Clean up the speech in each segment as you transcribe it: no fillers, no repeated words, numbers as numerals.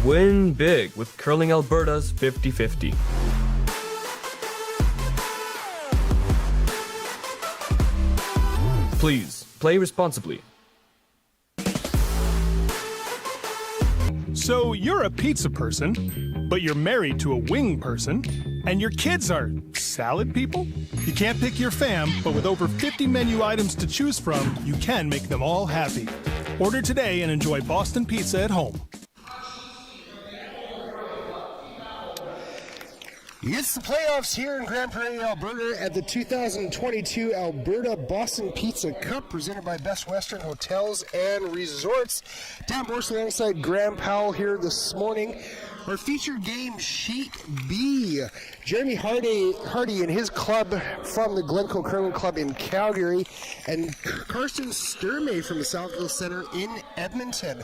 Win big with Curling Alberta's 50-50. Please, play responsibly. So you're a pizza person, but you're married to a wing person, and your kids are salad people? You can't pick your fam, but with over 50 menu items to choose from, you can make them all happy. Order today and enjoy Boston Pizza at home. It's the playoffs here in Grand Prairie, Alberta at the 2022 Alberta Boston Pizza Cup presented by Best Western Hotels and Resorts. Dan Morse alongside Graham Powell here this morning. Our featured game, Sheet B. Jeremy Harty and his club from the Glencoe Curling Club in Calgary, and Karsten Sturmay from the Southville Center in Edmonton.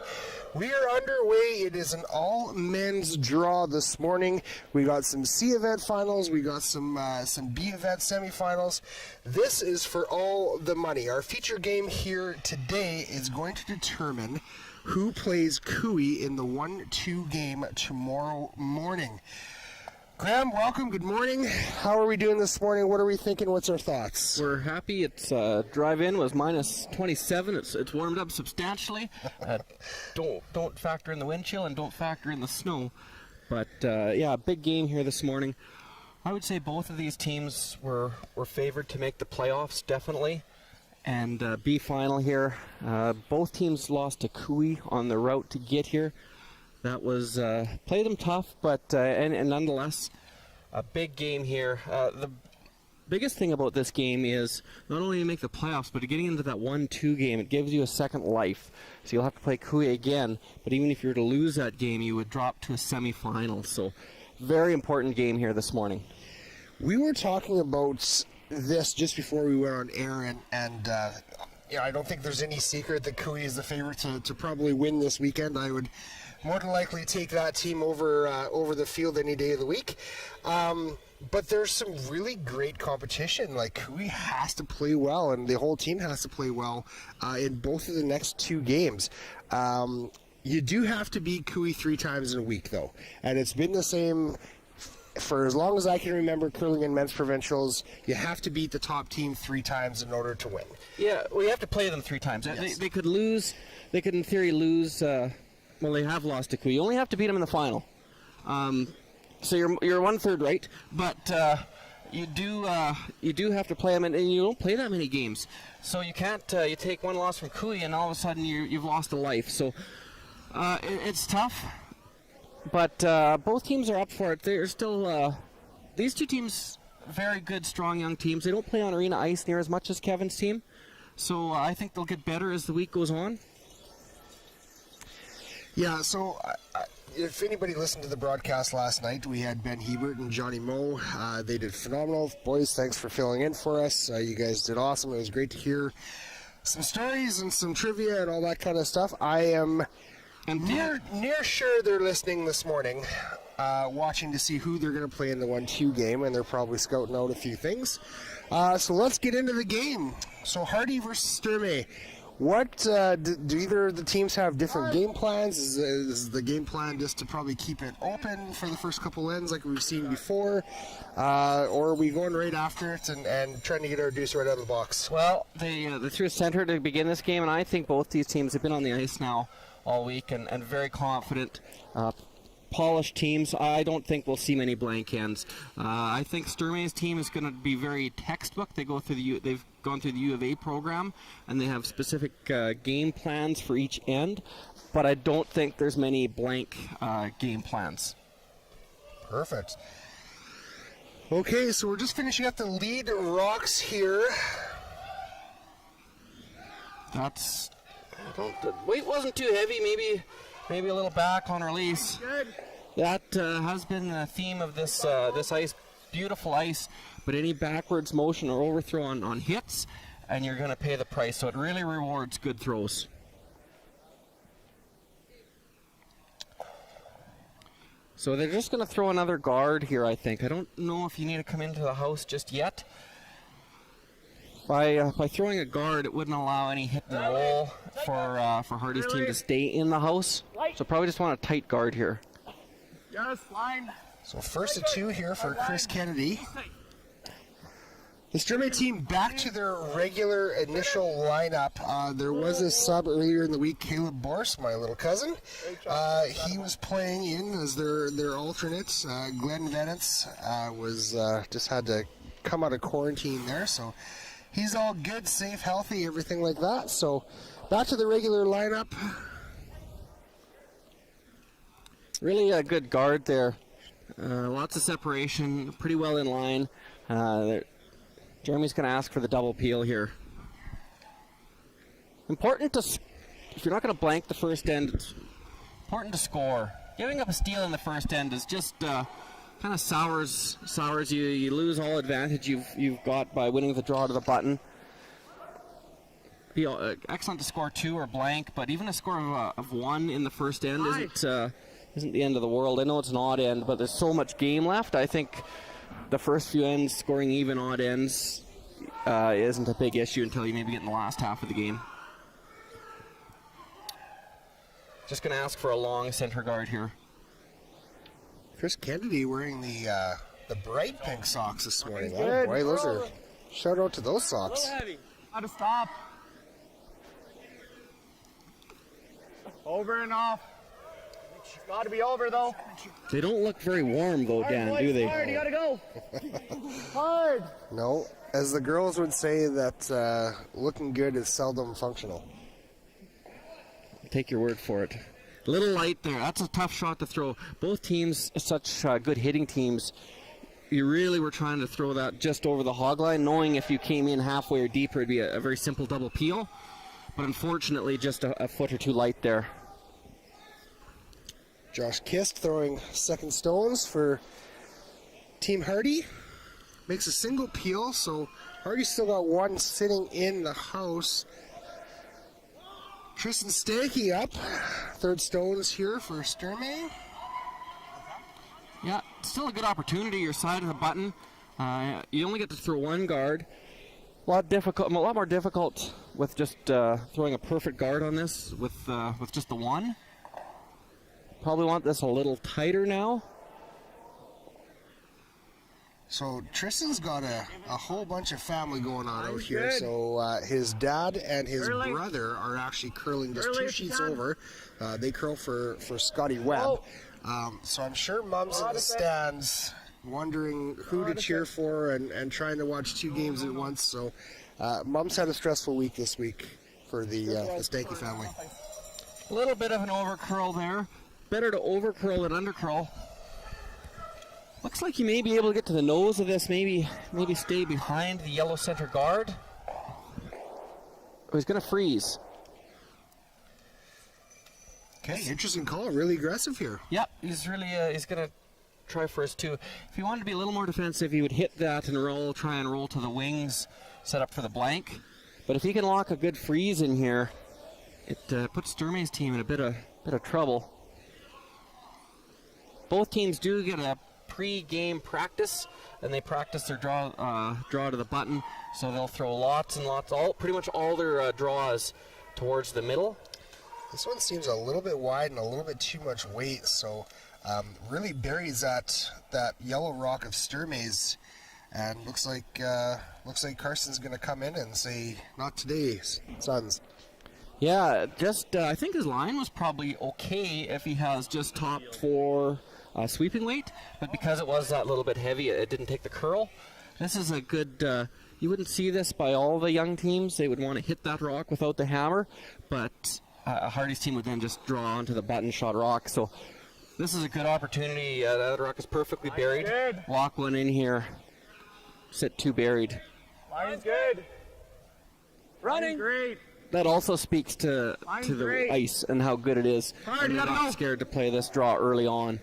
We are underway. It is an all-men's draw this morning. We got some C event finals. We got some B event semifinals. This is for all the money. Our feature game here today is going to determine who plays Cooey in the 1-2 game tomorrow morning. Graham, welcome. Good morning. How are we doing this morning? What are we thinking? What's our thoughts? We're happy. It's drive-in was minus 27. It's warmed up substantially. Don't factor in the wind chill and don't factor in the snow. But yeah, big game here this morning. I would say both of these teams were favored to make the playoffs, definitely. And B final here. Both teams lost to Cooey on the route to get here. That was played them tough, but and nonetheless, a big game here. The biggest thing about this game is not only to make the playoffs, but getting into that 1-2 game. It gives you a second life. So you'll have to play Cooey again, but even if you were to lose that game, you would drop to a semifinal. So very important game here this morning. We were talking about this just before we went on air, and yeah, I don't think there's any secret that Cooey is the favorite to probably win this weekend. I would more than likely take that team over the field any day of the week. But there's some really great competition. Like, Cooey has to play well, and the whole team has to play well in both of the next two games. You do have to beat Cooey 3 times in a week, though. And it's been the same for as long as I can remember curling and men's provincials. You have to beat the top team 3 times in order to win. Yeah, well, you have to play them 3 times. Yes. They could lose. They could, in theory, lose. Well, they have lost to Cooey. You only have to beat them in the final. So you're 1/3 right, but you do have to play them, and you don't play that many games. So you can't. You take one loss from Cooey, and all of a sudden you've lost a life. So it's tough. But both teams are up for it. They're still these two teams, very good, strong young teams. They don't play on arena ice near as much as Kevin's team, so I think they'll get better as the week goes on. Yeah, so if anybody listened to the broadcast last night, we had Ben Hebert and Johnny Moe. They did phenomenal. Boys, thanks for filling in for us. You guys did awesome. It was great to hear some stories and some trivia and all that kind of stuff. I am near sure they're listening this morning, watching to see who they're going to play in the 1-2 game, and they're probably scouting out a few things. So let's get into the game. So Harty versus Sturmay. What do either of the teams have different game plans? Is the game plan just to probably keep it open for the first couple ends like we've seen before? Or are we going right after it and trying to get our deuce right out of the box? Well, they threw a center to begin this game, and I think both these teams have been on the ice now all week and very confident, polished teams. I don't think we'll see many blank ends. I think Sturmay's team is going to be very textbook. They've gone through the U of A program, and they have specific game plans for each end, but I don't think there's many blank game plans. Perfect. Okay, so we're just finishing up the lead rocks here. Weight wasn't too heavy, maybe a little back on release. Good. That has been the theme of this ice, beautiful ice, but any backwards motion or overthrow on hits, and you're going to pay the price. So it really rewards good throws. So they're just going to throw another guard here, I think. I don't know if you need to come into the house just yet. By throwing a guard, it wouldn't allow any hit and roll for Harty's team to stay in the house. So probably just want a tight guard here. Yes, line. So first and 2 here for Chris Kennedy. The Sturmay team back to their regular initial lineup. There was a sub earlier in the week, Caleb Borse, my little cousin. He was playing in as their alternates. Glenn Venitz was just had to come out of quarantine there, so he's all good, safe, healthy, everything like that. So back to the regular lineup. Really a good guard there. Lots of separation, pretty well in line. Jeremy's going to ask for the double peel here. Important to, if you're not going to blank the first end, it's important to score. Giving up a steal in the first end is just kind of sours you. You lose all advantage you've got by winning the draw to the button. Be excellent to score 2 or blank, but even a score of 1 in the first end isn't the end of the world. I know it's an odd end, but there's so much game left. I think the first few ends, scoring even odd ends, isn't a big issue until you maybe get in the last half of the game. Just going to ask for a long center guard here. Chris Kennedy wearing the bright pink socks this morning. Oh boy, those are, shout out to those socks. How to stop. Over and off. Got to be over though. They don't look very warm though, Dan, do they? Hard, you gotta go. Hard. No, as the girls would say, that looking good is seldom functional. Take your word for it. A little light there. That's a tough shot to throw. Both teams, such good hitting teams, you really were trying to throw that just over the hog line, knowing if you came in halfway or deeper, it'd be a very simple double peel. But unfortunately, just a foot or two light there. Josh Kist throwing second stones for Team Harty. Makes a single peel, so Harty's still got 1 sitting in the house. Tristan Stanky up. Third stones here for Sturmay. Yeah, still a good opportunity. Your side of the button. You only get to throw 1 guard. A lot more difficult with just throwing a perfect guard on this with just the 1. Probably want this a little tighter now. So Tristan's got a whole bunch of family going on out here. So his dad and his brother are actually curling just 2 sheets over. They curl for Scotty Webb. So I'm sure Mom's in the stands wondering who to cheer for and trying to watch 2 games at once. So Mom's had a stressful week this week for the Stanky family. A little bit of an over curl there. Better to over curl than under curl. Looks like you may be able to get to the nose of this, maybe stay behind the yellow center guard. Oh, he's going to freeze. Okay, interesting call. Really aggressive here. Yep, he's really he's going to try for his 2. If he wanted to be a little more defensive, he would hit that and roll, try and roll to the wings, set up for the blank. But if he can lock a good freeze in here, it puts Sturmay's team in a bit of trouble. Both teams do get a pre-game practice, and they practice their draw to the button, so they'll throw lots and lots, pretty much all their draws towards the middle. This one seems a little bit wide and a little bit too much weight, so really buries that yellow rock of Sturmay's, and looks like Carson's going to come in and say, "Not today, sons." Yeah, just I think his line was probably okay if he has just top 4 sweeping weight, but because it was that little bit heavy, it didn't take the curl. This is a good, you wouldn't see this by all the young teams. They would want to hit that rock without the hammer, but Harty's team would then just draw onto the button shot rock. So this is a good opportunity. That rock is perfectly buried. Walk one in here, sit 2 buried. Line's good. Running. Great. That also speaks to the ice and how good it is. Hard, I'm not scared to play this draw early on.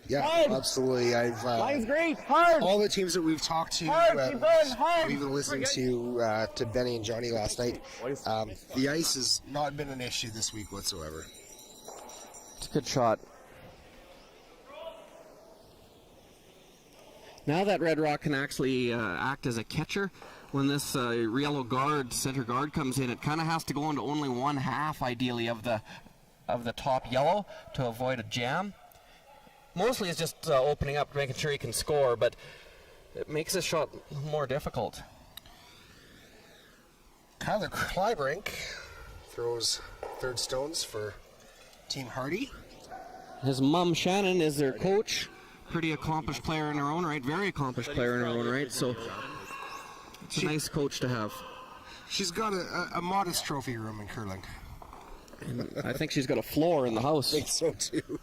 Yeah, absolutely. Line's great. Hard. All the teams that we've talked to, Hard. even listening to Benny and Johnny last night, the ice has not been an issue this week whatsoever. It's a good shot. Now that Red Rock can actually act as a catcher, when this yellow guard, center guard comes in, it kind of has to go into only 1/2, ideally, of the of the top yellow to avoid a jam. Mostly it's just opening up, making sure he can score, but it makes the shot more difficult. Kyler Kleibrink throws third stones for Team Harty. His mom, Shannon, is their coach. Pretty accomplished player in her own right, very accomplished player in her own right, so it's a nice coach to have. She's got a modest trophy room in curling. And I think she's got a floor in the house. I think so too.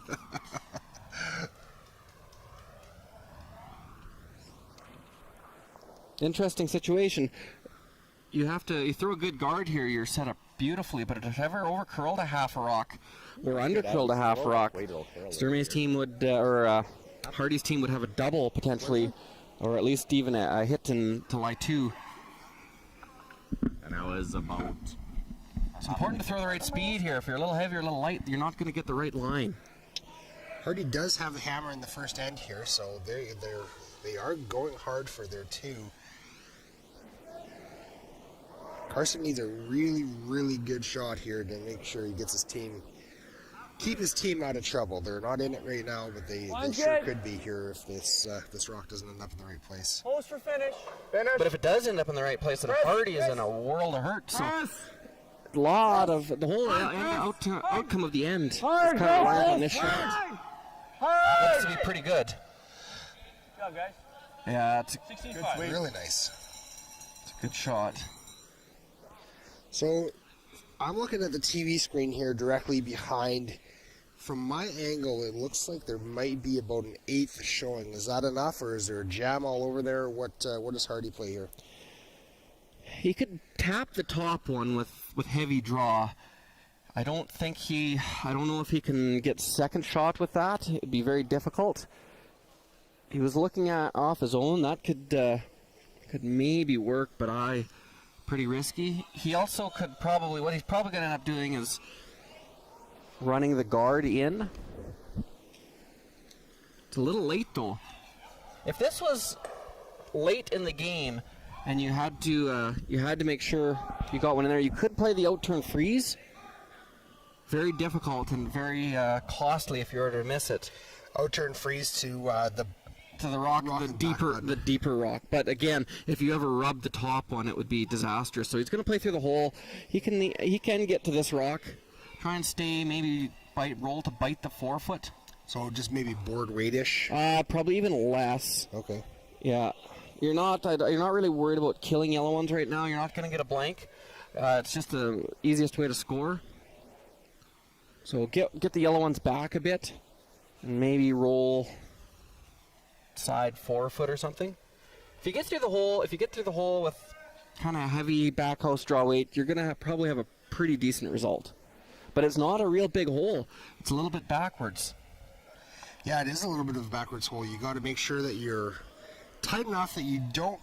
Interesting situation. You throw a good guard here, you're set up beautifully, but if it ever over curled a half a rock or under curled a half a rock, Sturmay's team would, Harty's team would have a double potentially, or at least even a hit to lie two. And that was about... It's important to throw the right speed here. If you're a little heavy or a little light, you're not going to get the right line. Harty does have the hammer in the first end here, so they are going hard for their two. Carson needs a really, really good shot here to make sure he gets keep his team out of trouble. They're not in it right now, but they sure could be here if this rock doesn't end up in the right place. Post for finish. But if it does end up in the right place, then Harty is in a world of hurt. So a lot of the whole outcome of the end is kind of reliant on this shot. Looks to be pretty good. Good job, guys. Yeah, it's 16-5. Really nice. a good shot. So I'm looking at the TV screen here directly behind. From my angle, it looks like there might be about an eighth showing. Is that enough, or is there a jam all over there? What does Harty play here? He could tap the top one with heavy draw. I don't know if he can get second shot with that. It'd be very difficult. He was looking at off his own. That could maybe work, but pretty risky. He also could what he's probably going to end up doing is running the guard in. It's a little late though. If this was late in the game and you had to make sure you got one in there, you could play the out-turn freeze. Very difficult and very costly if you were to miss it. Out-turn freeze to the rock, the deeper rock. But again, if you ever rub the top one, it would be disastrous. So he's going to play through the hole. He can get to this rock. Try and stay, maybe roll to bite the 4-foot. So just maybe board weight-ish? Probably even less. Okay. Yeah. You're not really worried about killing yellow ones right now. You're not going to get a blank. It's just the easiest way to score. So get the yellow ones back a bit and maybe roll side 4-foot or something. If you get through the hole with kind of heavy backhouse draw weight, you're going to probably have a pretty decent result. But it's not a real big hole. It's a little bit backwards. Yeah, it is a little bit of a backwards hole. You got to make sure that you're tight enough that you don't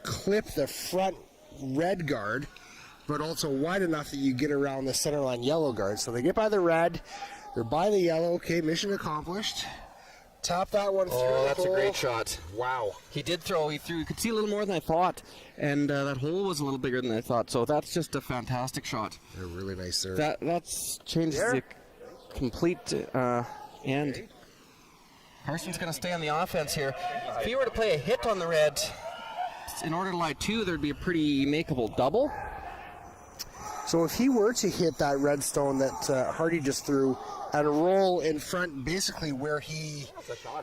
clip the front red guard, but also wide enough that you get around the center line yellow guard. So they get by the red, they're by the yellow. Okay, mission accomplished. Tap that one through. Oh, that's hole. A great shot. Wow. He threw. You could see a little more than I thought, and that hole was a little bigger than I thought. So that's just a fantastic shot. They're really nice serve. That's changes the complete end. Carson's going to stay on the offense here. If he were to play a hit on the red, in order to lie two, there'd be a pretty makeable double. So if he were to hit that red stone that Harty just threw and roll in front, basically where he,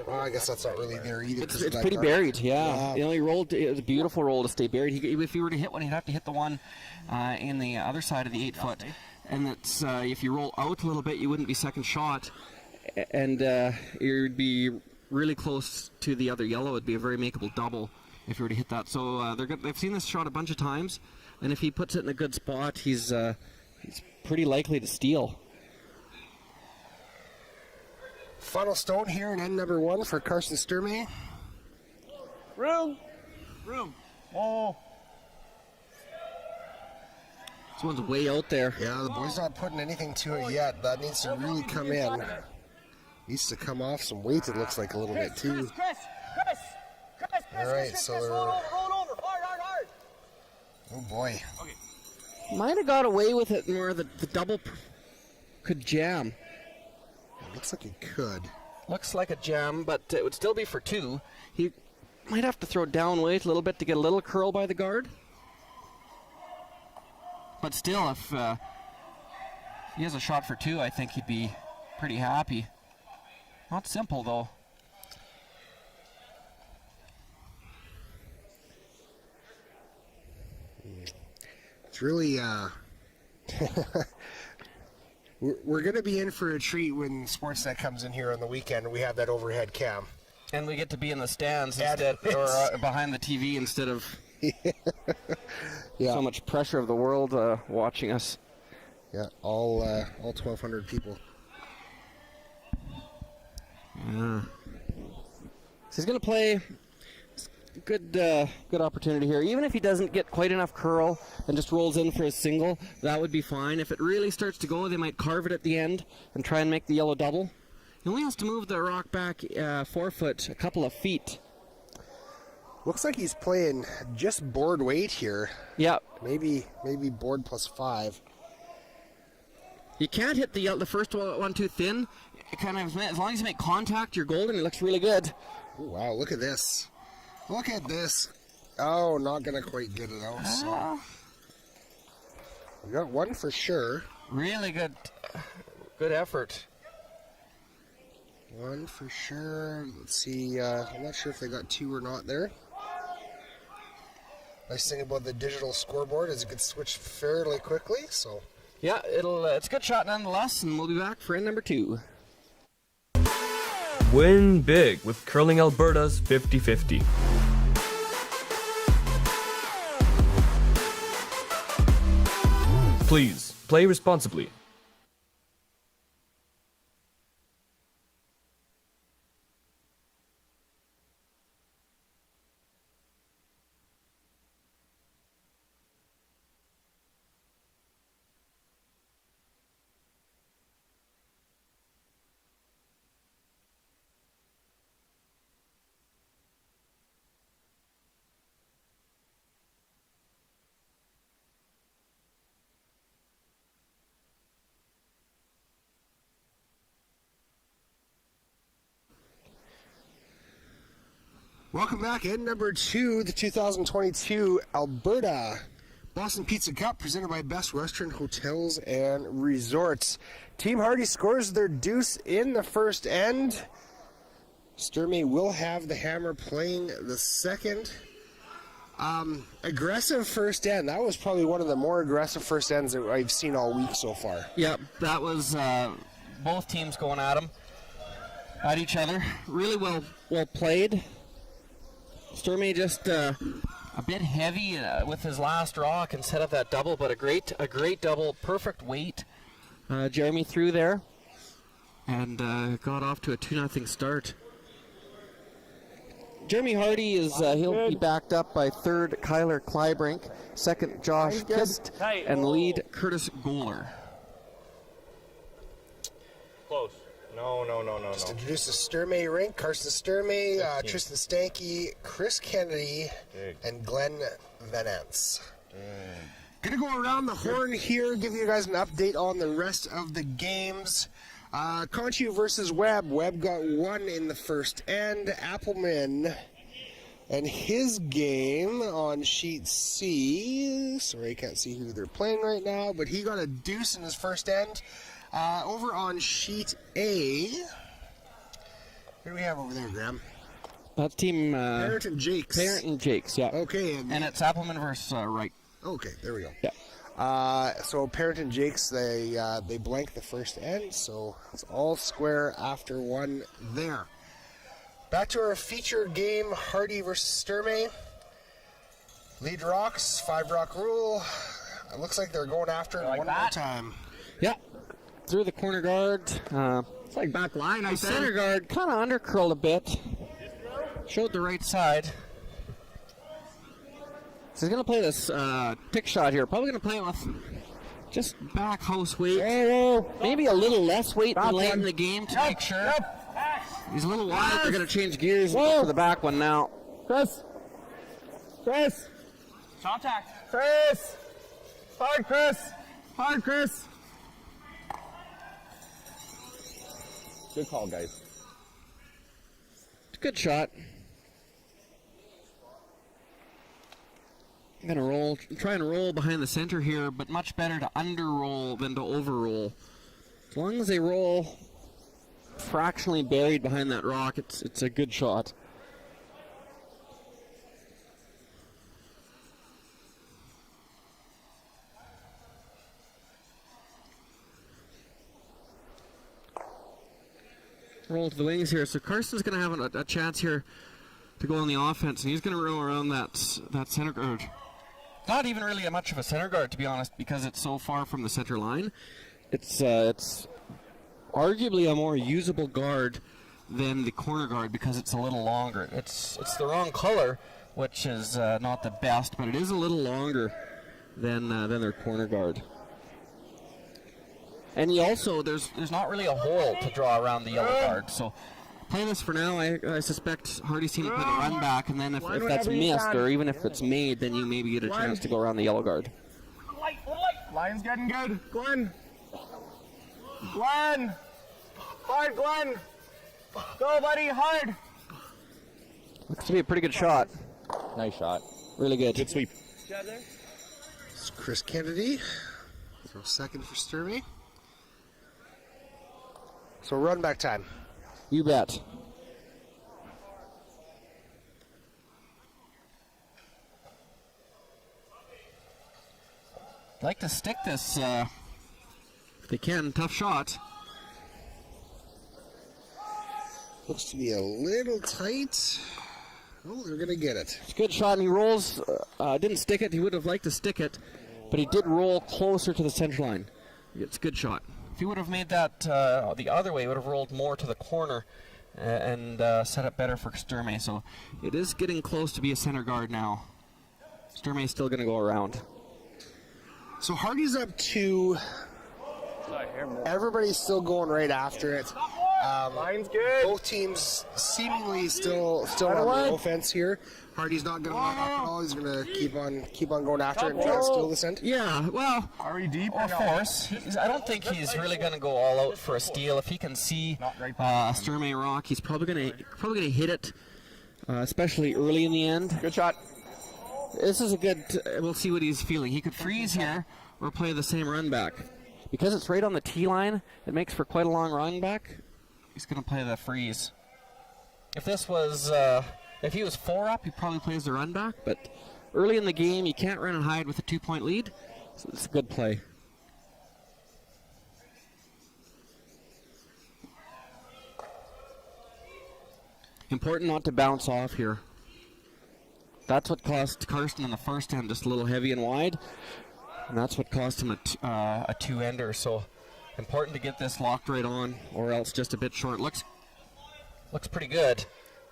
well, I guess that's not really there either. It's pretty buried, yeah. You know, he rolled. It was a beautiful roll to stay buried. If he were to hit one, he'd have to hit the one in the other side of the 8-foot. And that's if you roll out a little bit, you wouldn't be second shot, and you'd be really close to the other yellow. It'd be a very makeable double if you were to hit that. So they've seen this shot a bunch of times, and if he puts it in a good spot, he's pretty likely to steal. Final stone here in end number 1 for Carson Sturmay. Room. Oh. This one's way out there. Yeah, the boy's not putting anything to it yet. That needs to really come in. Needs to come off some weight, it looks like, a little bit, too. Chris. All right, so they're... Roll over. Hard. Oh, boy. Might have got away with it more the double could jam. Looks like it could. Looks like a jam, but it would still be for 2. He might have to throw down weight a little bit to get a little curl by the guard. But still, if he has a shot for 2, I think he'd be pretty happy. Not simple, though. It's really, we're going to be in for a treat when Sportsnet comes in here on the weekend and we have that overhead cam. And we get to be in the stands instead, or behind the TV instead of so much pressure of the world watching us. Yeah, all 1,200 people. So he's going to play. Good opportunity here. Even if he doesn't get quite enough curl and just rolls in for a single, that would be fine. If it really starts to go, they might carve it at the end and try and make the yellow double. He only has to move the rock back 4 foot, a couple of feet. Looks like he's playing just board weight here. Yeah. Maybe board plus 5. You can't hit the first one too thin. It kind of, as long as you make contact, you're golden. It looks really good. Ooh, wow, look at this. Look at this. Oh, not going to quite get it out. So. We got 1 for sure. Really good effort. 1 for sure. Let's see. I'm not sure if they got 2 or not there. Nice thing about the digital scoreboard is it can switch fairly quickly. So. Yeah, it's a good shot nonetheless, and we'll be back for end number 2. Win big with Curling Alberta's 50-50. Please, play responsibly. Welcome back. End number 2, the 2022 Alberta Boston Pizza Cup, presented by Best Western Hotels and Resorts. Team Harty scores their deuce in the first end. Sturmay will have the hammer playing the second. Aggressive first end. That was probably one of the more aggressive first ends that I've seen all week so far. Yep, that was both teams going at each other. Really well played. Sturmay just a bit heavy with his last rock and set up that double, but a great double, perfect weight. Jeremy threw there and got off to a 2-0 start. Jeremy Harty is he'll be backed up by third Kyler Kleibrink, second Josh Kist, and lead Curtis Goler. Close. No. Just introduce the Sturmay rink. Carson Sturmay, Tristan Stanky, Chris Kennedy, and Glenn Van Ants. Gonna go around the horn here, give you guys an update on the rest of the games. Conchu versus Webb. Webb got 1 in the first end. Appleman and his game on sheet C. Sorry, I can't see who they're playing right now, but he got a deuce in his first end. Over on sheet A, who do we have over there, Graham? That's team Parent and Jakes. Parent and Jakes, yeah. Okay, and it's Appleman versus Wright. Okay, there we go. Yeah. So Parent and Jakes, they blank the first end, so it's all square after 1 there. Back to our feature game, Harty versus Sturmay. Lead rocks, 5 rock rule. It looks like they're going after it one more time. Yeah. Through the corner guard. It's like back line, I The said. center guard kind of undercurled a bit. Showed the right side. So he's going to play this tick shot here. Probably going to play it with just back house weight. Maybe a little less weight than late in the game to make sure. He's a little wide. They're going to change gears and go for the back one now. Chris. Contact. Chris. Hard, Chris. Good call, guys. Good shot. I'm gonna try and roll behind the center here, but much better to under-roll than to over-roll. As long as they roll fractionally buried behind that rock, it's a good shot. Roll to the wings here. So Karsten's going to have a chance here to go on the offense, and he's going to roll around that center guard. Not even really much of a center guard, to be honest, because it's so far from the center line. It's arguably a more usable guard than the corner guard because it's a little longer. It's the wrong color, which is not the best, but it is a little longer than their corner guard. And he also, there's not really a hole to draw around the yellow guard. So play this for now. I suspect Harty's team will play the run back, and then if that's missed, or even if it's made, then you maybe get a chance to go around the yellow guard. Line's getting good. Glenn. Glenn. Hard, Glenn. Go, buddy, hard. Looks to be a pretty good shot. Nice shot. Really good. Good sweep. Job there. It's Chris Kennedy. Throw second for Sturmay. So run back time. You bet. Like to stick this if they can. Tough shot. Looks to be a little tight. Oh, they're going to get it. It's a good shot, and he rolls. Didn't stick it. He would have liked to stick it, but he did roll closer to the center line. It's a good shot. If he would have made that the other way, he would have rolled more to the corner and set up better for Sturmay. So it is getting close to be a center guard now. Sturmay's still going to go around. So Harty's up 2. Everybody's still going right after it. Line's good. Both teams seemingly still on the offense here. Harty's not going to let up at all. He's going to keep on going after it and try to steal this end. Yeah, well, Are we deep or force. I don't think he's really going to go all out for a steal. If he can see a Sturmay rock, he's probably going to hit it, especially early in the end. Good shot. This is a good. We'll see what he's feeling. He could freeze here or play the same run back. Because it's right on the tee line, it makes for quite a long run back. He's going to play the freeze. If this was, if he was 4 up, he probably plays the run back. But early in the game, you can't run and hide with a 2-point lead. So it's a good play. Important not to bounce off here. That's what cost Karsten in the first end, just a little heavy and wide. And that's what cost him a 2-ender. So important to get this locked right on, or else just a bit short. Looks pretty good.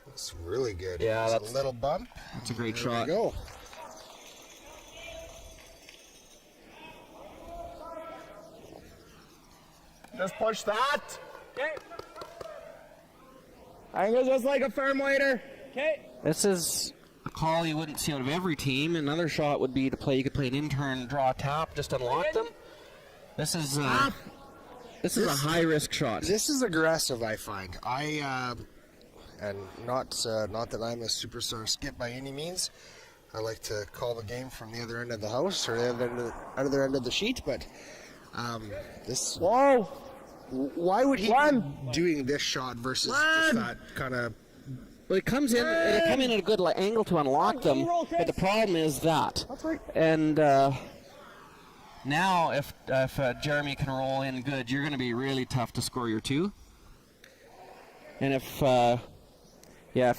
Looks really good. Yeah, that's a little bump. That's a great There shot. we go. Just push that. Okay. I think it's just like a firm waiter. Okay. This is a call you wouldn't see out of every team. Another shot would be to play. You could play an intern draw tap, just unlock them. This is a high risk shot. This is aggressive, I find. And not that I'm a superstar skip by any means. I like to call the game from the other end of the house or the other end of the sheet, but this. Whoa. Why would he be doing this shot versus just that kind of? Well, it comes in. It'll come in at a good angle to unlock them, but the problem is that. That's right. And now, if Jeremy can roll in good, you're going to be really tough to score your 2. And if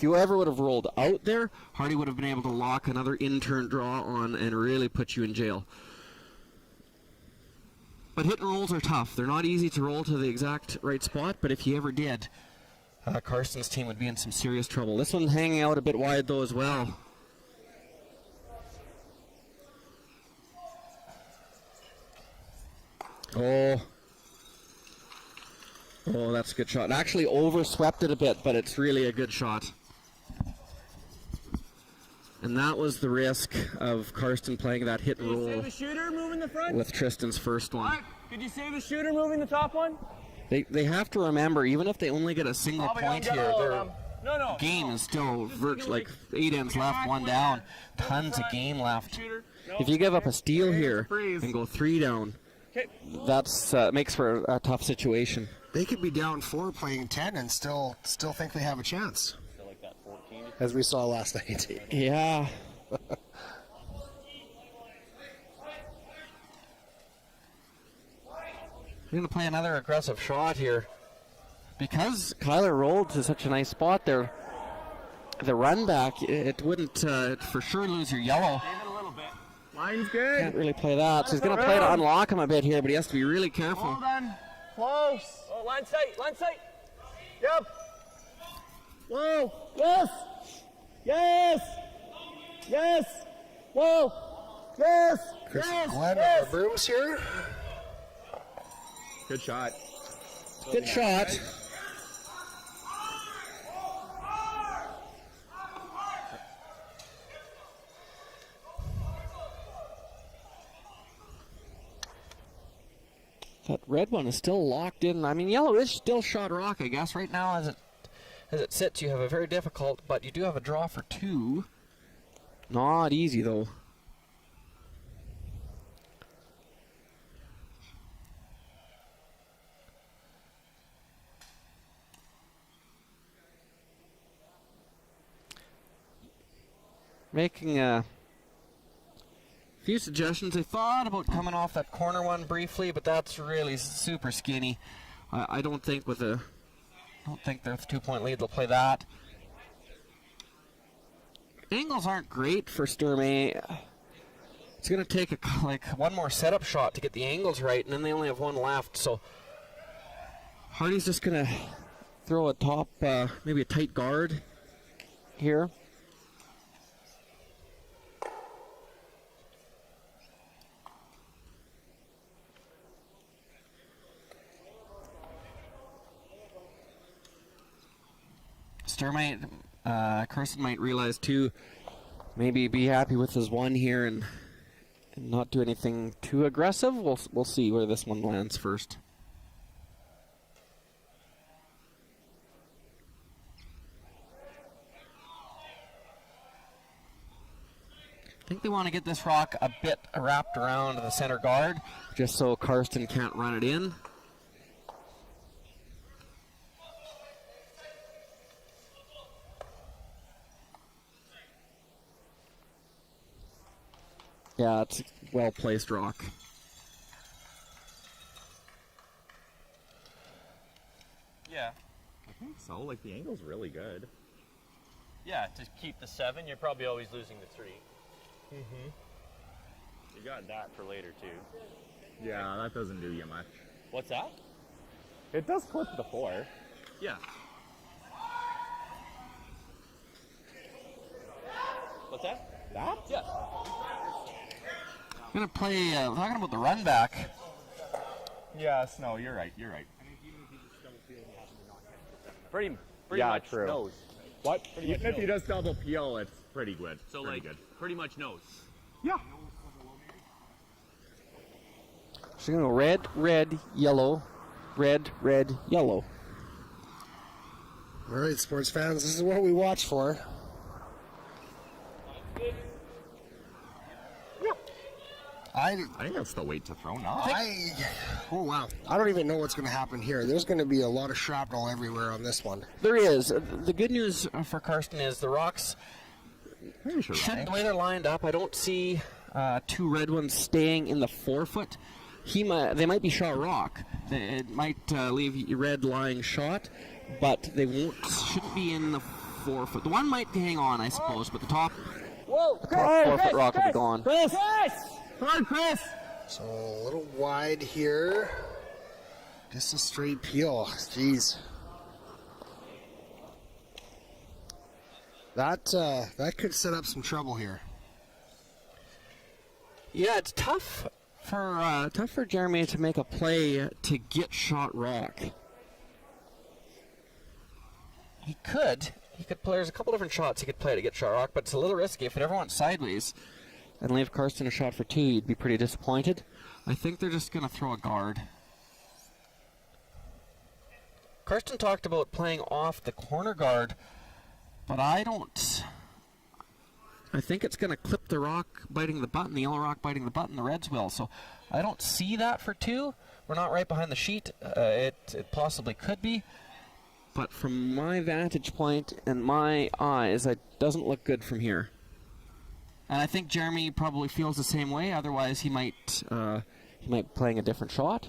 you ever would have rolled out there, Harty would have been able to lock another intern draw on and really put you in jail. But hit and rolls are tough. They're not easy to roll to the exact right spot, but if you ever did, Karsten's team would be in some serious trouble. This one's hanging out a bit wide, though, as well. Oh, that's a good shot. It actually overswept it a bit, but it's really a good shot. And that was the risk of Karsten playing that hit and Did you roll save the shooter moving the front? with Tristan's first one. Did you save the shooter moving the top one? They have to remember, even if they only get a single point here, their game is still virtually like 8 ends left, 1 down. Tons of game left. If you give up a steal here and go 3 down, that's makes for a tough situation. They could be down 4 playing 10 and still think they have a chance. As we saw last night. Yeah. We're going to play another aggressive shot here. Because Kyler rolled to such a nice spot there, the run back, it wouldn't for sure lose your yellow. Line's good. Can't really play that. So he's going to play to unlock him a bit here, but he has to be really careful. Hold on. Close. Oh, line sight, line sight. Yep. Whoa. Yes. Yes. Yes. Whoa. Yes. Chris Yes. Glenn Yes. on the brooms here. Good shot. Good shot. That red one is still locked in. I mean, yellow is still shot rock, I guess. Right now, as it sits, you have a very difficult, but you do have a draw for 2. Not easy, though. Making a few suggestions. I thought about coming off that corner one briefly, but that's really super skinny. I don't think with a, I don't think their 2-point lead they'll play that. Angles aren't great for Sturmay. It's going to take like one more setup shot to get the angles right, and then they only have 1 left. So Harty's just going to throw a top, maybe a tight guard here. Sturmay, Carson might realize too, maybe be happy with his 1 here and not do anything too aggressive. We'll see where this one lands first. I think they want to get this rock a bit wrapped around the center guard, just so Karsten can't run it in. Yeah, it's a well-placed rock. Yeah. I think so. Like, the angle's really good. Yeah, to keep the 7, you're probably always losing the 3. You got that for later, too. Yeah, that doesn't do you much. What's that? It does clip the 4. Yeah. What's that? That? Yeah. I'm going to play, talking about the run back. Yes, no, you're right, you're right. Pretty Yeah, much true. knows. What? Pretty much Even if he knows. does double peel, it's pretty good. So pretty like, good. pretty much knows. Yeah. So you're going to go red, red, yellow, red, red, yellow. All right, sports fans, this is what we watch for. I think that's the weight to throw now. Oh wow, I don't even know what's going to happen here. There's going to be a lot of shrapnel everywhere on this one. There is. The good news for Karsten is the rocks, Pretty sure, the way they're lined up, I don't see 2 red ones staying in the 4-foot. They might be shot rock. It might leave red lying shot, but they shouldn't be in the 4-foot. The one might hang on, I suppose, but the top 4-foot rock will be gone. Chris! Come on, Chris! So a little wide here. Just a straight peel. Jeez. That could set up some trouble here. Yeah, it's tough for Jeremy to make a play to get shot rock. He could play. There's a couple different shots he could play to get shot rock, but it's a little risky. If it ever went sideways and leave Karsten a shot for 2, you'd be pretty disappointed. I think they're just going to throw a guard. Karsten talked about playing off the corner guard, but I don't. I think it's going to clip the rock biting the button, the yellow rock biting the button, the Reds will. So I don't see that for 2. We're not right behind the sheet. It possibly could be. But from my vantage point and my eyes, it doesn't look good from here. And I think Jeremy probably feels the same way. Otherwise, he might be playing a different shot.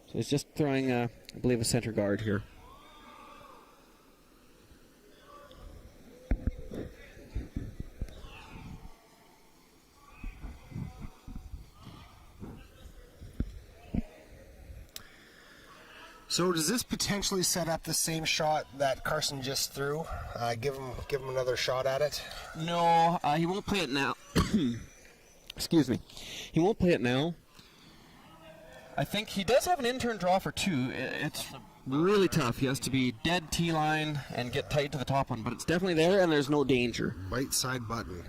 So he's just throwing, I believe, a center guard here. So does this potentially set up the same shot that Carson just threw? Give him another shot at it? No, he won't play it now. Excuse me. He won't play it now. I think he does have an in-turn draw for 2. It's really tough. He has to be dead T-line and get tight to the top one, but it's definitely there and there's no danger. Right side button.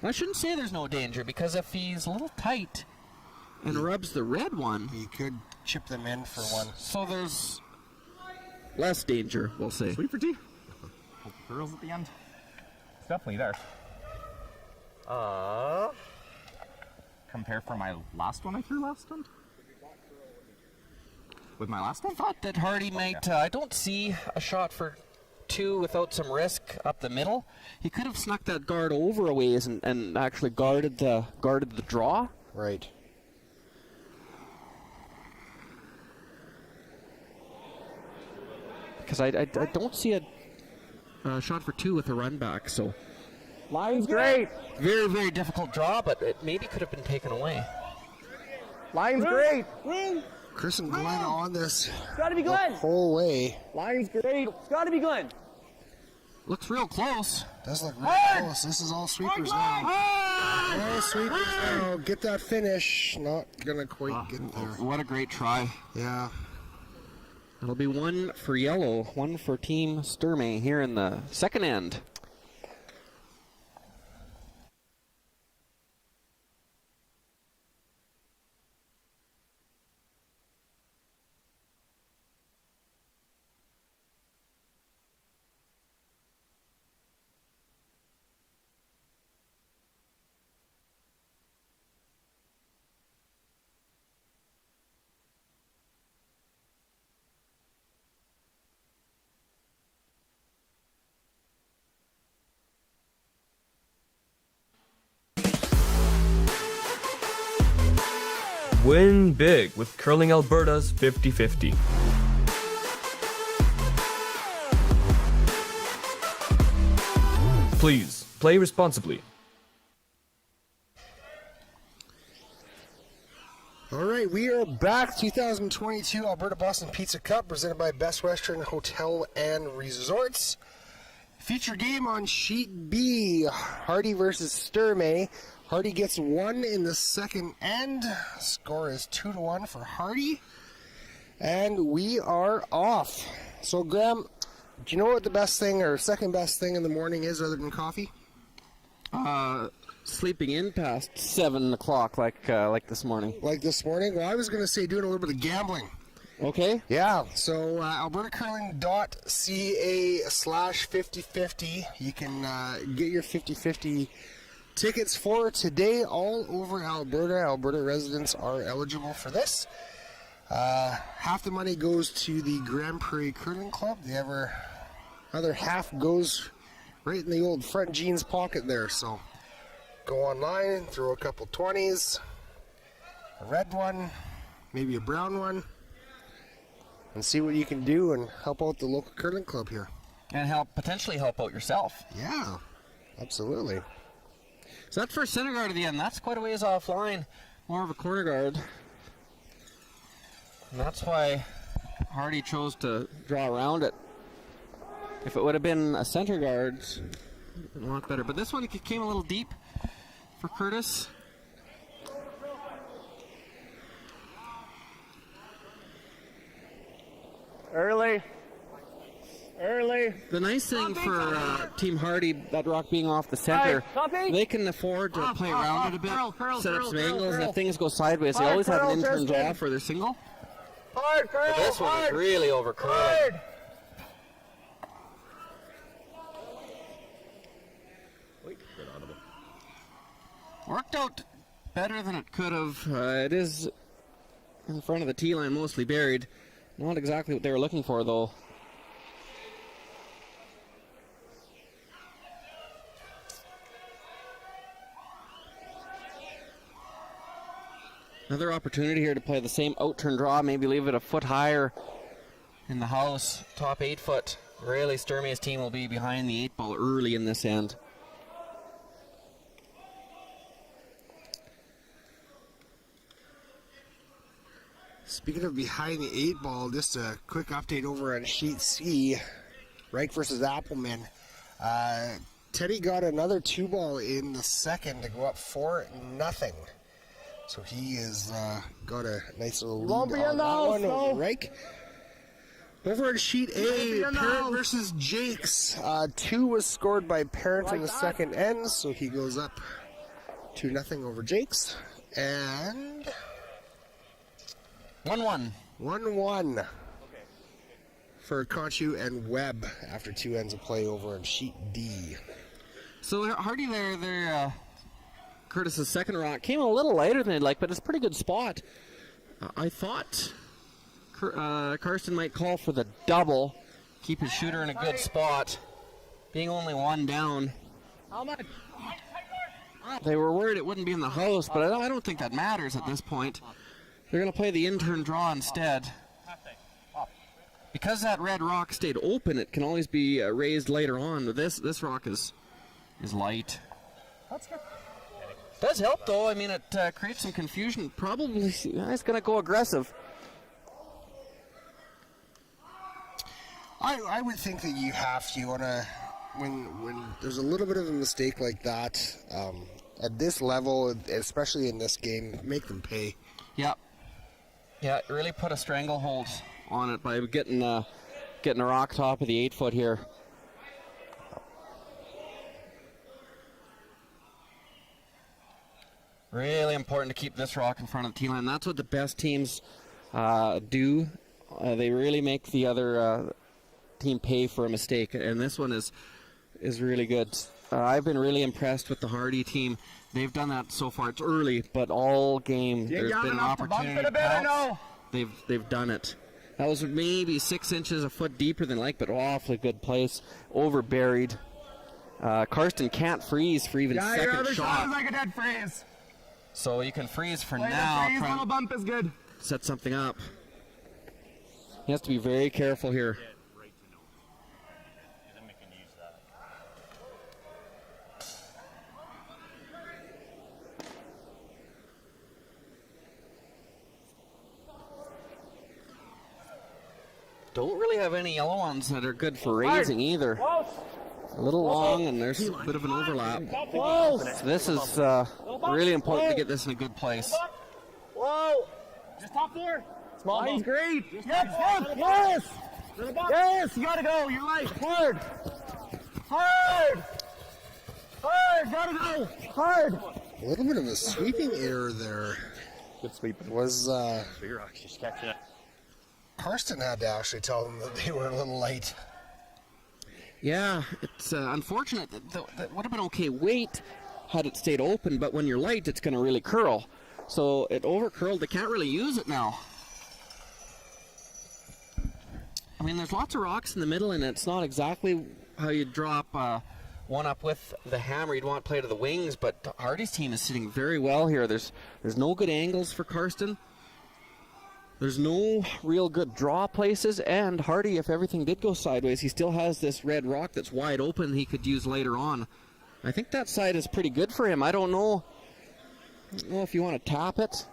I shouldn't say there's no danger, because if he's a little tight and rubs the red one, You could chip them in for one. so there's less danger, we'll say. Sweet for tea. Hope the girls at the end. It's definitely there. Compare for my last one I threw last time? With my last one? I thought that Harty might. I don't see a shot for 2 without some risk up the middle. He could have snuck that guard over a ways and actually guarded the draw. Right. Because I don't see a shot for 2 with a run back. So Line's great. very, very difficult draw, but it maybe could have been taken away. Line's great. Chris and Glenn on this It's got to be the Glenn. whole way. Line's great. It's got to be Glenn. Looks real close. Does look really close. This is all sweepers now. All sweepers now. Get that finish. Not gonna quite get there. What a great try. Yeah. It'll be 1 for yellow, 1 for Team Sturmay here in the second end. Win big with Curling Alberta's 50-50. Please, play responsibly. All right, we are back. 2022 Alberta Boston Pizza Cup presented by Best Western Hotel and Resorts. Feature game on Sheet B, Harty versus Sturmay. Harty gets 1 in the second end. Score is 2-1 for Harty. And we are off. So, Graham, do you know what the best thing or second best thing in the morning is other than coffee? Sleeping in past 7 o'clock like this morning. Like this morning? Well, I was going to say doing a little bit of gambling. Okay. Yeah, so albertacurling.ca/5050. You can get your 50-50 tickets for today all over Alberta. Alberta residents are eligible for this. Half the money goes to the Grand Prairie Curling Club. The other half goes right in the old front jeans pocket there. So go online, throw a couple 20s, a red one, maybe a brown one, and see what you can do and help out the local curling club here. And potentially help out yourself. Yeah, absolutely. So that first center guard at the end, that's quite a ways offline. More of a corner guard. And that's why Harty chose to draw around it. If it would have been a center guard, it would have been a lot better. But this one came a little deep for Curtis. Early. The nice thing for Team Harty, that rock being off the center, Copy. they can afford to play around it a bit, curl, set up some angles, and curl. if things go sideways, they always have an in-turn draw for their single. Hard, curl, But this one is hard, really over curling. hard. Worked out better than it could have. It is in front of the tee line, mostly buried. Not exactly what they were looking for, though. Another opportunity here to play the same out-turn draw, maybe leave it a foot higher in the house. Top 8 foot. Really, Sturmay's team will be behind the 8 ball early in this end. Speaking of behind the 8 ball, just a quick update over on sheet C, Reich versus Appleman. Teddy got another 2 ball in the second to go up 4-0. So he has got a nice little lead on that one over Reich. Over on sheet A, Parent versus Jakes. 2 was scored by Parent in the second end, so he goes up 2-0 over Jakes. And 1-1. 1-1 for Conchu and Webb after 2 ends of play over on sheet D. So Harty there, Curtis's second rock came a little later than he'd like, but it's a pretty good spot. I thought Karsten might call for the double, keep his shooter in a good spot, being only 1 down. How much? They were worried it wouldn't be in the house, but I don't think that matters at this point. They're going to play the in-turn draw instead. Because that red rock stayed open, it can always be raised later on. This rock is light. That's good. Does help, though. I mean, it creates some confusion. Probably he's going to go aggressive. I would think that you have to, when there's a little bit of a mistake like that, at this level, especially in this game, make them pay. Yep. Yeah, it really put a stranglehold on it by getting a rock top of the 8 foot here. Really important to keep this rock in front of the tee line. That's what the best teams do. They really make the other team pay for a mistake, and this one is really good. I've been really impressed with the Harty team. They've done that so far. It's early, but all game there's been an opportunity to pounce. They've done it. That was maybe 6 inches, a foot deeper than like, but awfully good place. Over buried. Karsten can't freeze for even Yeah, your second other shot shot. is like a dead freeze. So you can freeze for Play now. the freeze, Try little and bump is good. set something up. He has to be very careful here. Don't really have any yellow ones that are good for raising either. A little long, and there's a bit of an overlap. So this is really important to get this in a good place. Whoa! Just top 4. Small bump. Great. Yes! Yes! You gotta go. You're light. Hard. Hard. Hard. Gotta go. Hard. A little bit of a sweeping error there. Good sweep. Was Bigger rock, she's catching it. Karsten had to actually tell them that they were a little light. Yeah, it's unfortunate. That would have been okay weight had it stayed open, but when you're light, it's going to really curl. So it over-curled. They can't really use it now. I mean, there's lots of rocks in the middle, and it's not exactly how you drop one up with the hammer. You'd want to play to the wings, but Harty's team is sitting very well here. There's no good angles for Karsten. There's no real good draw places, and Harty, if everything did go sideways, he still has this red rock that's wide open he could use later on. I think that side is pretty good for him. I don't know if you want to tap it.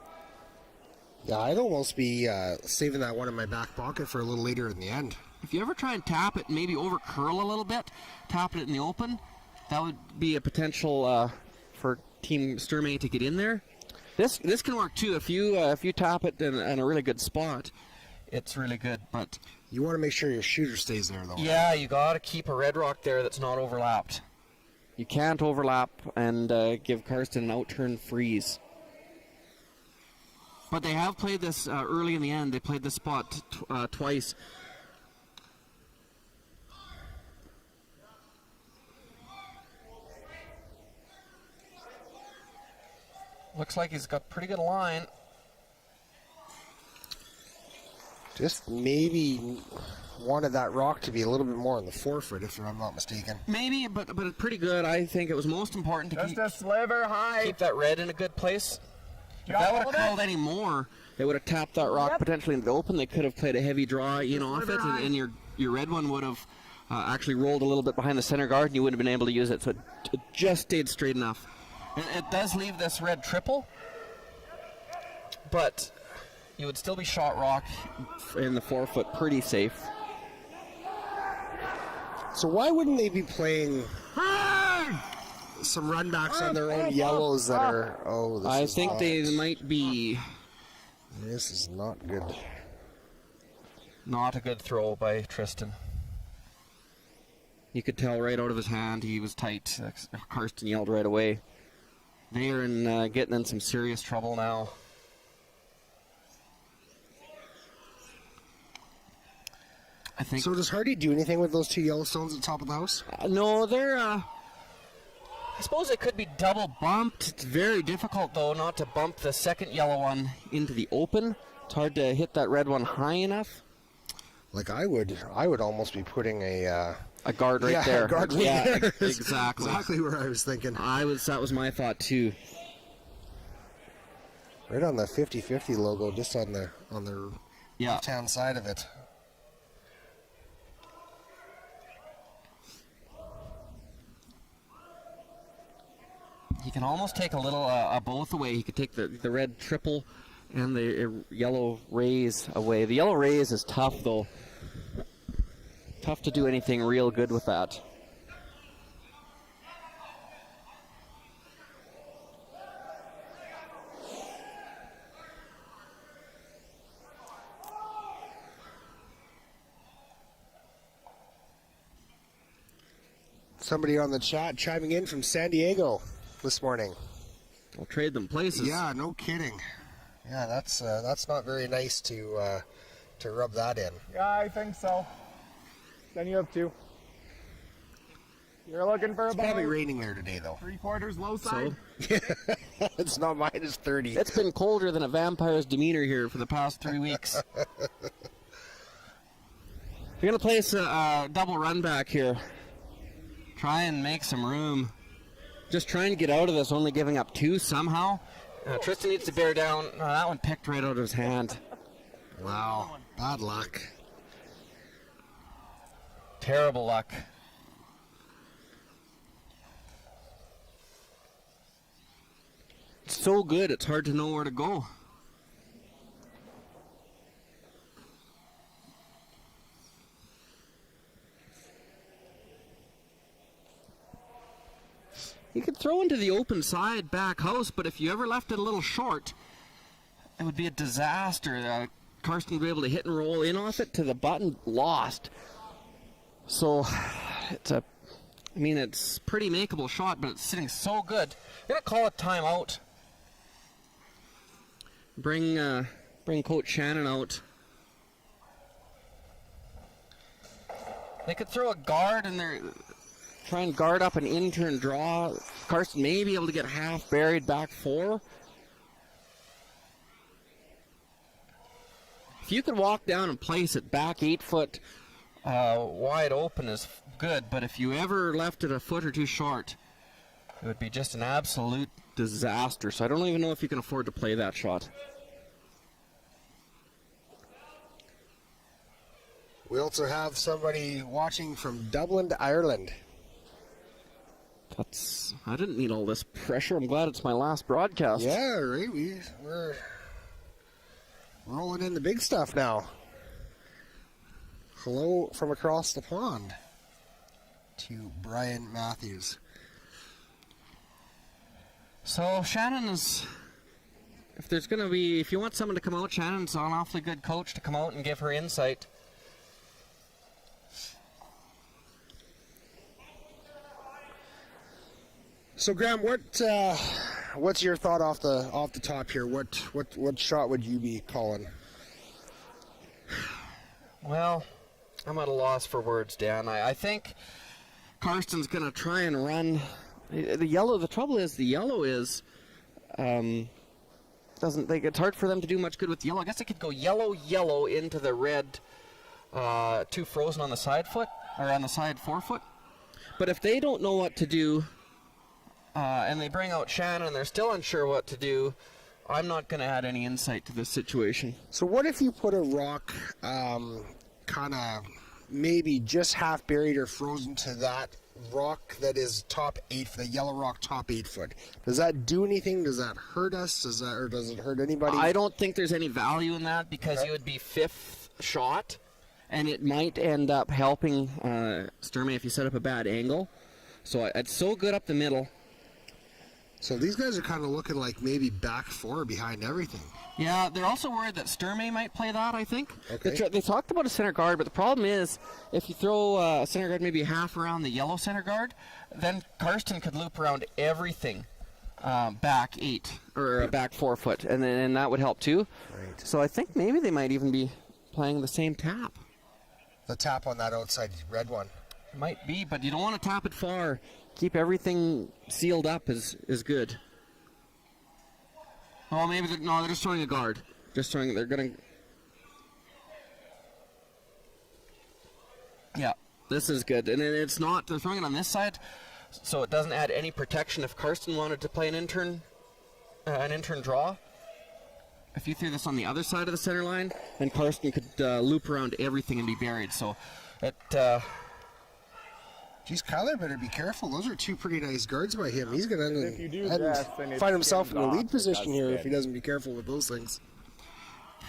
Yeah, I'd almost be saving that one in my back pocket for a little later in the end. If you ever try and tap it, maybe over curl a little bit, tap it in the open, that would be a potential for Team Sturmay to get in there. This can work too. If you tap it in a really good spot, it's really good. But You want to make sure your shooter stays there, though. yeah, you got to keep a red rock there that's not overlapped. You can't overlap and give Karsten an out-turn freeze. But they have played this early in the end. They played this spot twice. Looks like he's got pretty good line. Just maybe wanted that rock to be a little bit more on the forefoot, if I'm not mistaken. Maybe, but it's pretty good. I think it was most important to Just a sliver high. keep that red in a a place. If that would have curled any more, they would have tapped that rock potentially into the open. They could have played a heavy draw in off it, and your red one would have actually rolled a little bit behind the center guard, and you wouldn't have been able to use it. So it just stayed straight enough. It does leave this red triple, but you would still be shot rock in the forefoot pretty safe. So why wouldn't they be playing some runbacks on their own yellows that are... Oh, I think they might be... This is not good. Not a good throw by Tristan. You could tell right out of his hand he was tight. Karsten yelled right away. They are getting in some serious trouble now. I think. So does Harty do anything with those two Yellowstones at the top of the house? No, they're. I suppose it could be double bumped. It's very difficult though not to bump the second yellow one into the open. It's hard to hit that red one high enough. Like I would almost be putting a guard right there. A guard right there. Exactly. Exactly where I was thinking. That was my thought too. Right on the 50-50 logo, just on the left-hand side of it. He can almost take a little both away. He could take the red triple and the yellow raise away. The yellow raise is tough though. Tough to do anything real good with that. Somebody on the chat chiming in from San Diego this morning. We'll trade them places. Yeah, no kidding. Yeah, that's not very nice to rub that in. Yeah, I think so. Then you have two. You're looking for It's about probably raining there today, though. 3/4 low side. It's not minus 30. It's been colder than a vampire's demeanor here for the past 3 weeks. We're going to place a double run back here. Try and make some room. Just trying to get out of this, only giving up two somehow. Tristan needs to bear down. That one picked right out of his hand. Wow, bad luck. Terrible luck. It's so good, it's hard to know where to go. You could throw into the open side back house, but if you ever left it a little short, it would be a disaster. Karsten would be able to hit and roll in off it to the button, lost. So, it's pretty makeable shot, but it's sitting so good. I'm gonna call a timeout. Bring Coach Shannon out. They could throw a guard in there. Try and guard up an in-turn draw. Karsten may be able to get half buried back four. If you could walk down and place it back 8 foot wide open is good, but if you ever left it a foot or two short, it would be just an absolute disaster. So I don't even know if you can afford to play that shot. We also have somebody watching from Dublin, Ireland. I didn't need all this pressure. I'm glad it's my last broadcast. Yeah, right. We're rolling in the big stuff now. Hello from across the pond to Brian Matthews. So Shannon is, if you want someone to come out, Shannon's an awfully good coach to come out and give her insight. So Graham, what's your thought off the top here? What shot would you be calling? Well, I'm at a loss for words, Dan. I think Karsten's going to try and run. The trouble is, the yellow is, doesn't think it's hard for them to do much good with the yellow. I guess they could go yellow into the red, 2 frozen on the side foot, or on the side forefoot. But if they don't know what to do, and they bring out Shannon and they're still unsure what to do, I'm not going to add any insight to this situation. So what if you put a rock kind of maybe just half buried or frozen to that rock that is top 8, the yellow rock top 8 foot? Does that do anything? Does that hurt us? Or does it hurt anybody? I don't think there's any value in that because you would be 5th shot, and it might end up helping Sturmay if you set up a bad angle. So it's so good up the middle. So these guys are kind of looking like maybe back 4 behind everything. Yeah, they're also worried that Sturmay might play that, I think. Okay. They talked about a center guard, but the problem is if you throw a center guard maybe half around the yellow center guard, then Karsten could loop around everything back 8 or back 4 foot, and that would help too. Right. So I think maybe they might even be playing the same tap. The tap on that outside red one. Might be, but you don't want to tap it far. Keep everything sealed up is good. Oh, maybe they're just throwing a guard. They're gonna. Yeah, this is good, and it's not. They're throwing it on this side, so it doesn't add any protection. If Karsten wanted to play an intern draw, if you threw this on the other side of the center line, then Karsten could loop around everything and be buried. So, it. Geez, Kyler better be careful. Those are 2 pretty nice guards by him. He's going to find himself in the lead position here if he doesn't be careful with those things.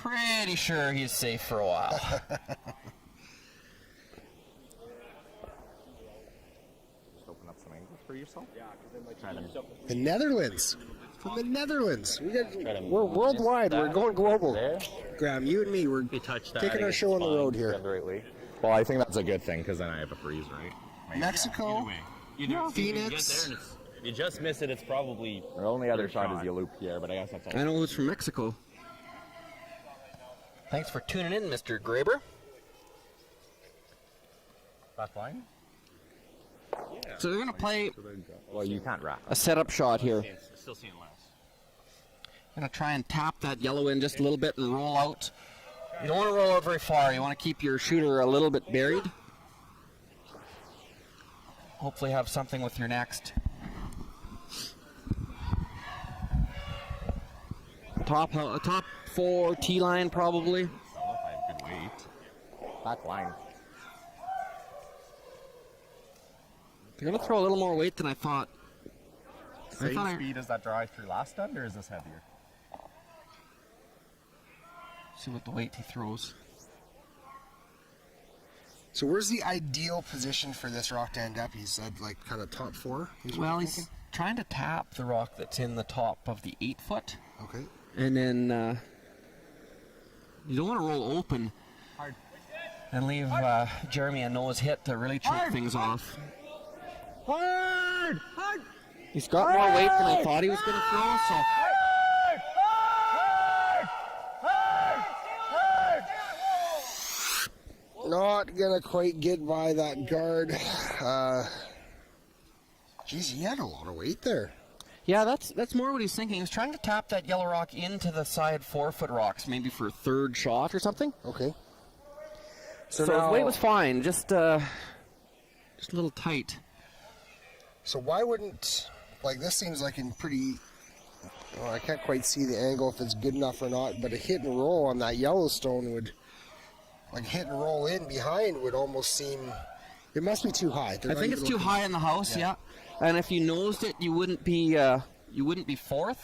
Pretty sure he's safe for a while. Just open up some angles for yourself. The Netherlands. From the Netherlands. We're worldwide. We're going global. Graham, you and me, we're taking our show on the road here. Well, I think that's a good thing because then I have a freeze, right? Mexico, Phoenix. If you just miss it, it's probably... The only other shot is you loop here, but I guess that's all. I know it's from Mexico. Thanks for tuning in, Mr. Graber. Back line? So they're going to play Well, you can't wrap. a setup shot here. Still seeing less. Going to try and tap that yellow in just a little bit and roll out. You don't want to roll out very far. You want to keep your shooter a little bit buried. Hopefully have something with your next. Top 4 T-line probably. I don't know if I have good weight. Back line. They're going to throw a little more weight than I thought. Same speed as that drive through last end, or is this heavier? See what the weight he throws. So where's the ideal position for this rock to end up? He said like kind of top 4? Well, he's trying to tap the rock that's in the top of the 8 foot. Okay. And then you don't want to roll open and leave Jeremy a nose hit to really choke things off. Hard! He's got more weight than I thought he was going to throw, so... Not gonna quite get by that guard. Geez, he had a lot of weight there. Yeah, that's more what he's thinking. He was trying to tap that yellow rock into the side 4 foot rocks, maybe for a 3rd shot or something. Okay. So his weight was fine, just a little tight. So why wouldn't, like, this seems like in pretty, well, I can't quite see the angle if it's good enough or not, but a hit and roll on that Yellowstone would, like, hit and roll in behind would almost seem, it must be too high. I think it's too high in the house, yeah. And if you nosed it, you wouldn't be 4th.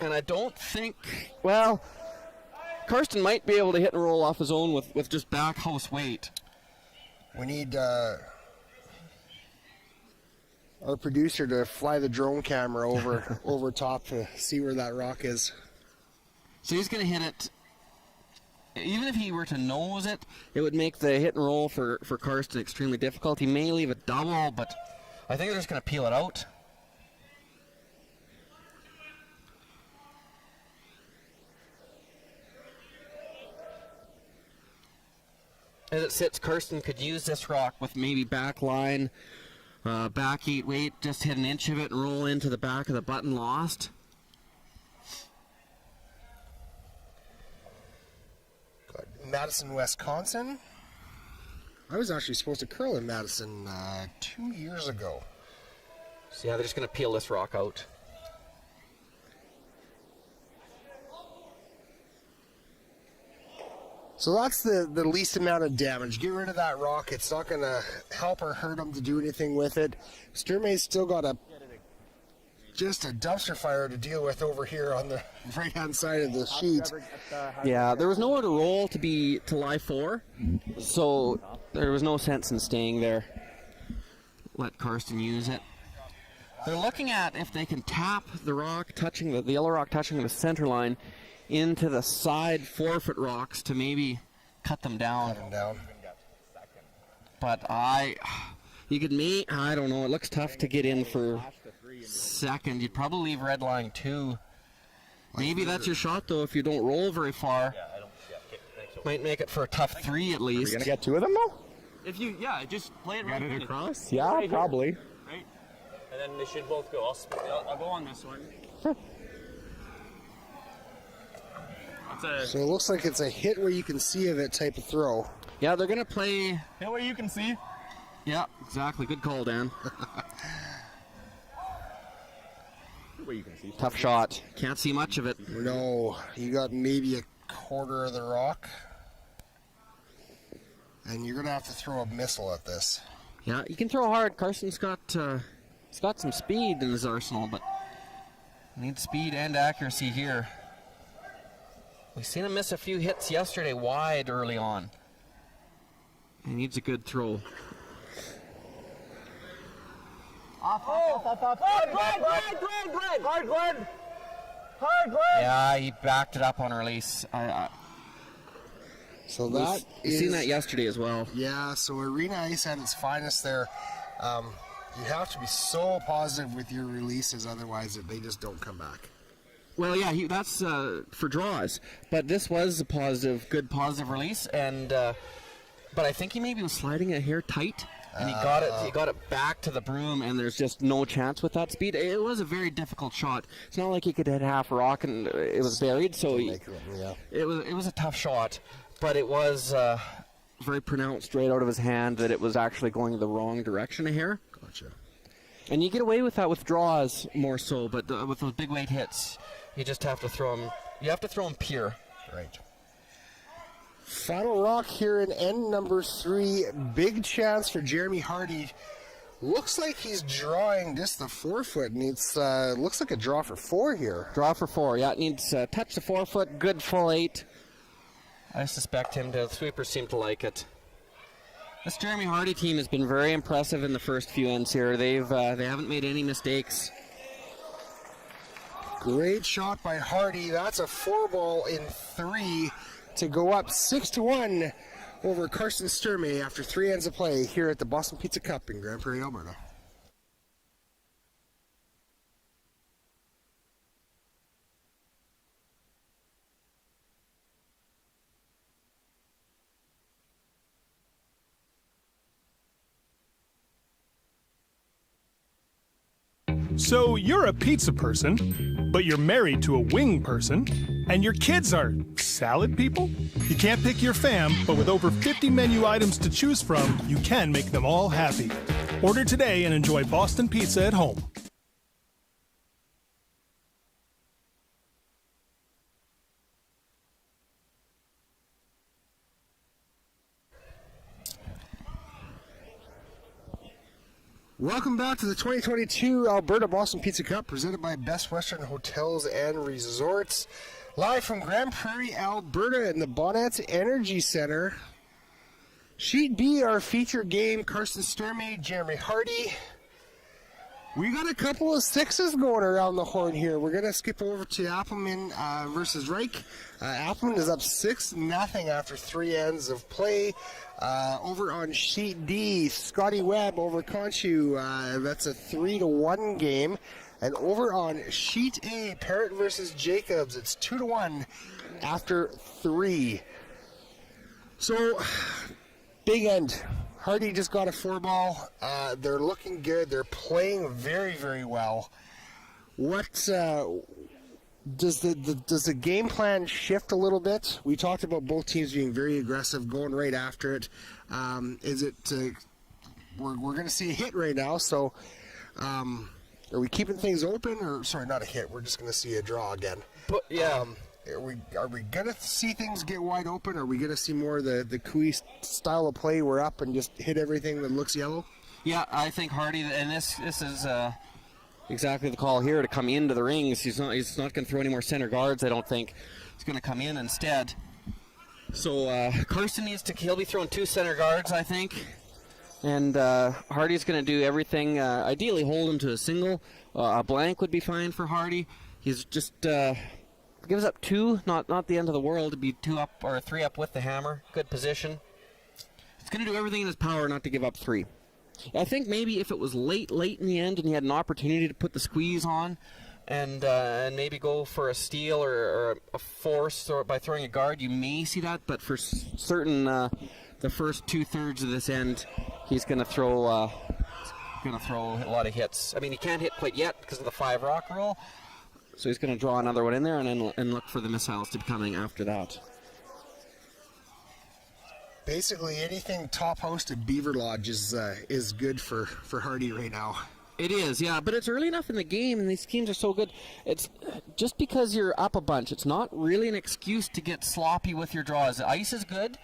And I don't think, well, Karsten might be able to hit and roll off his own with just back house weight. We need our producer to fly the drone camera over top to see where that rock is. So he's going to hit it. Even if he were to nose it, it would make the hit and roll for Karsten extremely difficult. He may leave it double, but I think they're just going to peel it out. As it sits, Kirsten could use this rock with maybe back line, back 8 weight, just hit an inch of it and roll into the back of the button lost. Got Madison, Wisconsin. I was actually supposed to curl in Madison 2 years ago. So yeah, they're just going to peel this rock out. So that's the least amount of damage. Get rid of that rock. It's not going to help or hurt them to do anything with it. Sturmay's still got just a dumpster fire to deal with over here on the right-hand side of the sheet. Yeah, there was nowhere to roll to lie 4, so there was no sense in staying there. Let Karsten use it. They're looking at if they can tap the rock touching the yellow rock touching the center line into the side 4-foot rocks to maybe cut them down. But I don't know. It looks tough to get in for second. You'd probably leave red line 2. Maybe that's your shot though if you don't roll very far. Might make it for a tough 3 at least. Are we gonna get 2 of them though? If you, just play it right. Get it across? Yeah, right probably. Here, right? And then they should both go. I'll go on this one. So it looks like it's a hit where you can see of it type of throw. Yeah, they're gonna play. Hit where you can see. Yeah, exactly. Good call, Dan. Where you can see. Tough shot. Can't see much of it. No, you got maybe a quarter of the rock. And you're going to have to throw a missile at this. Yeah, you can throw hard. Carson's got some speed in his arsenal, but needs speed and accuracy here. We've seen him miss a few hits yesterday wide early on. He needs a good throw. Off. Hard, Glenn. Yeah, he backed it up on release. So that We've seen that yesterday as well. Yeah, so Arena Ice at its finest there. You have to be so positive with your releases, otherwise they just don't come back. Well, yeah, that's for draws. But this was a good positive release, and but I think he maybe was sliding a hair tight, and he got it back to the broom, and there's just no chance with that speed. It was a very difficult shot. It's not like he could hit half rock and it was buried, so it was a tough shot, but it was very pronounced right out of his hand that it was actually going the wrong direction a hair. Gotcha. And you get away with that with draws more so, but with those big weight hits, you just have to throw them. You have to throw them pure. Right. Final rock here in end number 3. Big chance for Jeremy Harty. Looks like he's drawing just the 4-foot, and it's looks like a draw for 4 here. Draw for 4. Yeah, it needs touch the 4-foot. Good full 8. I suspect the sweepers seem to like it. This Jeremy Harty team has been very impressive in the first few ends here. They haven't made any mistakes. Great shot by Harty. That's a 4-ball in 3 to go up 6-1 over Karsten Sturmay after 3 ends of play here at the Boston Pizza Cup in Grand Prairie, Alberta. So you're a pizza person, but you're married to a wing person, and your kids are salad people? You can't pick your fam, but with over 50 menu items to choose from, you can make them all happy. Order today and enjoy Boston Pizza at home. Welcome back to the 2022 Alberta Boston Pizza Cup, presented by Best Western Hotels and Resorts. Live from Grand Prairie, Alberta in the Bonnet Energy Center. Sheet B, our feature game, Karsten Sturmay, Jeremy Harty. We got a couple of sixes going around the horn here. We're going to skip over to Appleman versus Reich. Appleman is up 6-0 after 3 ends of play. Over on sheet D, Scotty Webb over Conchu. That's a 3-1 game. And over on sheet A, Parrott versus Jacobs, it's 2-1 after 3. So, big end. Harty just got a 4-ball. They're looking good. They're playing very, very well. What does the game plan shift a little bit? We talked about both teams being very aggressive, going right after it. Is it? We're going to see a hit right now. So, are we keeping things open, or sorry, not a hit? We're just going to see a draw again. But yeah. Are we gonna see things get wide open? Are we gonna see more of the Cooey style of play? We're up and just hit everything that looks yellow. Yeah, I think Harty, and this is exactly the call here to come into the rings. He's not going to throw any more center guards. I don't think he's going to come in instead. So Carson he'll be throwing 2 center guards, I think, and Harty's going to do everything. Ideally, hold him to a single. A blank would be fine for Harty. He's just. Gives up 2, not the end of the world to be 2 up or 3 up with the hammer. Good position. He's going to do everything in his power not to give up 3. I think maybe if it was late in the end and he had an opportunity to put the squeeze on and maybe go for a steal or a force or by throwing a guard, you may see that. But for certain, the first 2/3 of this end, he's going to throw a lot of hits. I mean, he can't hit quite yet because of the 5 rock rule. So he's going to draw another one in there and look for the missiles to be coming after that. Basically, anything top host at Beaver Lodge is good for Harty right now. It is, yeah, but it's early enough in the game, and these teams are so good. It's just because you're up a bunch, it's not really an excuse to get sloppy with your draws. The ice is good.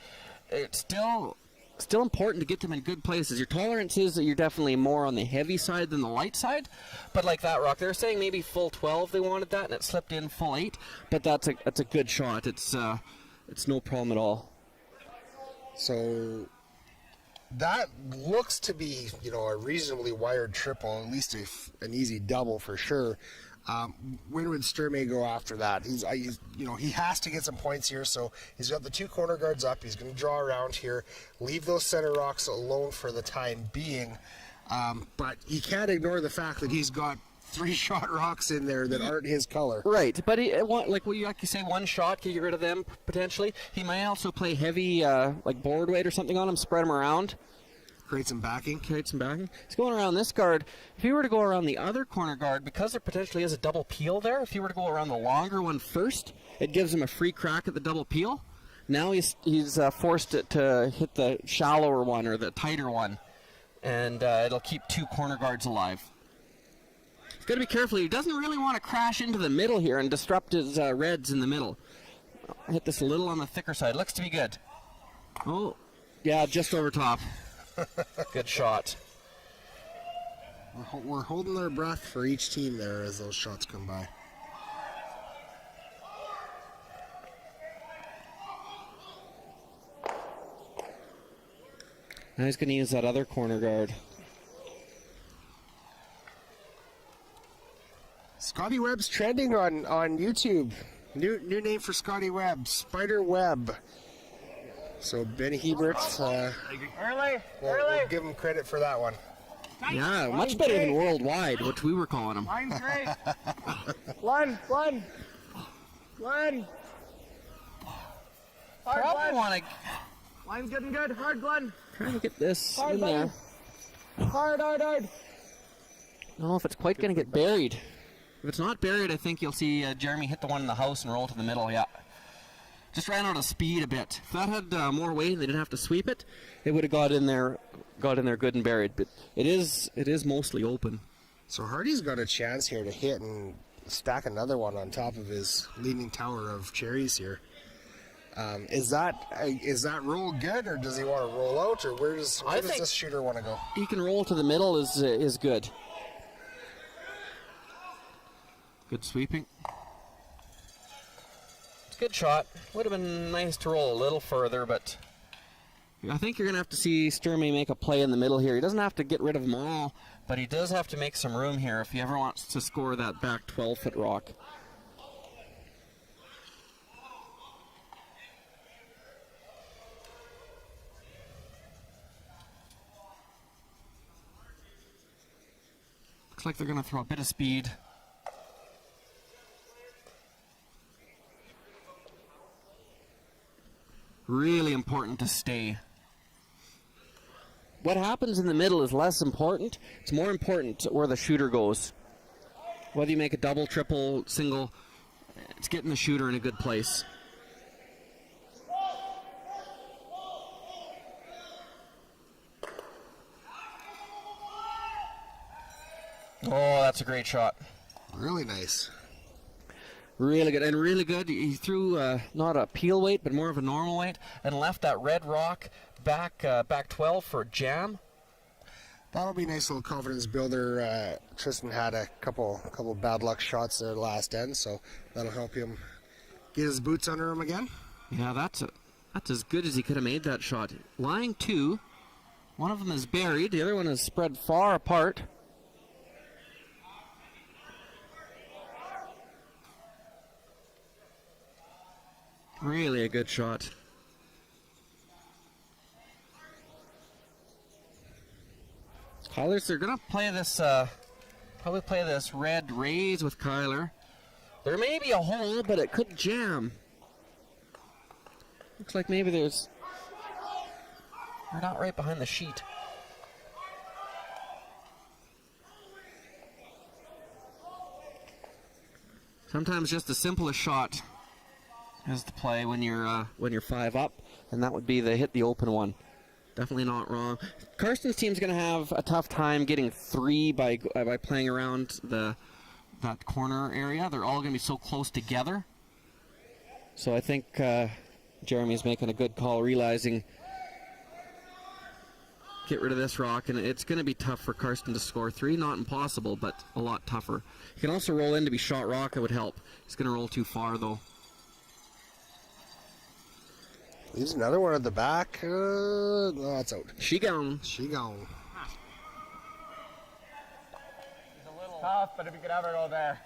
It's still important to get them in good places. Your tolerance is that you're definitely more on the heavy side than the light side. But like that rock, they're saying maybe full 12 they wanted that, and it slipped in full 8. But that's a good shot. It's no problem at all. So that looks to be, a reasonably wired triple, at least an easy double for sure. When would Sturmay go after that? He has to get some points here, so he's got the 2 corner guards up. He's going to draw around here, leave those center rocks alone for the time being. But he can't ignore the fact that he's got 3 shot rocks in there that aren't his color. Right, but like you say, 1 shot, can you get rid of them potentially? He might also play heavy, like board weight or something on them, spread them around. Create some backing. He's going around this guard. If he were to go around the other corner guard, because there potentially is a double peel there, if he were to go around the longer one first, it gives him a free crack at the double peel. Now he's forced to hit the shallower one or the tighter one, and it'll keep 2 corner guards alive. He's got to be careful. He doesn't really want to crash into the middle here and disrupt his reds in the middle. Hit this a little on the thicker side. Looks to be good. Oh, yeah, just over top. Good shot. We're holding our breath for each team there as those shots come by. Now he's going to use that other corner guard. Scotty Webb's trending on YouTube. New name for Scotty Webb, Spider Webb. So Ben Hebert, we'll give him credit for that one. Yeah, much better than worldwide, which we were calling him. Line's great. Glenn. Hard, Glenn. Line's getting good. Hard, Glenn. Trying to get this Hard, in there. Hard. I don't know if it's quite going to get buried. If it's not buried, I think you'll see Jeremy hit the one in the house and roll to the middle, yeah. Just ran out of speed a bit. If that had more weight and they didn't have to sweep it, it would have got in there good and buried. But it is mostly open. So Harty's got a chance here to hit and stack another one on top of his leaning tower of cherries here. Is that roll good, or does he want to roll out, or where does this shooter want to go? He can roll to the middle is good. Good sweeping. It's a good shot. Would have been nice to roll a little further, but I think you're going to have to see Sturmay make a play in the middle here. He doesn't have to get rid of them all, but he does have to make some room here if he ever wants to score that back 12-foot rock. Looks like they're going to throw a bit of speed. Really important to stay. What happens in the middle is less important. It's more important where the shooter goes. Whether you make a double, triple, single, it's getting the shooter in a good place. Oh, that's a great shot. Really nice. Really good, and really good. He threw not a peel weight, but more of a normal weight, and left that red rock back 12 for a jam. That'll be a nice little confidence builder. Tristan had a couple bad luck shots there last end, so that'll help him get his boots under him again. Yeah, that's as good as he could have made that shot. Lying two, one of them is buried, the other one is spread far apart. Really a good shot. Kyler's, they're going to play this, probably play this red raise with Kyler. There may be a hole, but it could jam. Looks like maybe they're not right behind the sheet. Sometimes just the simplest shot is to play when you're 5 up, and that would be the hit the open one. Definitely not wrong. Karsten's team's going to have a tough time getting 3 by playing around that corner area. They're all going to be so close together. So I think Jeremy's making a good call, realizing get rid of this rock, and it's going to be tough for Karsten to score 3. Not impossible, but a lot tougher. He can also roll in to be shot rock. It would help. He's going to roll too far, though. There's another one at the back. No, it's out. She gone. She gone. Tough, but if you could ever go there.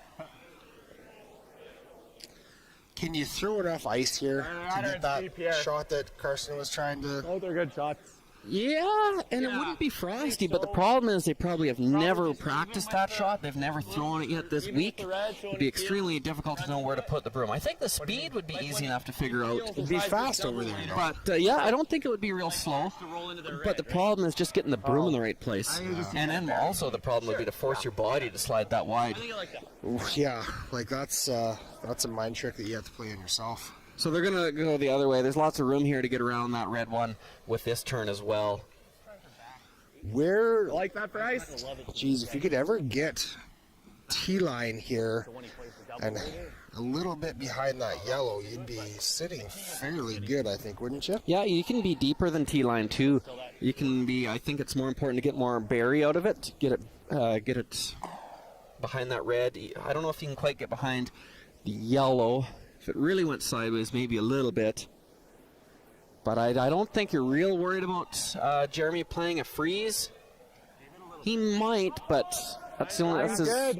Can you throw enough ice here to get that shot that Karsten was trying to... Oh, they're good shots. Yeah, and it wouldn't be frosty, but the problem is they probably have never practiced that shot. They've never thrown it yet this week. It would be extremely difficult to know where to put the broom. I think the speed would be easy enough to figure out. It'd be fast over there, though. But, yeah, I don't think it would be real slow. But the problem is just getting the broom in the right place. And then also the problem would be to force your body to slide that wide. Yeah, like that's a mind trick that you have to play on yourself. So they're going to go the other way. There's lots of room here to get around that red one with this turn as well. Where... Like that for ice? Geez, if you could ever get T-line here and a little bit behind that yellow, you'd be sitting fairly good, I think, wouldn't you? Yeah, you can be deeper than T-line too. You can be, I think it's more important to get more berry out of it, get it behind that red. I don't know if you can quite get behind the yellow. If it really went sideways, maybe a little bit. But I don't think you're real worried about Jeremy playing a freeze. He might, but that's his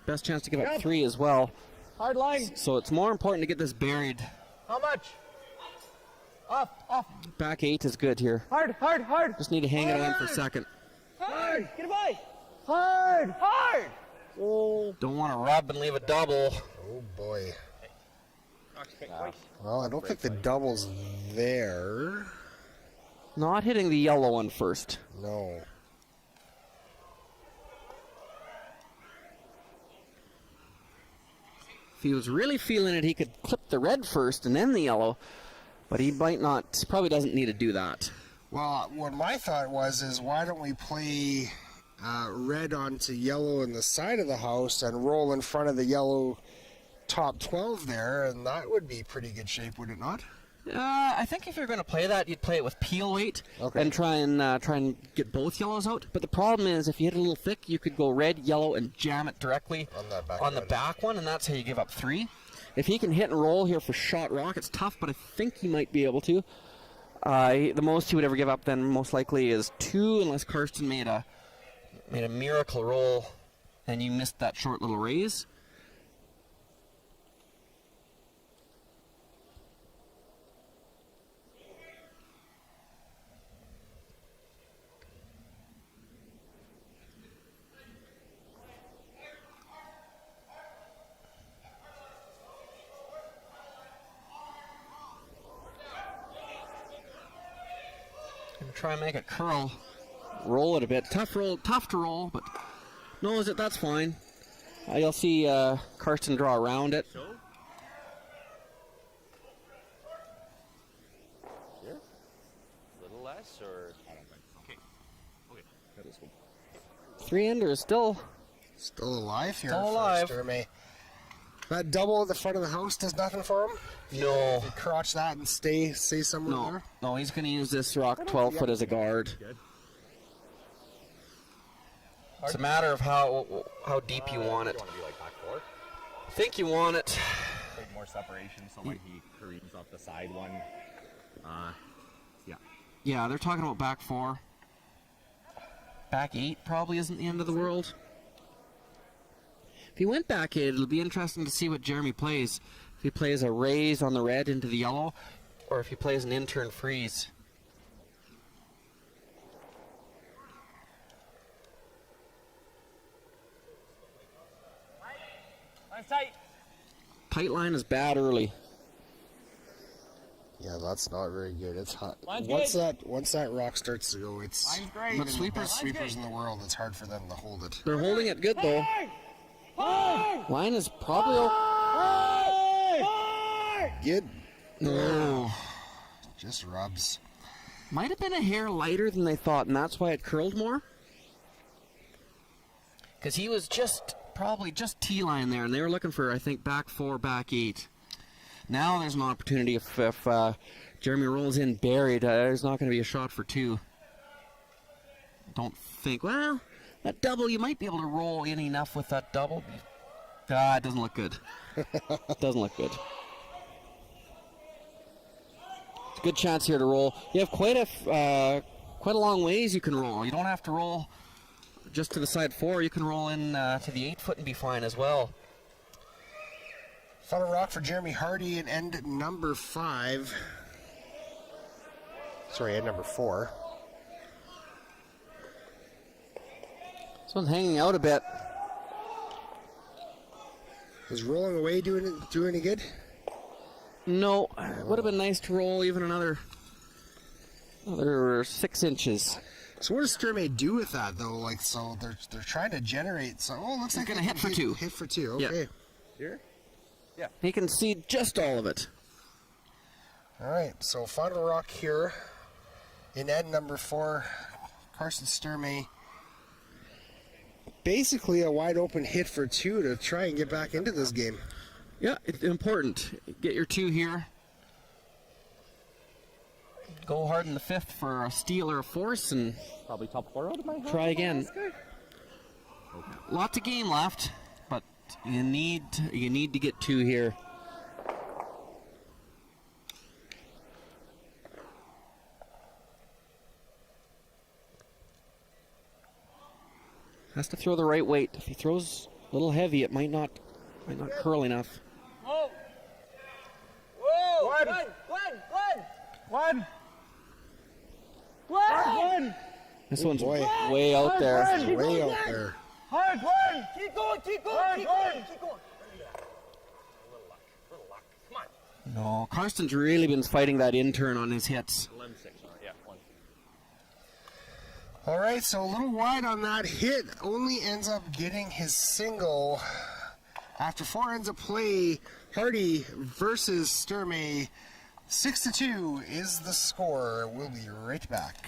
best chance to give up 3 as well. Hard line. So it's more important to get this buried. How much? Off. Back 8 is good here. Hard. Just need to hang it on for a second. Hard. Get it by. Hard. Oh. Don't want to rub and leave a double. Oh, boy. Well, I don't think the double's there. Not hitting the yellow one first. No. If he was really feeling it, he could clip the red first and then the yellow. But he might not, probably doesn't need to do that. Well, what my thought was is why don't we play red onto yellow in the side of the house and roll in front of the yellow top 12 there, and that would be pretty good shape, would it not? I think if you're going to play that, you'd play it with peel weight and try and get both yellows out. But the problem is, if you hit it a little thick, you could go red, yellow, and jam it directly on the back one, and that's how you give up 3. If he can hit and roll here for shot rock, it's tough, but I think he might be able to. The most he would ever give up then most likely is 2, unless Karsten made a miracle roll and you missed that short little raise. Try and make it curl. Roll it a bit. Tough to roll, but knows it. That's fine. You'll see Karsten draw around it. Here? A little less, or? I don't think so. Okay. That is good. 3-ender is still alive here. Still alive. For Sturmay. That double at the front of the house does nothing for him. No. You crotch that and stay somewhere there. No, he's going to use this rock 12 foot as a guard. Good. It's a matter of how deep you want it. You want to be like back 4? I think you want it. Create more separation, so when he careens off the side one, yeah. Yeah, they're talking about back 4. Back 8 probably isn't the end of the world. If he went back 8, it'll be interesting to see what Jeremy plays. If he plays a raise on the red into the yellow, or if he plays an in-turn freeze. Line's tight. Tight line is bad early. Yeah, that's not very good. It's hot. Line's Once that rock starts to go, it's Line's great. even the Sweepers- best sweepers in the world. It's hard for them to hold it. They're holding it good though. Line is probably Good. no. Just rubs. Might have been a hair lighter than they thought, and that's why it curled more. Because he was probably just T-line there, and they were looking for, I think, back 4, back 8. Now there's an opportunity if Jeremy rolls in buried, there's not going to be a shot for 2. Don't think, well, that double, you might be able to roll in enough with that double. It doesn't look good. Doesn't look good. It's a good chance here to roll. You have quite a long ways you can roll. You don't have to roll just to the side 4. You can roll in to the 8 foot and be fine as well. Final rock for Jeremy Harty in end number 5. Sorry, end number 4. This one's hanging out a bit. Is rolling away doing any good? No, would have been nice to roll even another 6 inches. So what does Sturmay do with that though? Like, so they're trying to generate. So looks They're like gonna they hit can for 2. Hit for 2. Yeah. Okay. Here? He can see just all of it. All right. So final rock here in end number 4. Carson Sturmay. Basically a wide open hit for 2 to try and get back into this game. Yeah, it's important. Get your 2 here. Go hard in the 5th for a steal or a force and Probably top 4 out of my head. try again. Lots of game left, but you need to get 2 here. Has to throw the right weight. If he throws a little heavy, it might not curl enough. Whoa! Whoa! Glenn! Glenn! Glenn! This one's boy. way out there. Keep Way going, out Glenn. there. Hard, Glenn! Keep going, keep going, keep going, keep going. No, Karsten's really been fighting that in-turn on his hits. Limb 6, yeah, 1. All right, so a little wide on that hit. Only ends up getting his single. After 4 ends of play, Harty versus Sturmay, 6-2 is the score. We'll be right back.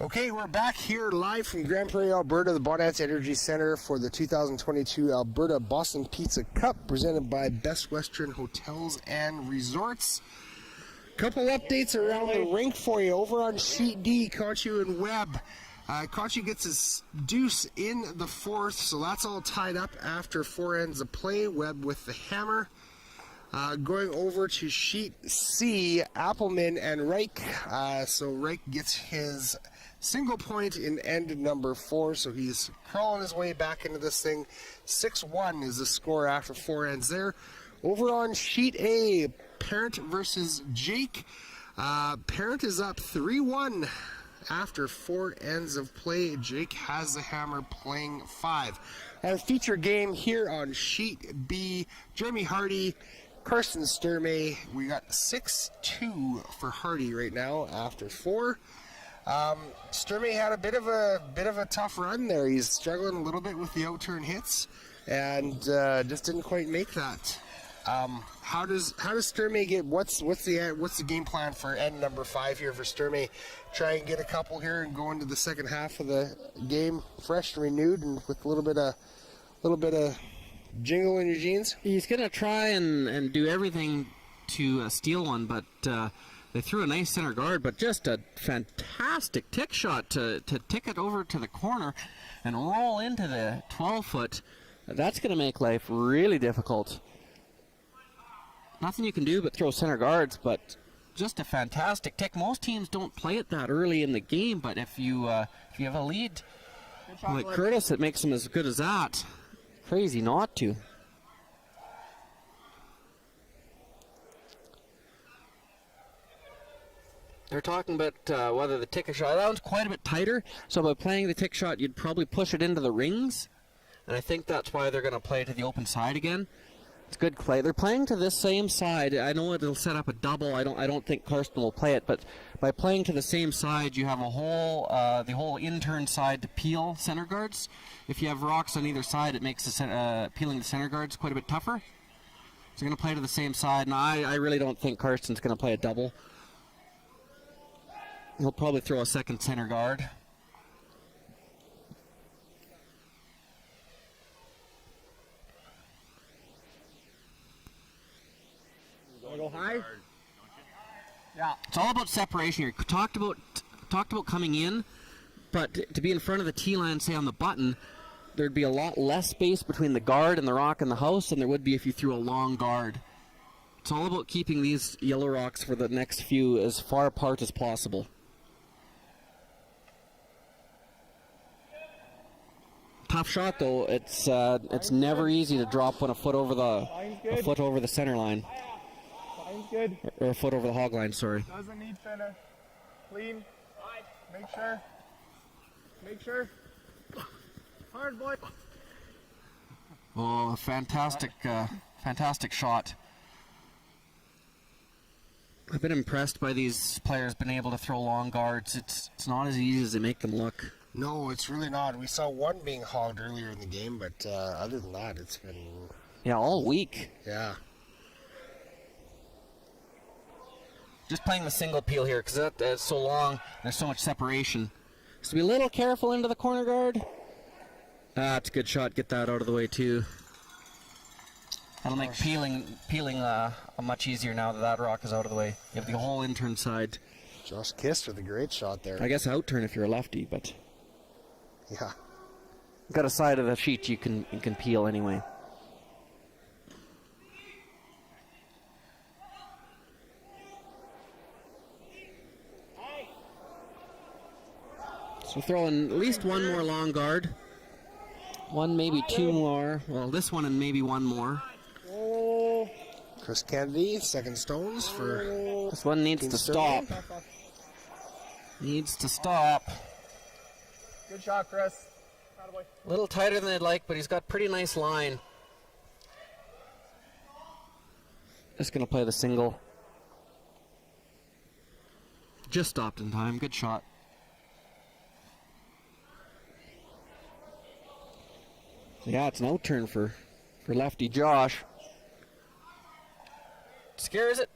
Okay, we're back here live from Grand Prairie, Alberta, the Bonance Energy Center for the 2022 Alberta Boston Pizza Cup, presented by Best Western Hotels and Resorts. Couple updates around the rink for you. Over on Sheet D, Conchu and Webb. Conchu gets his deuce in the fourth, so that's all tied up after 4 ends of play. Webb with the hammer. Going over to Sheet C, Appleman and Reich. So Reich gets his single point in end number 4, so he's crawling his way back into this thing. 6-1 is the score after 4 ends there. Over on Sheet A, Parent versus Jake. Parent is up 3-1 after 4 ends of play. Jake has the hammer, playing 5. Our feature game here on Sheet B, Jeremy Harty, Karsten Sturmay. We got 6-2 for Harty right now after 4. Sturmay had a bit of a tough run there. He's struggling a little bit with the out-turn hits, and just didn't quite make that. How does Sturmay get? What's the game plan for end number 5 here for Sturmay? Try and get a couple here and go into the second half of the game fresh and renewed, and with a little bit of jingle in your jeans. He's gonna try and do everything to steal one, but they threw a nice center guard, but just a fantastic tick shot to tick it over to the corner and roll into the 12-foot. That's going to make life really difficult. Nothing you can do but throw center guards, but just a fantastic tick. Most teams don't play it that early in the game, but if you have a lead like Curtis, it makes them as good as that. Crazy not to. They're talking about whether the tick shot, that one's quite a bit tighter, so by playing the tick shot, you'd probably push it into the rings, and I think that's why they're going to play to the open side again. It's good play. They're playing to this same side. I know it'll set up a double. I don't think Karsten will play it, but by playing to the same side, you have the whole in-turn side to peel center guards. If you have rocks on either side, it makes peeling the center guards quite a bit tougher. So they're going to play to the same side, and I really don't think Karsten's going to play a double. He'll probably throw a second center guard. Go high? Yeah. It's all about separation here. Talked about coming in, but to be in front of the tee line, say on the button, there'd be a lot less space between the guard and the rock in the house than there would be if you threw a long guard. It's all about keeping these yellow rocks for the next few as far apart as possible. Tough shot though. It's never easy to drop one a foot over the center line. Line's good. Or a foot over the hog line, sorry. Doesn't need finna. Clean. Make sure. Make sure. Hard, boy. Oh, fantastic shot. I've been impressed by these players being able to throw long guards. It's not as easy as they make them look. No, it's really not. We saw one being hogged earlier in the game, but other than that, it's been... Yeah, all week. Yeah. Just playing the single peel here because that's so long. There's so much separation. So be a little careful into the corner guard. It's a good shot. Get that out of the way too. That'll make peeling much easier now that rock is out of the way. You have the whole in-turn side. Josh Kist with a great shot there. I guess out-turn if you're a lefty, but yeah. Got a side of the sheet you can peel anyway. So throwing at least one more long guard. One, maybe two more. Well, this one and maybe one more. Chris Kennedy, second stones for... This one needs to stop. Needs to stop. Good shot, Chris. A little tighter than I'd like, but he's got pretty nice line. Just going to play the single. Just stopped in time. Good shot. Yeah, it's an out-turn for lefty Josh. Scares it.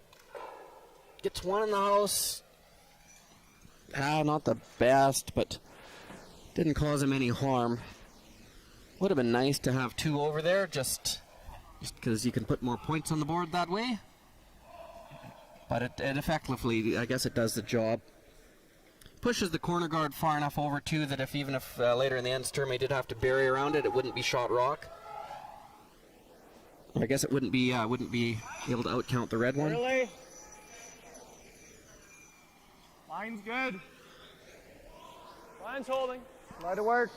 Gets one in the house. not the best, but didn't cause him any harm. Would have been nice to have 2 over there, just because you can put more points on the board that way. But it effectively, I guess it does the job. Pushes the corner guard far enough over too that even if later in the end Sturmay did have to bury around it, it wouldn't be shot rock. I guess it wouldn't be able to outcount the red one. Really? Line's good. Line's holding. Try to work.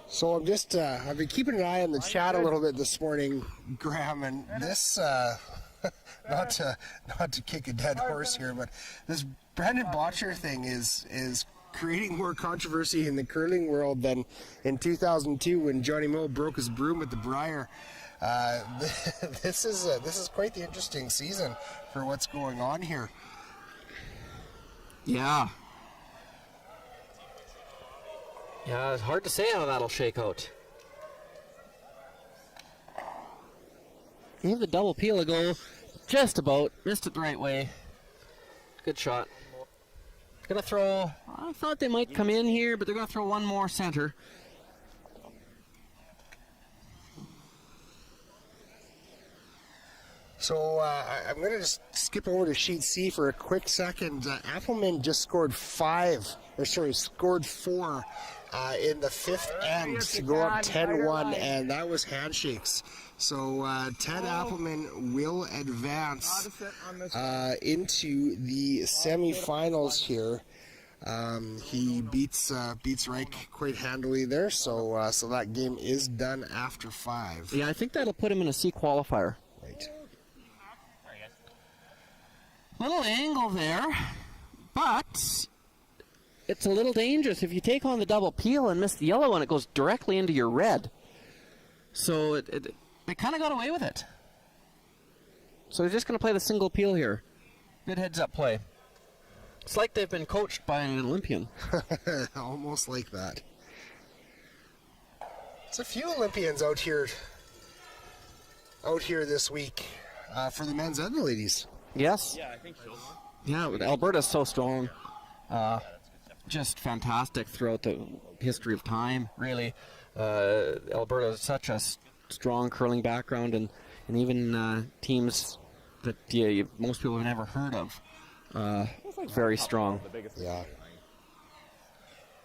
So I'm just, I've been keeping an eye on the chat a little bit this morning, Graham, and this, not to kick a dead horse here, but this Brandon Botcher thing is creating more controversy in the curling world than in 2002 when Johnny Moe broke his broom at the Briar. This is quite the interesting season for what's going on here. Yeah. Yeah, it's hard to say how that'll shake out. Gave the double peel a go, just about. Missed it the right way. Good shot. Gonna throw, I thought they might come in here, but they're gonna throw one more center. So I'm going to just skip over to sheet C for a quick second. Appleman just scored 4 in the 5th end to go up 10-1, and that was handshakes. So Ted Appleman will advance into the semifinals here. He beats Reich quite handily there, so that game is done after 5. Yeah, I think that'll put him in a C qualifier. Right. Little angle there, but it's a little dangerous. If you take on the double peel and miss the yellow one, it goes directly into your red. So they kind of got away with it. So they're just going to play the single peel here. Good heads-up play. It's like they've been coached by an Olympian. Almost like that. It's a few Olympians out here this week for the men's and the ladies. Yes. Yeah, I think so. Yeah, Alberta's so strong. Just fantastic throughout the history of time, really. Alberta is such a strong curling background, and even teams that most people have never heard of. Very strong. Yeah.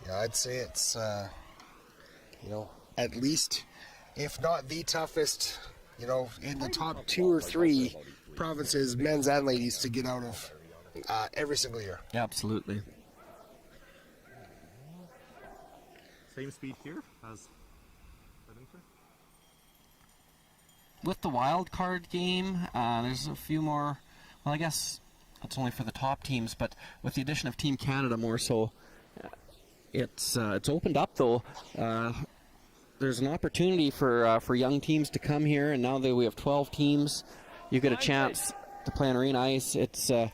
Yeah, I'd say it's, at least, if not the toughest, in the top 2 or 3 provinces, men's and ladies, to get out of every single year. Yeah, absolutely. Same speed here as Edinburgh? With the wild card game, there's a few more. Well, I guess that's only for the top teams, but with the addition of Team Canada more so, it's opened up though. There's an opportunity for young teams to come here, and now that we have 12 teams, you get a chance to play on arena ice. It's a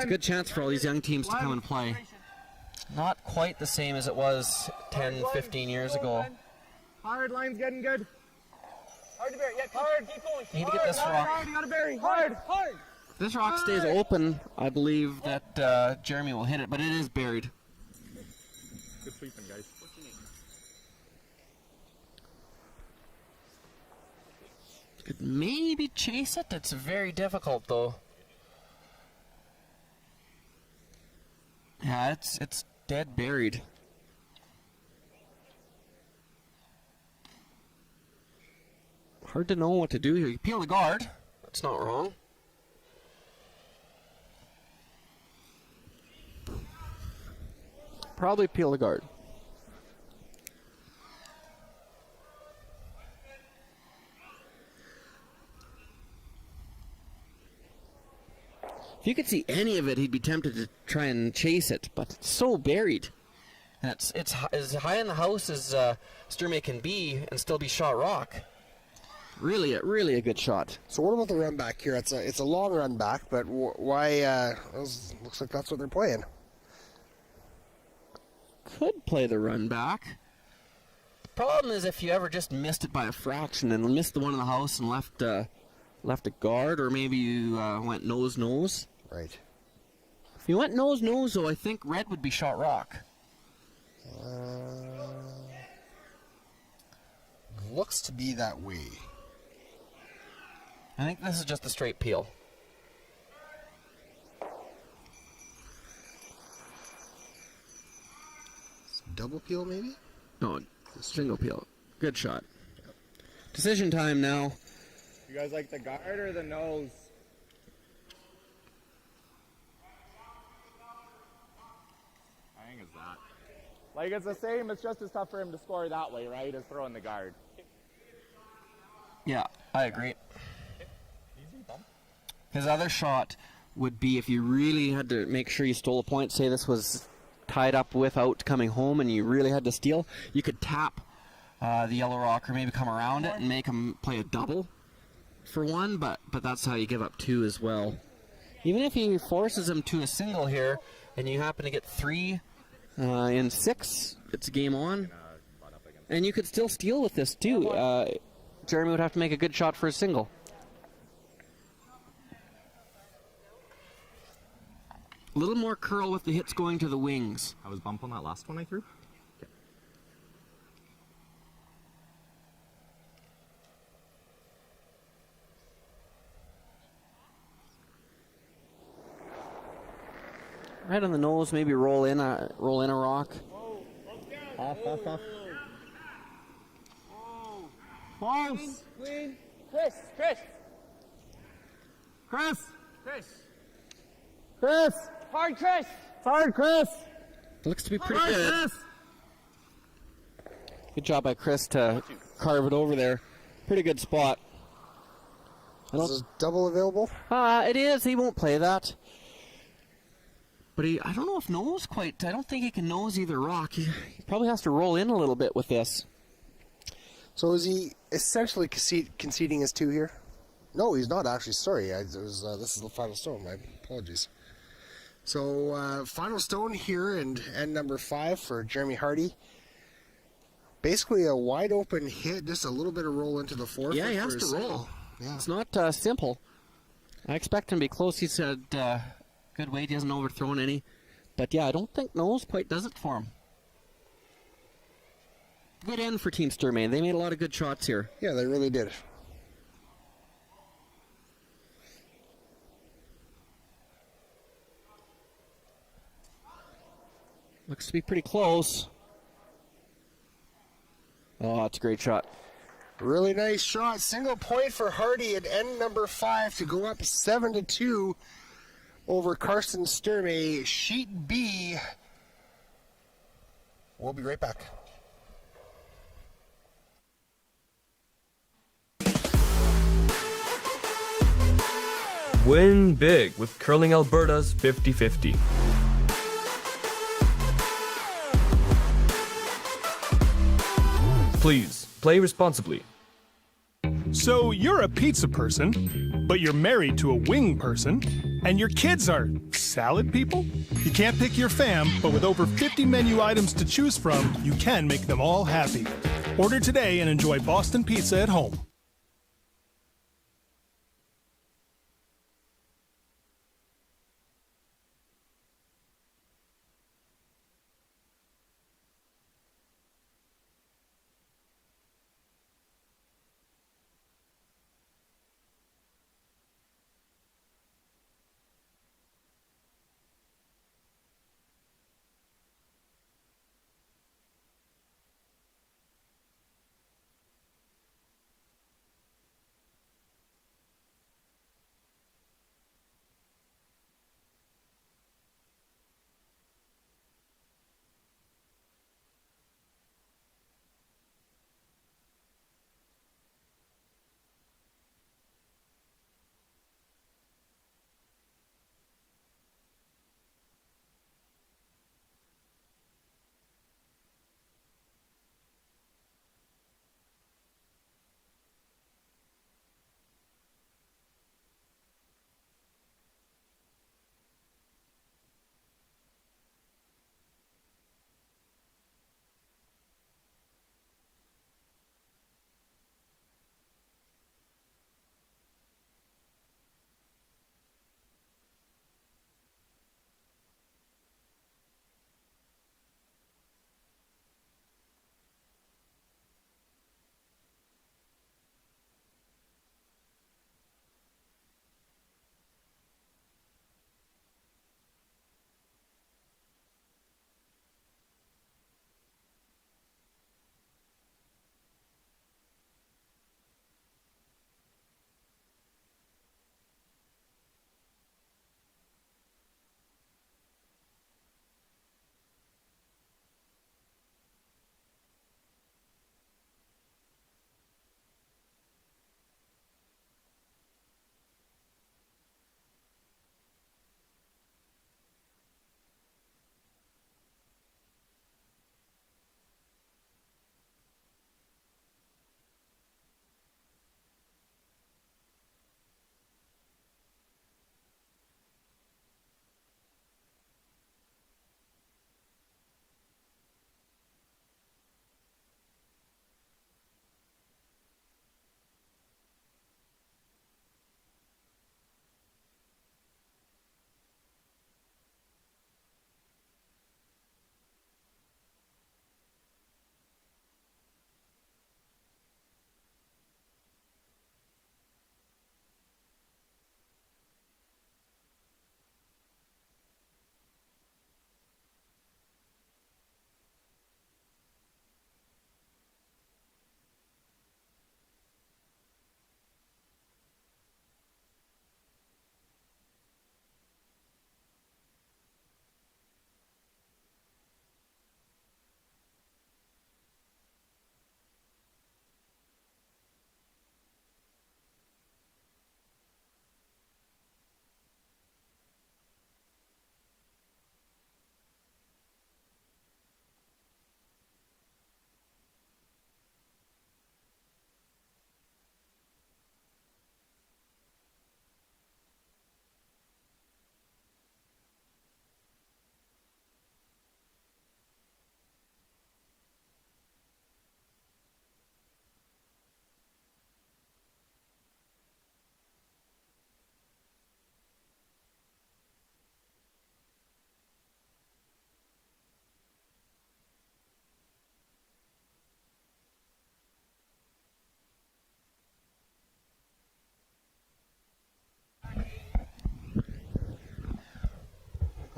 good chance for all these young teams to come and play. Not quite the same as it was 10, 15 years ago. Hard, line's getting good. Hard to bury. Yeah, hard. Keep going. Need to get this rock. Hard, you gotta bury. Hard. If this rock stays open, I believe that Jeremy will hit it, but it is buried. Good sweeping, guys. Could maybe chase it. It's very difficult though. Yeah, it's dead buried. Hard to know what to do here. You peel the guard. That's not wrong. Probably peel the guard. If you could see any of it, he'd be tempted to try and chase it, but it's so buried. And it's as high in the house as Sturmay can be and still be shot rock. Really a good shot. So what about the run back here? It's a long run back, but why? Looks like that's what they're playing. Could play the run back. The problem is if you ever just missed it by a fraction and missed the one in the house and left a guard, or maybe you went nose. Right. If you went nose-nose, though, I think red would be shot rock. Looks to be that way. I think this is just a straight peel. Double peel, maybe? No, single peel. Good shot. Decision time now. You guys like the guard or the nose? I think it's that. Like, it's the same, it's just as tough for him to score that way, right, as throwing the guard. Yeah, I agree. His other shot would be if you really had to make sure you stole a point, say this was tied up without coming home and you really had to steal, you could tap the yellow rock or maybe come around it and make him play a double for one, but that's how you give up two as well. Even if he forces him to a single here and you happen to get 3 in 6, it's a game on. And you could still steal with this too. Jeremy would have to make a good shot for a single. A little more curl with the hits going to the wings. I was bump on that last one I threw. Right on the nose, maybe roll in a rock. Off. Close. Chris. Hard, Chris. Hard, Chris! It looks to be pretty good. Good job by Chris to carve it over there. Pretty good spot. Is this double available? It is. He won't play that. But I don't know if nose quite. I don't think he can nose either rock. He probably has to roll in a little bit with this. So is he essentially conceding his 2 here? No, he's not actually. Sorry, this is the final stone. My apologies. So final stone here and number 5 for Jeremy Harty. Basically a wide open hit, just a little bit of roll into the 4th. Yeah, he has to roll. Yeah. It's not simple. I expect him to be close. He said good weight. He hasn't overthrown any. But yeah, I don't think nose quite does it for him. Good end for Team Sturmay. They made a lot of good shots here. Yeah, they really did. Looks to be pretty close. Oh, that's a great shot. Really nice shot. Single point for Harty at end number 5 to go up 7-2 over Carson Sturmay. Sheet B. We'll be right back. Win big with Curling Alberta's 50-50. Please, play responsibly. So you're a pizza person, but you're married to a wing person, and your kids are salad people? You can't pick your fam, but with over 50 menu items to choose from, you can make them all happy. Order today and enjoy Boston Pizza at home.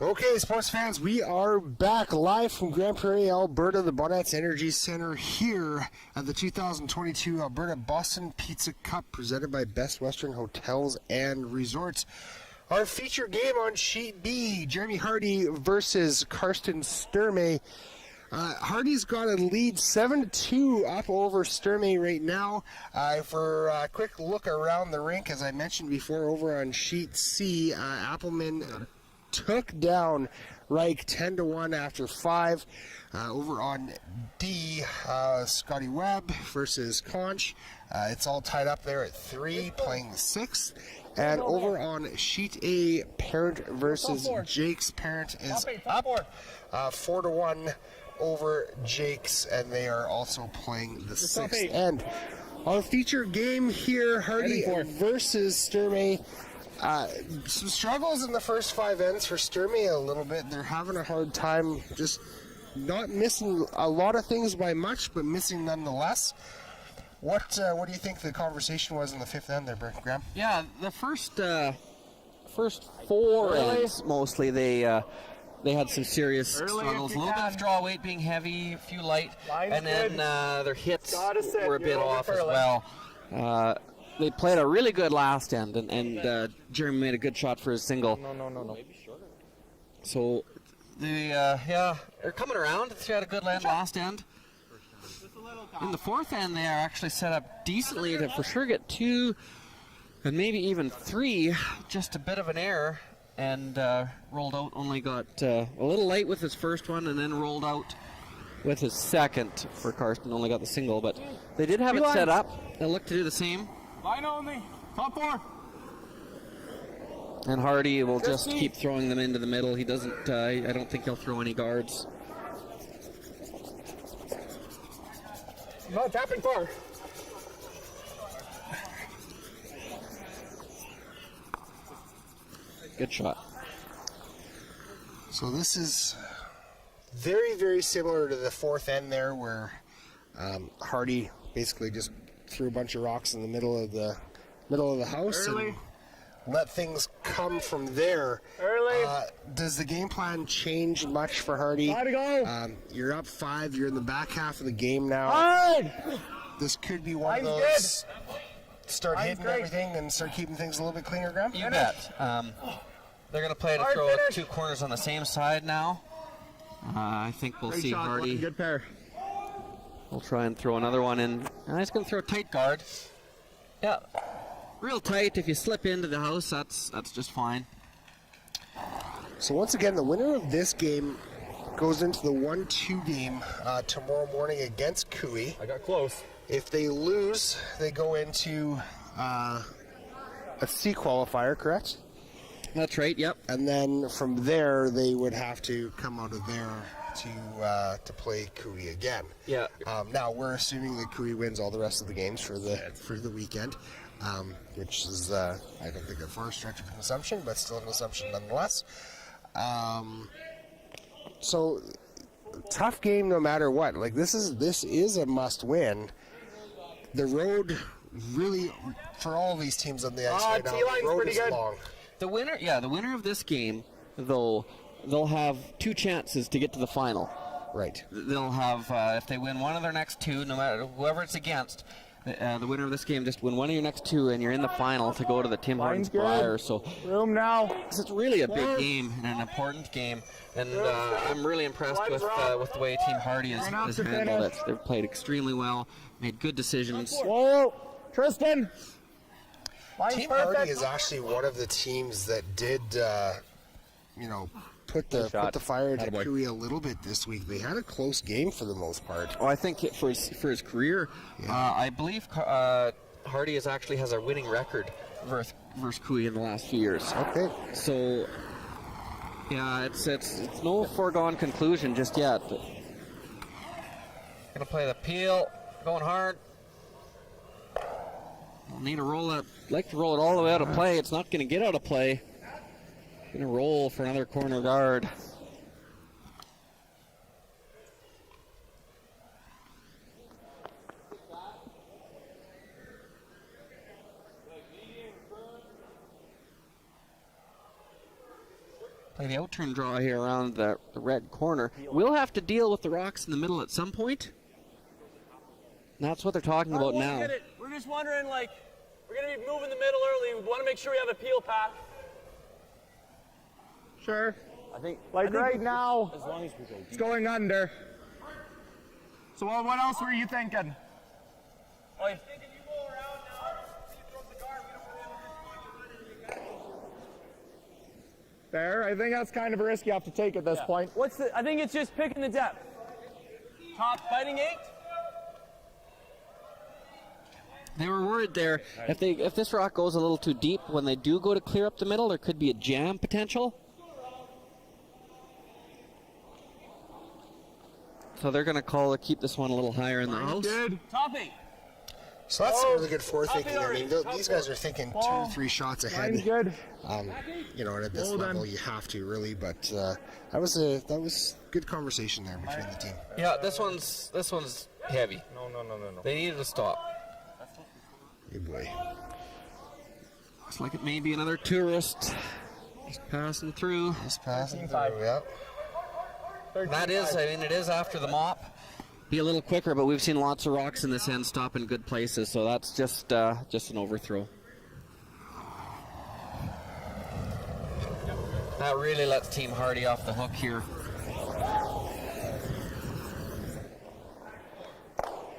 Okay, sports fans, we are back live from Grand Prairie, Alberta, the Bonnets Energy Center here at the 2022 Alberta Boston Pizza Cup presented by Best Western Hotels and Resorts. Our feature game on Sheet B, Jeremy Harty versus Karsten Sturmay. Harty's got a lead 7-2 up over Sturmay right now. For a quick look around the rink, as I mentioned before, over on Sheet C, Appelman took down Reich 10-1 after 5. Over on D, Scotty Webb versus Conch. It's all tied up there at 3, playing the 6th. And over on Sheet A, Parent versus Jake's. Parent is up 4-1 over Jake's, and they are also playing the 6th. And our feature game here, Harty versus Sturmay. Some struggles in the first 5 ends for Sturmay a little bit. They're having a hard time, just not missing a lot of things by much, but missing nonetheless. What do you think the conversation was in the 5th end there, Graham? Yeah, the first 4 ends mostly they had some serious struggles. A little bit of draw weight being heavy, a few light, and then their hits were a bit off as well. They played a really good last end, and Jeremy made a good shot for his single. No. So they're coming around. They had a good land last end. In the 4th end, they are actually set up decently to for sure get 2 and maybe even 3. Just a bit of an error, and rolled out. Only got a little light with his first one, and then rolled out with his second for Karsten. Only got the single, but they did have it set up. They look to do the same. Line only. Top 4. And Harty will just keep throwing them into the middle. He doesn't. I don't think he'll throw any guards. No, tapping 4. Good shot. So this is very, very similar to the 4th end there, where Harty basically just threw a bunch of rocks in the middle of the house and let things come from there. Does the game plan change much for Harty? Gotta go. You're up 5. You're in the back half of the game now. Hard. This could be one of those. Start hitting everything and start keeping things a little bit cleaner, Graham? You bet. They're going to play to throw 2 corners on the same side now. I think we'll see Harty. Good pair. We'll try and throw another one in. And he's going to throw a tight guard. Yeah. Real tight. If you slip into the house, that's just fine. So once again, the winner of this game goes into the 1-2 game tomorrow morning against Cooey. I got close. If they lose, they go into a C qualifier, correct? That's right, yep. And then from there, they would have to come out of there to play Cooey again. Yeah. Now, we're assuming that Cooey wins all the rest of the games for the weekend, which is, I don't think a far stretch of an assumption, but still an assumption nonetheless. So, tough game no matter what. Like, this is a must-win. The road really, for all these teams on the ice right now, the road is long. The winner of this game, though, they'll have 2 chances to get to the final. Right. They'll have, if they win one of their next 2, no matter whoever it's against, the winner of this game just win one of your next 2, and you're in the final to go to the Tim Hortons Brier. So room now. It's really a big game and an important game, and I'm really impressed with the way Team Harty has handled it. They've played extremely well, made good decisions. Whoa, Tristan. Team Harty is actually one of the teams that did, put the fire to Cooey a little bit this week. They had a close game for the most part. Oh, I think for his career, I believe Harty actually has a winning record versus Cooey in the last few years. Okay. So, yeah, it's no foregone conclusion just yet. Gonna play the peel, going hard. We'll need to roll it. Like to roll it all the way out of play. It's not gonna get out of play. Gonna roll for another corner guard. Play the out-turn draw here around the red corner. We'll have to deal with the rocks in the middle at some point. And that's what they're talking about now. We're just wondering, like, we're going to be moving the middle early. We want to make sure we have a peel path. Sure. I think Right now, as long as we go it's going under. So what else were you thinking? Oi. There, I think that's kind of a risk you have to take at this point. I think it's just picking the depth. Top fighting 8. They were worried there. If this rock goes a little too deep, when they do go to clear up the middle, there could be a jam potential. So they're going to call to keep this one a little higher in the house. Good. Top 8. So that's some really good forethinking. I mean, these guys are thinking 2 or 3 shots ahead. Line's good. You know, and at this level, you have to really. But that was good conversation there between the team. Yeah, this one's heavy. No. They needed to stop. Good boy. Looks like it may be another tourist just passing through. Just passing through, yeah. That is, I mean, it is after the mop. Be a little quicker, but we've seen lots of rocks in this end stop in good places, so that's just an overthrow. That really lets Team Harty off the hook here.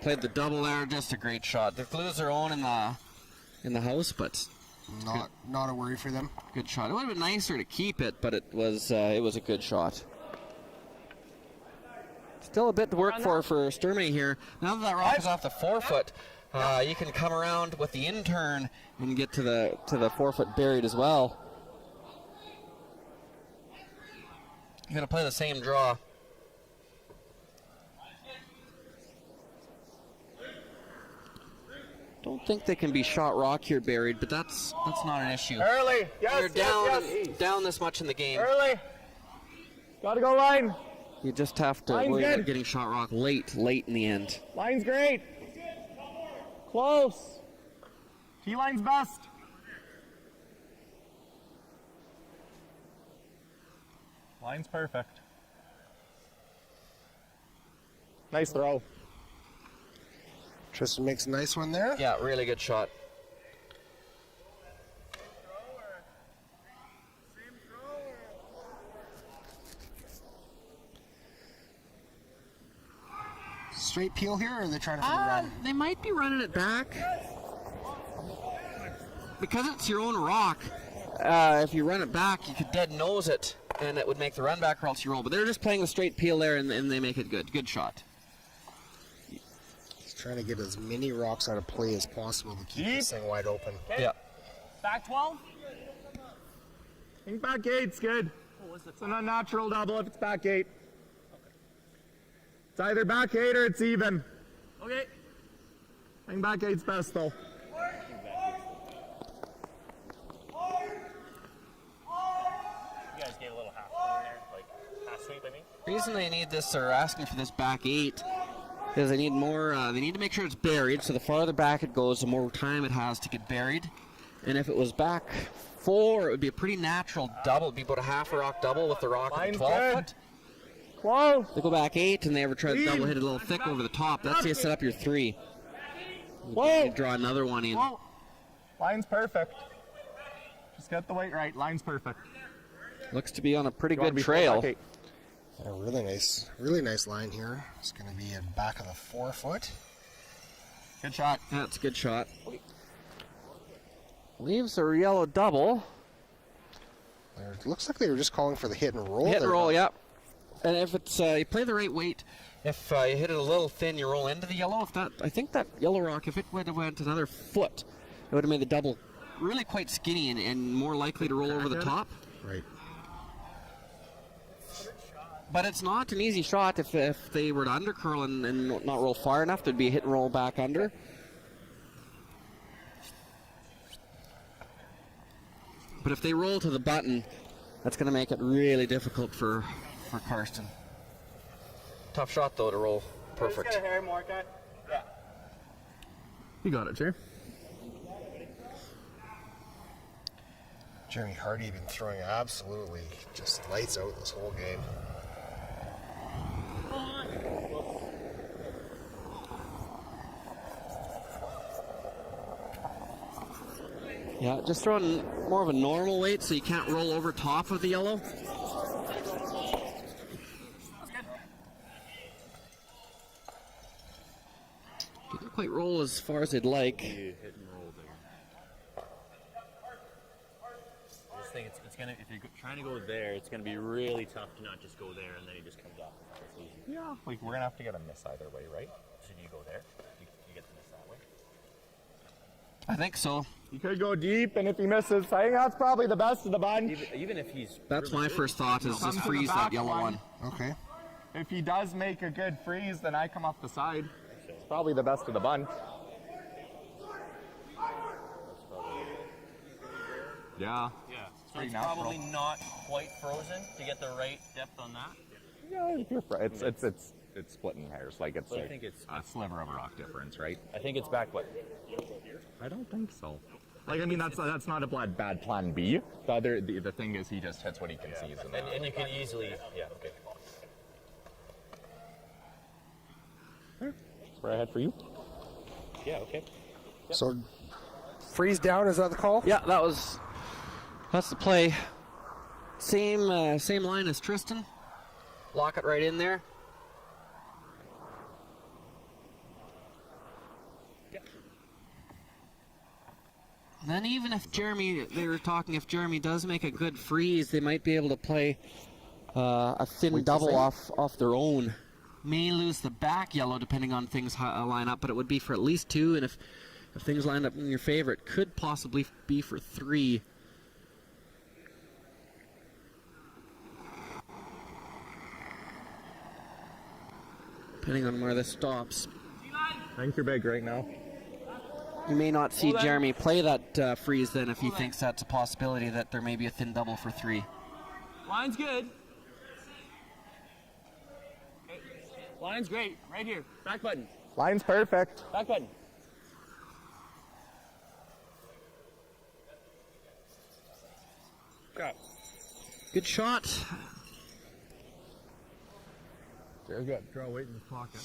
Played the double there, just a great shot. They've glued their own in the house, but Not a worry for them. good shot. It would have been nicer to keep it, but it was a good shot. Still a bit to work for Sturmay here. Now that rock is off the 4-foot, you can come around with the in-turn and get to the 4-foot buried as well. You're gonna play the same draw. Don't think they can be shot rock here buried, but that's not an issue. Early. You're down this much in the game. Early. Gotta go line. You just have to Line's worry good. about getting shot rock late in the end. Line's great. Close. T-line's best. Line's perfect. Nice throw. Tristan makes a nice one there. Yeah, really good shot. Straight peel here, or are they trying to run? They might be running it back. Because it's your own rock, if you run it back, you could dead nose it, and it would make the run back or else you roll. But they're just playing the straight peel there, and they make it good. Good shot. He's trying to get as many rocks out of play as possible to keep this thing wide open. Okay. Yeah. Back 12. I think back 8's good. It's an unnatural double if it's back 8. It's either back 8 or it's even. Okay. I think back 8's best though. You guys gave a little half in there, like half sweep, I mean. The reason they need this, or asking for this back 8, is they need more. They need to make sure it's buried. So the farther back it goes, the more time it has to get buried. And if it was back 4, it would be a pretty natural double. It'd be about a half a rock double with the rock at the Line's 12 good. foot. Close. They go back 8, and they ever try to double hit it a little thick over the top. That's how you set up your 3. Whoa. You draw another one in. Whoa. Line's perfect. Just get the weight right. Line's perfect. Looks to be on a pretty You wanna good be trail. back 8. A really nice line here. It's going to be a back of the 4 foot. Good shot. That's a good shot. Leaves a yellow double. It looks like they were just calling for the hit and roll. Hit and there. roll, yep. And if it's you play the right weight, if you hit it a little thin, you roll into the yellow. I think that yellow rock, if it would have went another foot, it would have made the double really quite skinny and more likely to roll over the top. Right. But it's not an easy shot. If they were to undercurl and not roll far enough, there'd be a hit and roll back under. But if they roll to the button, that's going to make it really difficult for Karsten. Tough shot, though, to roll. Perfect. Just get a hair more, okay? Yeah. You got it, Jay. Jeremy Harty been throwing absolutely just lights out this whole game. Yeah, just throwing more of a normal weight so you can't roll over top of the yellow. Didn't quite roll as far as they'd like. Hit and roll there. I just think it's gonna, if you're trying to go there, it's gonna be really tough to not just go there and then he just comes off. Yeah. Like, we're gonna have to get a miss either way, right? So you go there, you get the miss that way. I think so. He could go deep, and if he misses, I think that's probably the best of the bunch. Even if he's That's really my good, first thought, is Come just to the freeze that back yellow one. one. Okay. If he does make a good freeze, then I come off the side. It's probably the best of the bunch. Yeah. Yeah. So Pretty it's natural. probably not quite frozen to get the right depth on that. Yeah, if you're it's splitting hairs. Like, it's But I like think it's- a sliver of a rock difference, right? I think it's back what? I don't think so. Like, I mean, that's not a bad plan B. The thing is, he just hits what he can see. And you can easily, yeah, okay. That's where I had for you. Yeah, okay. So, freeze down, is that the call? Yeah, that's the play. Same line as Tristan. Lock it right in there. Then even if they were talking, if Jeremy does make a good freeze, they might be able to play a thin double off their own. May lose the back yellow depending on things line up, but it would be for at least 2, and if things line up in your favor, it could possibly be for 3. Depending on where this stops. I think you're big right now. You may not see Jeremy play that freeze then if he thinks that's a possibility that there may be a thin double for 3. Line's good. Okay. Line's great. Right here. Back button. Line's perfect. Back button. Good shot. Very good. Draw weight in his pocket.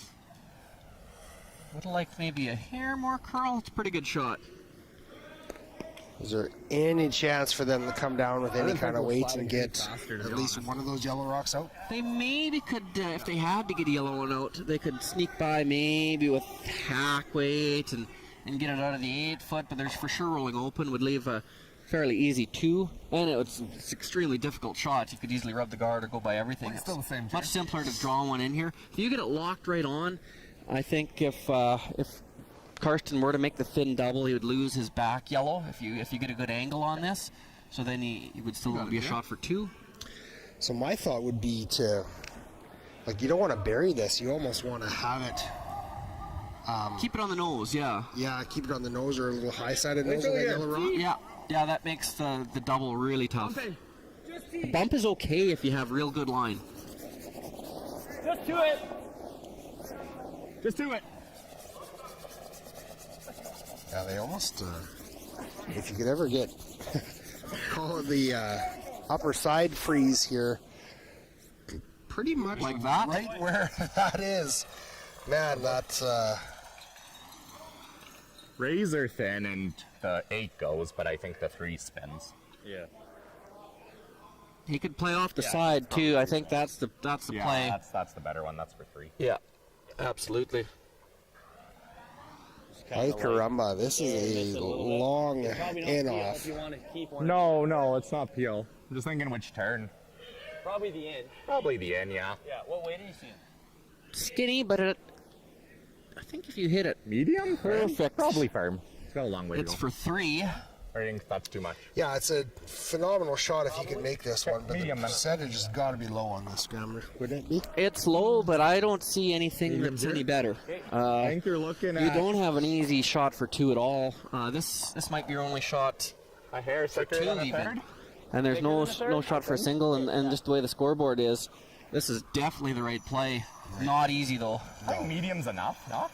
Would like maybe a hair more curl. It's a pretty good shot. Is there any chance for them to come down with any kind of weight and get at least one of those yellow rocks out? They maybe could, if they had to get a yellow one out, they could sneak by maybe with hack weight and get it out of the 8-foot, but there's for sure rolling open would leave a fairly easy 2, and it's an extremely difficult shot. You could easily rub the guard or go by everything. It's still the same Much simpler to draw one in here. If you get it locked right on, I think if Karsten were to make the thin double, he would lose his back yellow if you get a good angle on this. So then he would still be a shot for 2. So my thought would be to, like, you don't want to bury this. You almost want to have it. Keep it on the nose, yeah. Yeah, keep it on the nose or a little high-sided nose of that yellow rock. Yeah, that makes the double really tough. The bump is okay if you have real good line. Just do it. Just do it. Yeah, they almost, if you could ever get, call it the upper side freeze here. Pretty much Like that? right where that is. Man, that's, Razor thin and the 8 goes, but I think the 3 spins. Yeah. He could play off the side too. I think that's the Yeah, play. that's the better one. That's for 3. Yeah, absolutely. Ay caramba, this is a long Probably not in peel off. if you want to keep one. No, it's not peel. I'm just thinking which turn. Probably the end. Probably the end, yeah. Yeah. What weight are you seeing? Skinny, but I think if you hit it Medium? perfect, Probably firm. It's got a long way to it's go. for 3. I think that's too much. Yeah, it's a phenomenal shot if you could make this one, but Medium the then. percentage has got to be low on this scrambler, wouldn't it be? It's low, but I don't see anything that's any better. I think you're looking You at don't have an easy shot for 2 at all. This might be your only shot, a hair thicker 2 than a even. third. And there's no shot for a single, and just the way the scoreboard is, this is definitely the right play. Not easy though. I think medium's enough, not?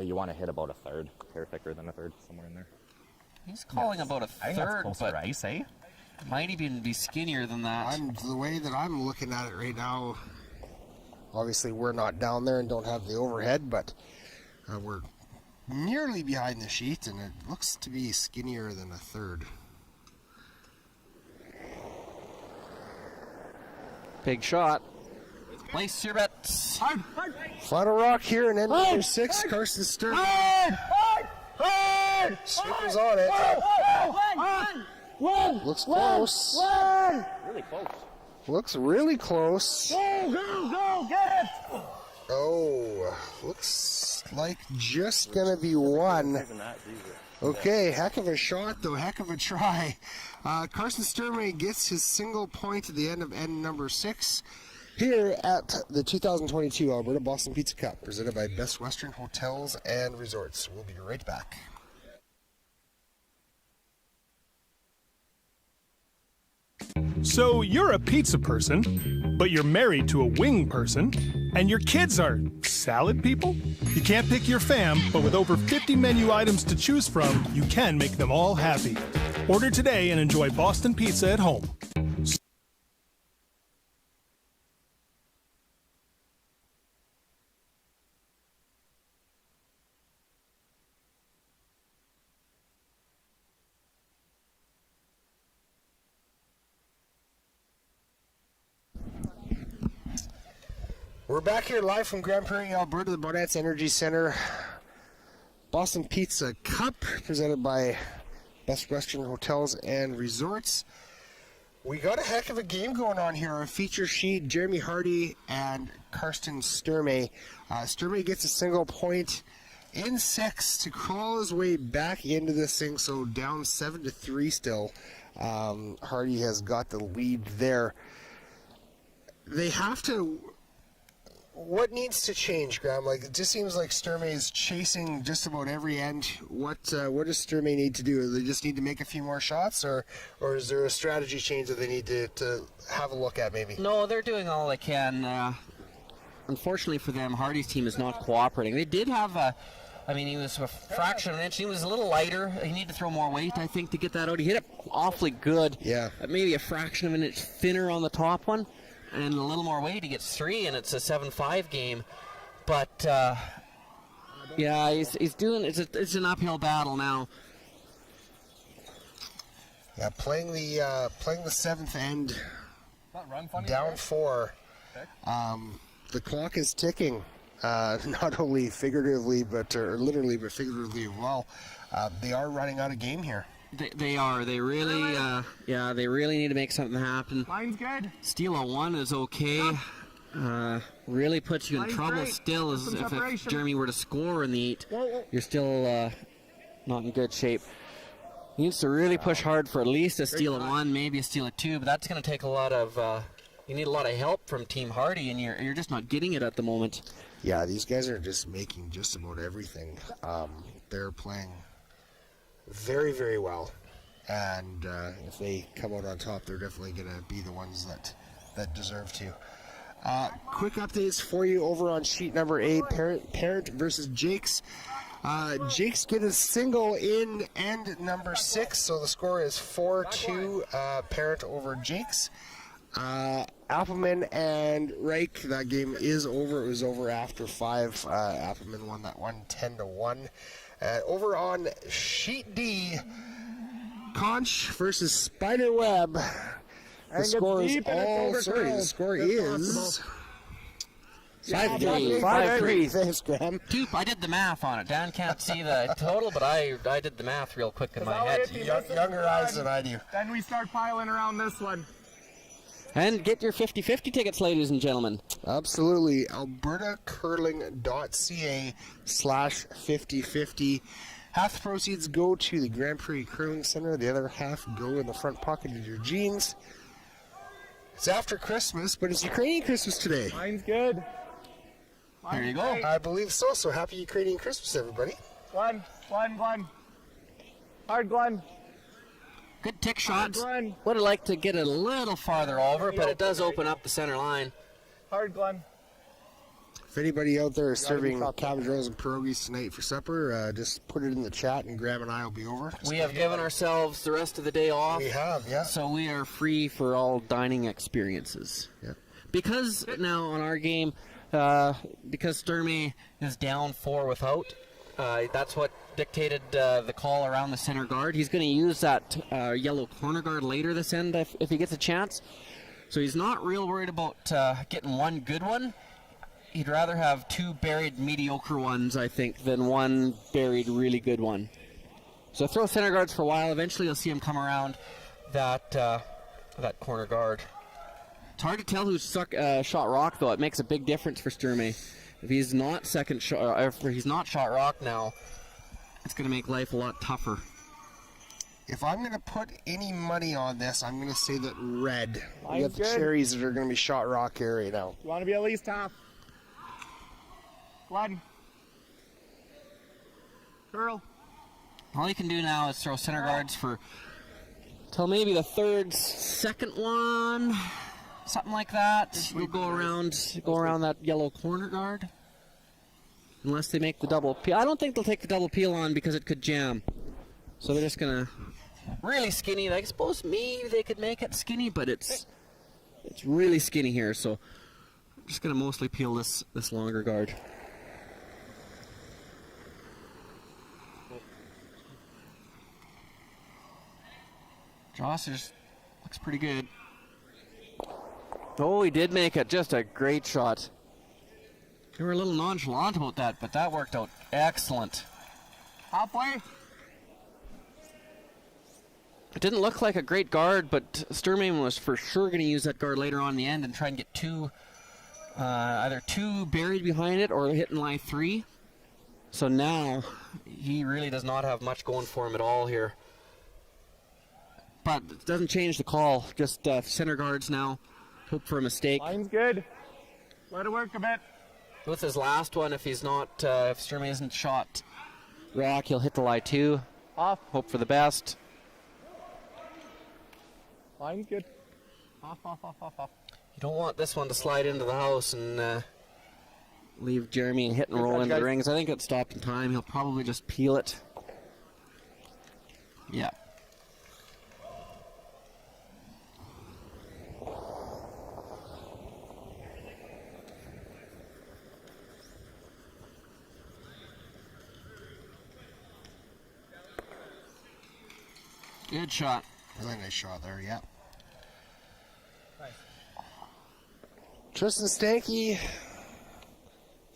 You want to hit about a third. Hair thicker than a third, somewhere in there. He's calling about a I think that's third, closer but to ice, eh? might even be skinnier than that. The way that I'm looking at it right now, obviously we're not down there and don't have the overhead, but we're nearly behind the sheet, and it looks to be skinnier than a third. Big shot. Place your bets. Final rock here, and then number 6, Carson Sturmay. Snippers on it. Looks close. Really close. Looks really close. Go, get it! Oh, looks like just gonna be one. Okay, heck of a shot though, heck of a try. Carson Sturmay gets his single point at the end of end number 6 here at the 2022 Alberta Boston Pizza Cup, presented by Best Western Hotels and Resorts. We'll be right back. So you're a pizza person, but you're married to a wing person, and your kids are salad people? You can't pick your fam, but with over 50 menu items to choose from, you can make them all happy. Order today and enjoy Boston Pizza at home. We're back here live from Grand Prairie, Alberta, the Barnett's Energy Center. Boston Pizza Cup, presented by Best Western Hotels and Resorts. We got a heck of a game going on here. Our feature sheet, Jeremy Harty and Carsten Sturmay. Sturmay gets a single point in 6 to crawl his way back into this thing, so down 7-3 still. Harty has got the lead there. They have to... What needs to change, Graham? Like, it just seems like Sturmay is chasing just about every end. What does Sturmay need to do? Do they just need to make a few more shots, or is there a strategy change that they need to have a look at, maybe? No, they're doing all they can. Unfortunately for them, Hardy's team is not cooperating. They did have he was a fraction of an inch. He was a little lighter. He needed to throw more weight, I think, to get that out. He hit it awfully good. Yeah. Maybe a fraction of an inch thinner on the top one. And a little more weight, he gets 3, and it's a 7-5 game. But yeah, he's doing. It's an uphill battle now. Yeah, playing the 7th end, down 4. The clock is ticking, not only figuratively or literally, but figuratively as well. They are running out of game here. They are. They really, they really need to make something happen. Line's good. Steal a 1 is okay. Really puts you in trouble great. still, as if Separation. Jeremy were to score in the 8. You're still not in good shape. He needs to really push hard for at least a steal of 1, maybe a steal of 2, but that's going to take a lot of... you need a lot of help from Team Harty, and you're just not getting it at the moment. Yeah, these guys are just making just about everything. They're playing very, very well, and if they come out on top, they're definitely going to be the ones that deserve to. Quick updates for you over on sheet number 8, Parent versus Jakes. Jakes get a single in end number 6, so the score is 4-2 Parent over Jakes. Appleman and Reich, that game is over. It was over after 5. Appleman won that one 10-1. Over on sheet D, Conch versus Spiderweb. The score is the score is 5-3. 5-3. Thanks, Graham. I did the math on it. Dan can't see the total, but I did the math real quick in my head. Younger eyes than I do. Then we start piling around this one. And get your 50-50 tickets, ladies and gentlemen. Absolutely. AlbertaCurling.ca/5050. Half the proceeds go to the Grand Prairie Curling Center. The other half go in the front pocket of your jeans. It's after Christmas, but it's Ukrainian Christmas today. Line's good. There you go. I believe so. So happy Ukrainian Christmas, everybody. Glenn. Hard Glenn. Good tick shots. Glenn. Would have liked to get it a little farther over, but it does open up the center line. Hard Glenn. If anybody out there is serving cabbage rolls and pierogies tonight for supper, just put it in the chat and Graham and I will be over. We have given ourselves the rest of the day off. We have, yeah. So we are free for all dining experiences. Yeah. Because now on our game, because Sturmay is down 4 without, that's what dictated the call around the center guard. He's going to use that yellow corner guard later this end if he gets a chance. So he's not real worried about getting one good one. He'd rather have 2 buried mediocre ones, I think, than 1 buried really good one. So throw center guards for a while. Eventually you'll see him come around that corner guard. It's hard to tell who's shot rock, though. It makes a big difference for Sturmay. If he's not shot rock now, it's going to make life a lot tougher. If I'm going to put any money on this, I'm going to say that red. We got Mine's the good. cherries that are going to be shot rock here right now. You want to be at least half. One. Curl. All you can do now is throw center guards for till maybe the second one, something like that. We'll go around that yellow corner guard, unless they make the double peel. I don't think they'll take the double peel on because it could jam. So they're just gonna really skinny. I suppose maybe they could make it skinny, but it's really skinny here. So I'm just gonna mostly peel this longer guard. Jossers looks pretty good. Oh, he did make it. Just a great shot. They were a little nonchalant about that, but that worked out excellent. Halfway. It didn't look like a great guard, but Sturmay was for sure going to use that guard later on in the end and try and get either 2 buried behind it or hit in line 3. So now he really does not have much going for him at all here. But it doesn't change the call. Just center guards now. Hope for a mistake. Line's good. Let it work a bit. With his last one, if Sturmay isn't shot rock, he'll hit the lie 2. Off. Hope for the best. Line's good. Off. You don't want this one to slide into the house and leave Jeremy hit and roll into the rings. I think it stopped in time. He'll probably just peel it. Yeah. Good shot. Really nice shot there, yeah. Nice. Tristan Stanky,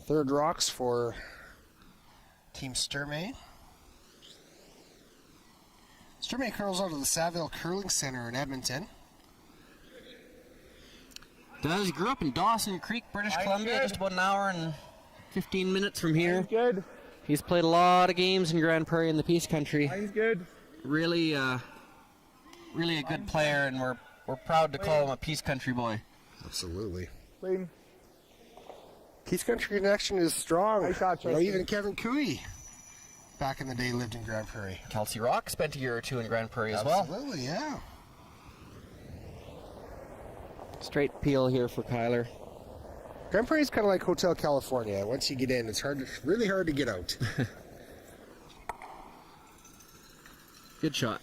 3rd rocks for Team Sturmay. Sturmay curls out of the Saville Curling Center in Edmonton. He grew up in Dawson Creek, British Columbia, just about an hour and 15 minutes from here. Line's good. He's played a lot of games in Grand Prairie in the Peace Country. Line's good. Really a good player, and we're proud to call him a Peace Country boy. Absolutely. Clean. Peace Country connection is strong. Nice shot, You know, Tristan. even Kevin Cooey back in the day lived in Grand Prairie. Kelsey Rock spent a year or 2 in Grand Prairie as well. Absolutely, yeah. Straight peel here for Kyler. Grand Prairie is kind of like Hotel California. Once you get in, it's really hard to get out. Good shot.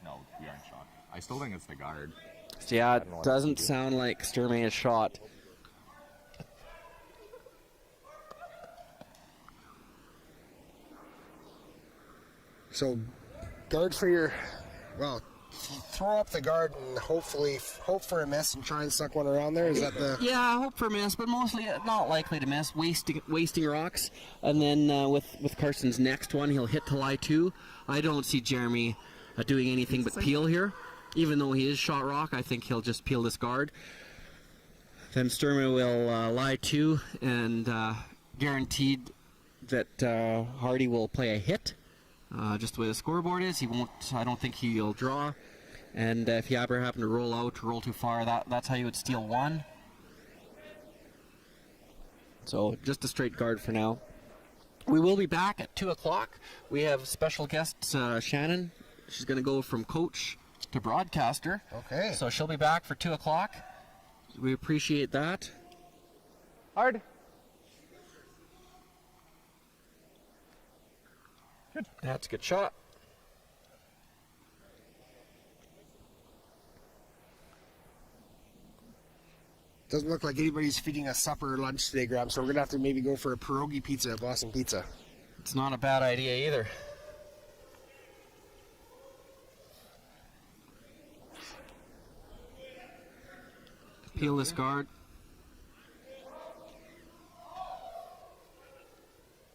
No, we aren't shot. I still think it's the guard. Yeah, it doesn't sound like Sturmay is shot. So, guard for your, throw up the guard and hopefully hope for a miss and try and suck one around there. Is that the? Yeah, I hope for a miss, but mostly not likely to miss. Wasting rocks, and then with Carson's next one, he'll hit to lie 2. I don't see Jeremy doing anything but peel here, even though he is shot rock. I think he'll just peel this guard. Then Sturmay will lie 2, and guaranteed that Harty will play a hit. Just the way the scoreboard is, he won't. I don't think he'll draw. And if he ever happened to roll out or roll too far, that's how you would steal 1. So just a straight guard for now. We will be back at 2 o'clock. We have special guest Shannon. She's going to go from coach to broadcast her. Okay. So she'll be back for 2 o'clock. We appreciate that. Hard. That's a good shot. Doesn't look like anybody's feeding us supper or lunch today, Graham, so we're going to have to maybe go for a pierogi pizza at Boston Pizza. It's not a bad idea either. Peel this guard.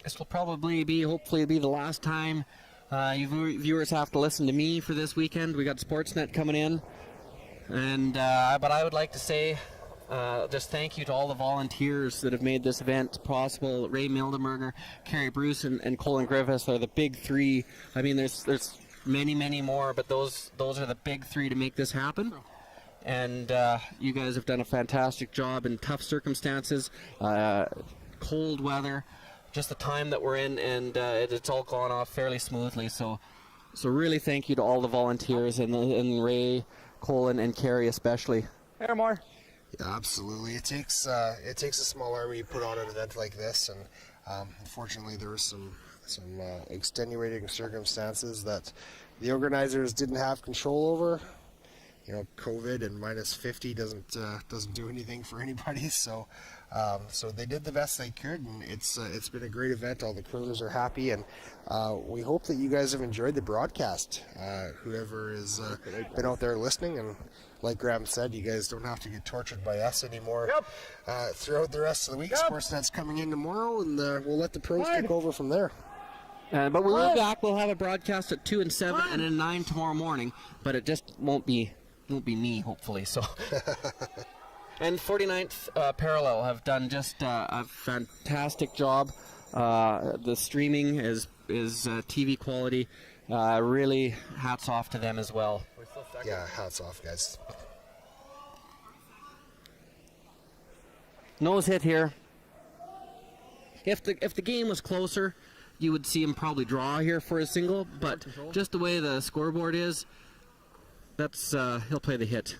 This will probably be, hopefully, be the last time you viewers have to listen to me for this weekend. We got Sportsnet coming in, and but I would like to say just thank you to all the volunteers that have made this event possible. Ray Mildenberger, Carrie Bruce, and Colin Griffiths are the big three. I mean, there's many more, but those are the big three to make this happen. And you guys have done a fantastic job in tough circumstances, cold weather, just the time that we're in, and it's all gone off fairly smoothly. So really thank you to all the volunteers and Ray, Colin, and Carrie especially. Here, more. Yeah, absolutely. It takes a small army to put on an event like this, and unfortunately there was some extenuating circumstances that the organizers didn't have control over. You know, COVID and minus 50 doesn't do anything for anybody. So they did the best they could, and it's been a great event. All the curlers are happy, and we hope that you guys have enjoyed the broadcast. Whoever has been out there listening, and like Graham said, you guys don't have to get tortured by us anymore. Throughout the rest of the week, Sportsnet's coming in tomorrow, and we'll let the pros take over from there. But we'll be back. We'll have a broadcast at 2 and 7 and then 9 tomorrow morning. But it just won't be me, hopefully. So. And 49th Parallel have done just a fantastic job. The streaming is TV quality. Really, hats off to them as well. Yeah, hats off, guys. Nose hit here. If the game was closer, you would see him probably draw here for a single. But just the way the scoreboard is, that's he'll play the hit.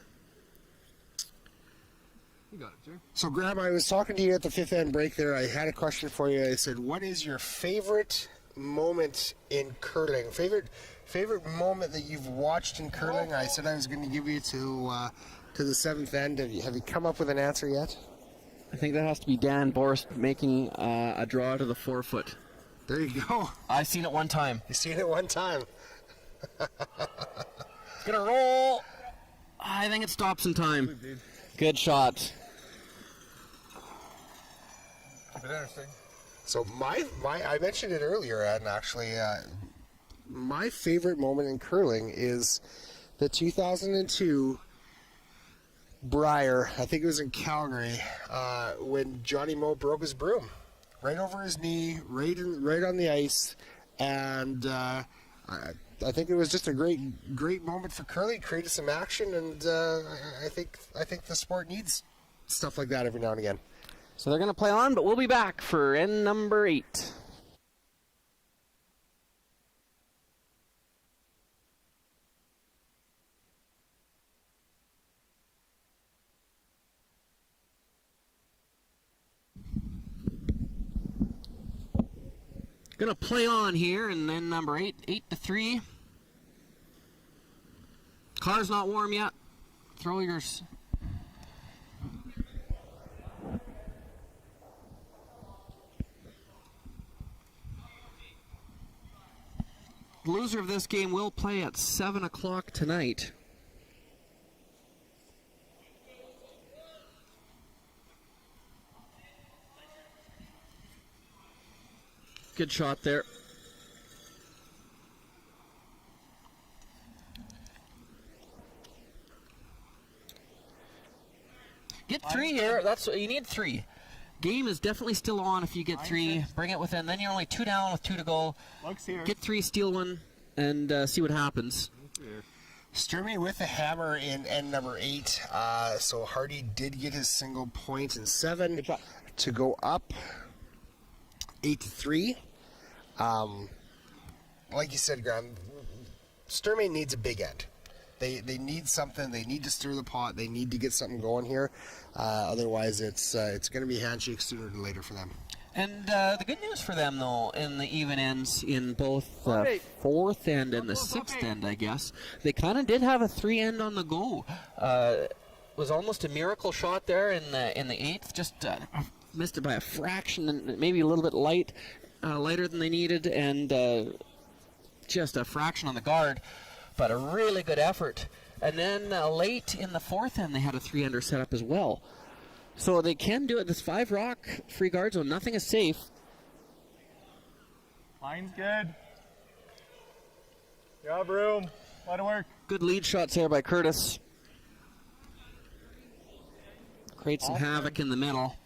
You got it, sir. So, Graham, I was talking to you at the fifth end break there. I had a question for you. I said, what is your favorite moment in curling? Favorite moment that you've watched in curling? I said I was going to give you to the seventh end. Have you come up with an answer yet? I think that has to be Dan Borst making a draw to the 4-foot. There you go. I've seen it one time. You've seen it one time. It's going to roll. I think it stops in time. Good shot. Keep it interesting. So I mentioned it earlier, and actually, my favorite moment in curling is the 2002 Brier. I think it was in Calgary, when Johnny Moe broke his broom right over his knee, right on the ice, and I think it was just a great moment for curling. It created some action, and I think the sport needs stuff like that every now and again. So they're going to play on, but we'll be back for end number 8. Going to play on here, and then number 8-3. Car's not warm yet. Throw yours. The loser of this game will play at 7 o'clock tonight. Good shot there. Get 3 here. That's what you need. 3. Game is definitely still on if you get 3. Bring it within. Then you're only 2 down with 2 to go. Get 3, steal 1, and see what happens. Sturmay with a hammer in end number 8. So Harty did get his single point in 7 to go up 8-3. Like you said, Graham, Sturmay needs a big end. They need something. They need to stir the pot. They need to get something going here. Otherwise, it's going to be handshakes sooner or later for them. And the good news for them, though, in the even ends in both the fourth end and the sixth end, I guess, they kind of did have a 3-end on the go. Was almost a miracle shot there in the eighth, just missed it by a fraction, and maybe a little bit lighter than they needed, and just a fraction on the guard, but a really good effort. And then late in the fourth end, they had a 3-ender set up as well. So they can do it. This 5-rock free guard zone, nothing is safe. Line's good. You have room. Let it work. Good lead shots there by Curtis. Create some havoc in the middle.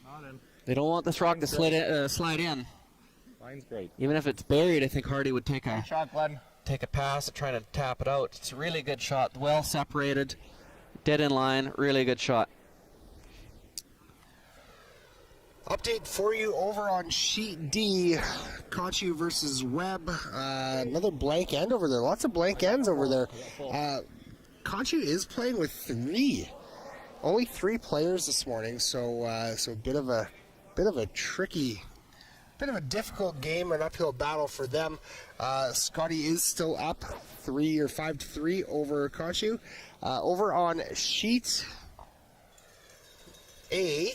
Not in. They don't want this rock to slide in. Line's great. Even if it's buried, I think Harty would take a Shot, Glenn. pass at trying to tap it out. It's a really good shot. Well separated. Dead in line. Really good shot. Update for you over on sheet D, Conchu versus Webb. Another blank end over there. Lots of blank ends over there. Conchu is playing with only three players this morning, so a bit of a tricky, bit of a difficult game, an uphill battle for them. Scotty is still up 5-3 over Conchu. Over on sheet A,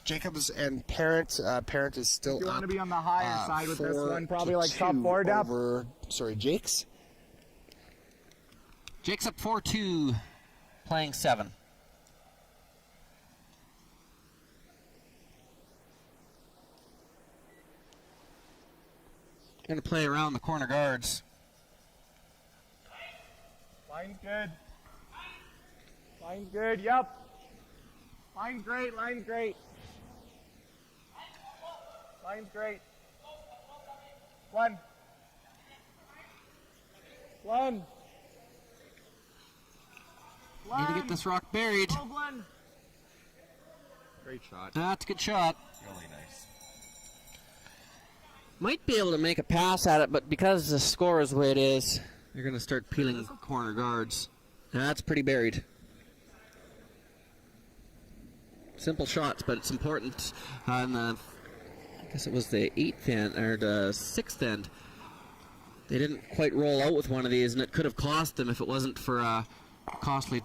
Jacobs and Parent. Parent is still You up. want to be on the higher side with this one, probably like 4-2 top 4 depth. over, Jake's. Jake's up 4-2, playing 7. Going to play around the corner guards. Line's good. Line's good, yep. Line's great, line's great. Line's great. One. Need to get this rock buried. Go, Glenn. Great shot. That's a good shot. Really nice. Might be able to make a pass at it, but because the score is the way it is, you're going to start peeling corner guards. That's pretty buried. Simple shots, but it's important. On the, I guess it was the 8th end, or the 6th end. They didn't quite roll out with one of these, and it could have cost them if it wasn't for a costly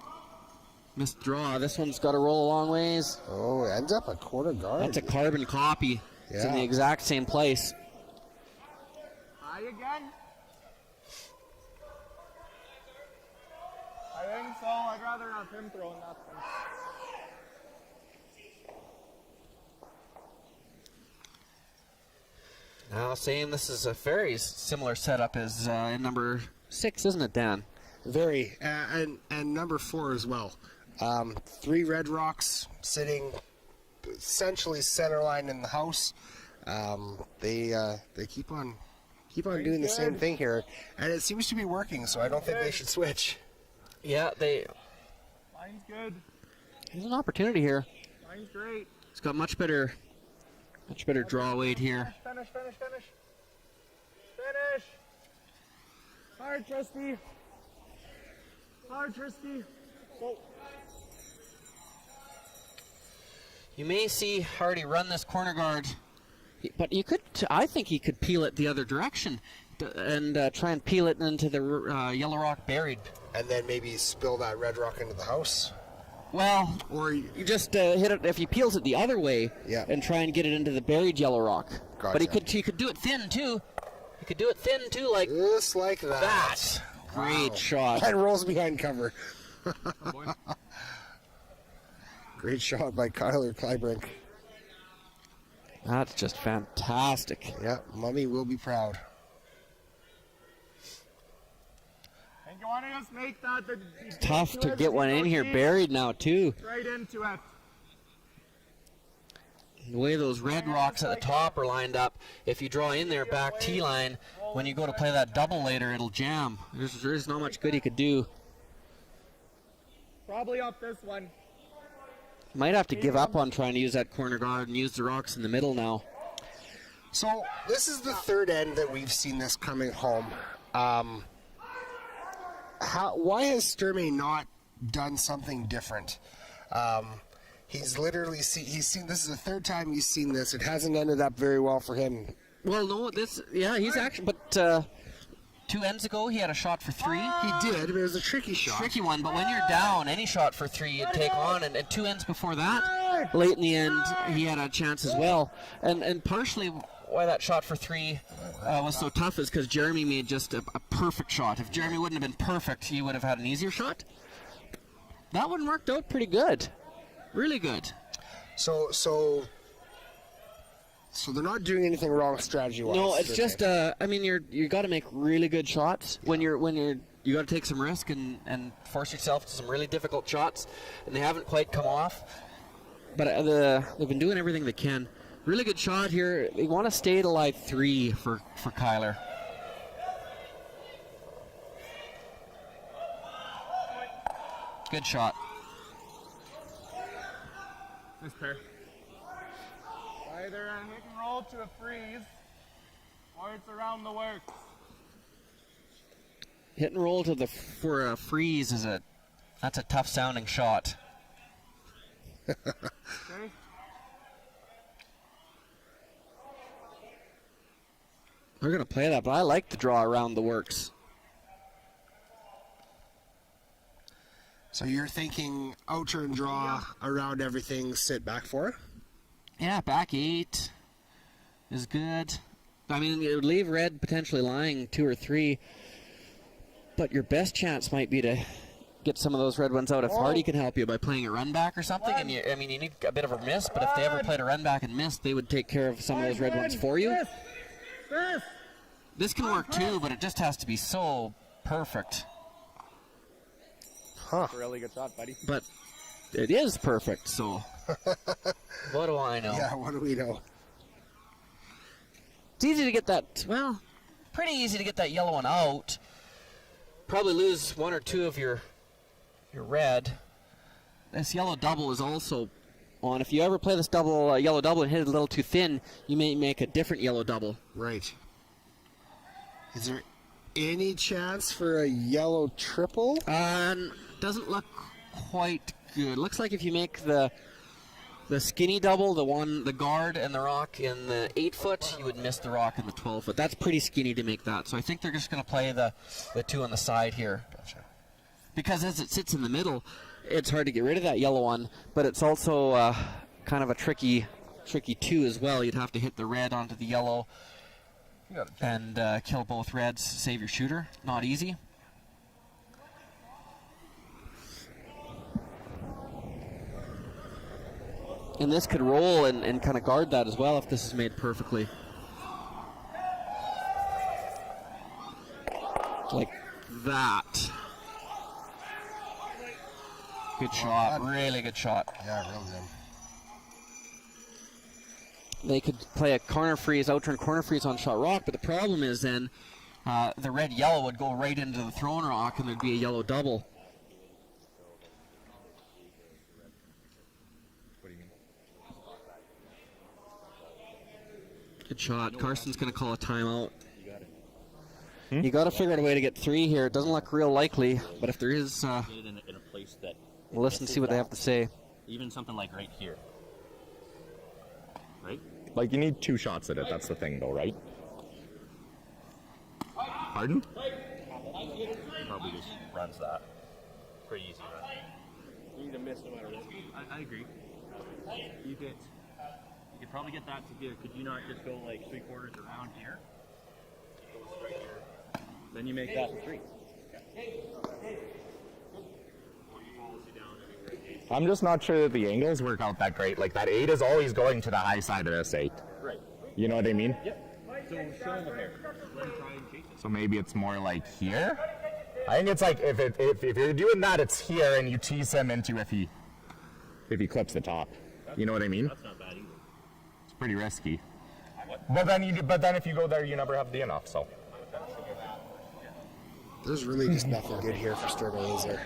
missed draw. This one's got to roll a long ways. Oh, it ends up a corner guard. That's a carbon copy. It's in Yeah. the exact same place. High again. I think so. I'd rather have him throwing that thing. Now, same. This is a very similar setup as in number 6, isn't it, Dan? Very, and number 4 as well. 3 red rocks sitting essentially center line in the house. They keep on doing the same thing here, and it seems to be working. So I don't think they should switch. Yeah, Line's good. there's an opportunity here. Line's great. It's got much better draw weight here. Finish. Hard, Tristy. Go. You may see Harty run this corner guard, but I think he could peel it the other direction and try and peel it into the yellow rock buried. And then maybe spill that red rock into the house. Well, Or you just hit it if he peels it the other way, Yeah. and try and get it into the buried yellow rock. Gotcha. But he could do it thin too. He could do it thin too, like just like that. that. Great Wow. shot. And rolls behind cover. Great shot by Kyler Kleibrink. That's just fantastic. Yeah, Mummy will be proud. And you want to just make that Tough to get one in here buried now too. right into it. The way those red rocks at the top are lined up, if you draw in there back T line, when you go to play that double later, it'll jam. There's not much good he could do. Probably up this one. Might have to give up on trying to use that corner guard and use the rocks in the middle now. So this is the third end that we've seen this coming home. Why has Sturmay not done something different? He's literally he's seen this is the third time he's seen this. It hasn't ended up very well for him. Well, no, he's actually, but 2 ends ago he had a shot for 3. He did, but it was a tricky shot. Tricky one, but when you're down, any shot for 3 you'd take on, and 2 ends before that, late in the end, he had a chance as well. And partially why that shot for 3 was so tough is because Jeremy made just a perfect shot. If Jeremy wouldn't have been perfect, he would have had an easier shot. That one worked out pretty good. Really good. So they're not doing anything wrong strategy-wise. No, it's just I mean you got to make really good shots when you got to take some risk and force yourself to some really difficult shots, and they haven't quite come off. But they've been doing everything they can. Really good shot here. They want to stay at alive 3 for Kyler. Good shot. Nice pair. Either a hit and roll to a freeze, or it's around the works. Hit and roll for a freeze that's a tough sounding shot. Okay. They're gonna play that, but I like the draw around the works. So you're thinking outer and draw around everything, sit back 4? Yeah, back 8 is good. I mean, it would leave red potentially lying 2 or 3, but your best chance might be to get some of those red ones out if Harty can help you by playing a run back or something. And you need a bit of a miss, but if they ever played a run back and missed, they would take care of some of those red ones for you. This can work too, but it just has to be so perfect. Really good shot, buddy. But it is perfect, so what do I know? Yeah, what do we know? It's easy to get that, well, pretty easy to get that yellow one out. Probably lose 1 or 2 of your red. This yellow double is also on. If you ever play this yellow double and hit it a little too thin, you may make a different yellow double. Right. Is there any chance for a yellow triple? Doesn't look quite good. Looks like if you make the skinny double, the guard and the rock in the 8-foot, you would miss the rock in the 12-foot. That's pretty skinny to make that. So I think they're just going to play the 2 on the side here. Gotcha. Because as it sits in the middle, it's hard to get rid of that yellow one, but it's also kind of a tricky 2 as well. You'd have to hit the red onto the yellow and kill both reds, save your shooter. Not easy. And this could roll and kind of guard that as well if this is made perfectly. Like that. Good shot. Really good shot. Yeah, real good. They could play a corner freeze, out-turn corner freeze on shot rock, but the problem is then the red-yellow would go right into the thrown rock and there'd be a yellow double. Good shot. Carson's going to call a timeout. You got to figure out a way to get 3 here. It doesn't look real likely, but if there is, In a place that we'll listen and see what they have to say. even something like right here, right? Like, you need 2 shots at it. That's the thing, though, right? Pardon? Probably just runs that. Pretty easy run. You need to miss no matter what. I agree. You could probably get that to here. Could you not just go like 3/4 around here? Goes right here. Then you make that a 3. I'm just not sure that the angles work out that great. Like, that 8 is always going to the high side of this 8. Right. You know what I mean? Yep. So show him a pair. Let him try and chase it. So maybe it's more like here? I think it's like, if you're doing that, it's here, and you tease him into if he clips the top. You know what I mean? That's not bad either. It's pretty risky. But then if you go there, you never have the enough, so. There's really just nothing good here for Sturmay, is there?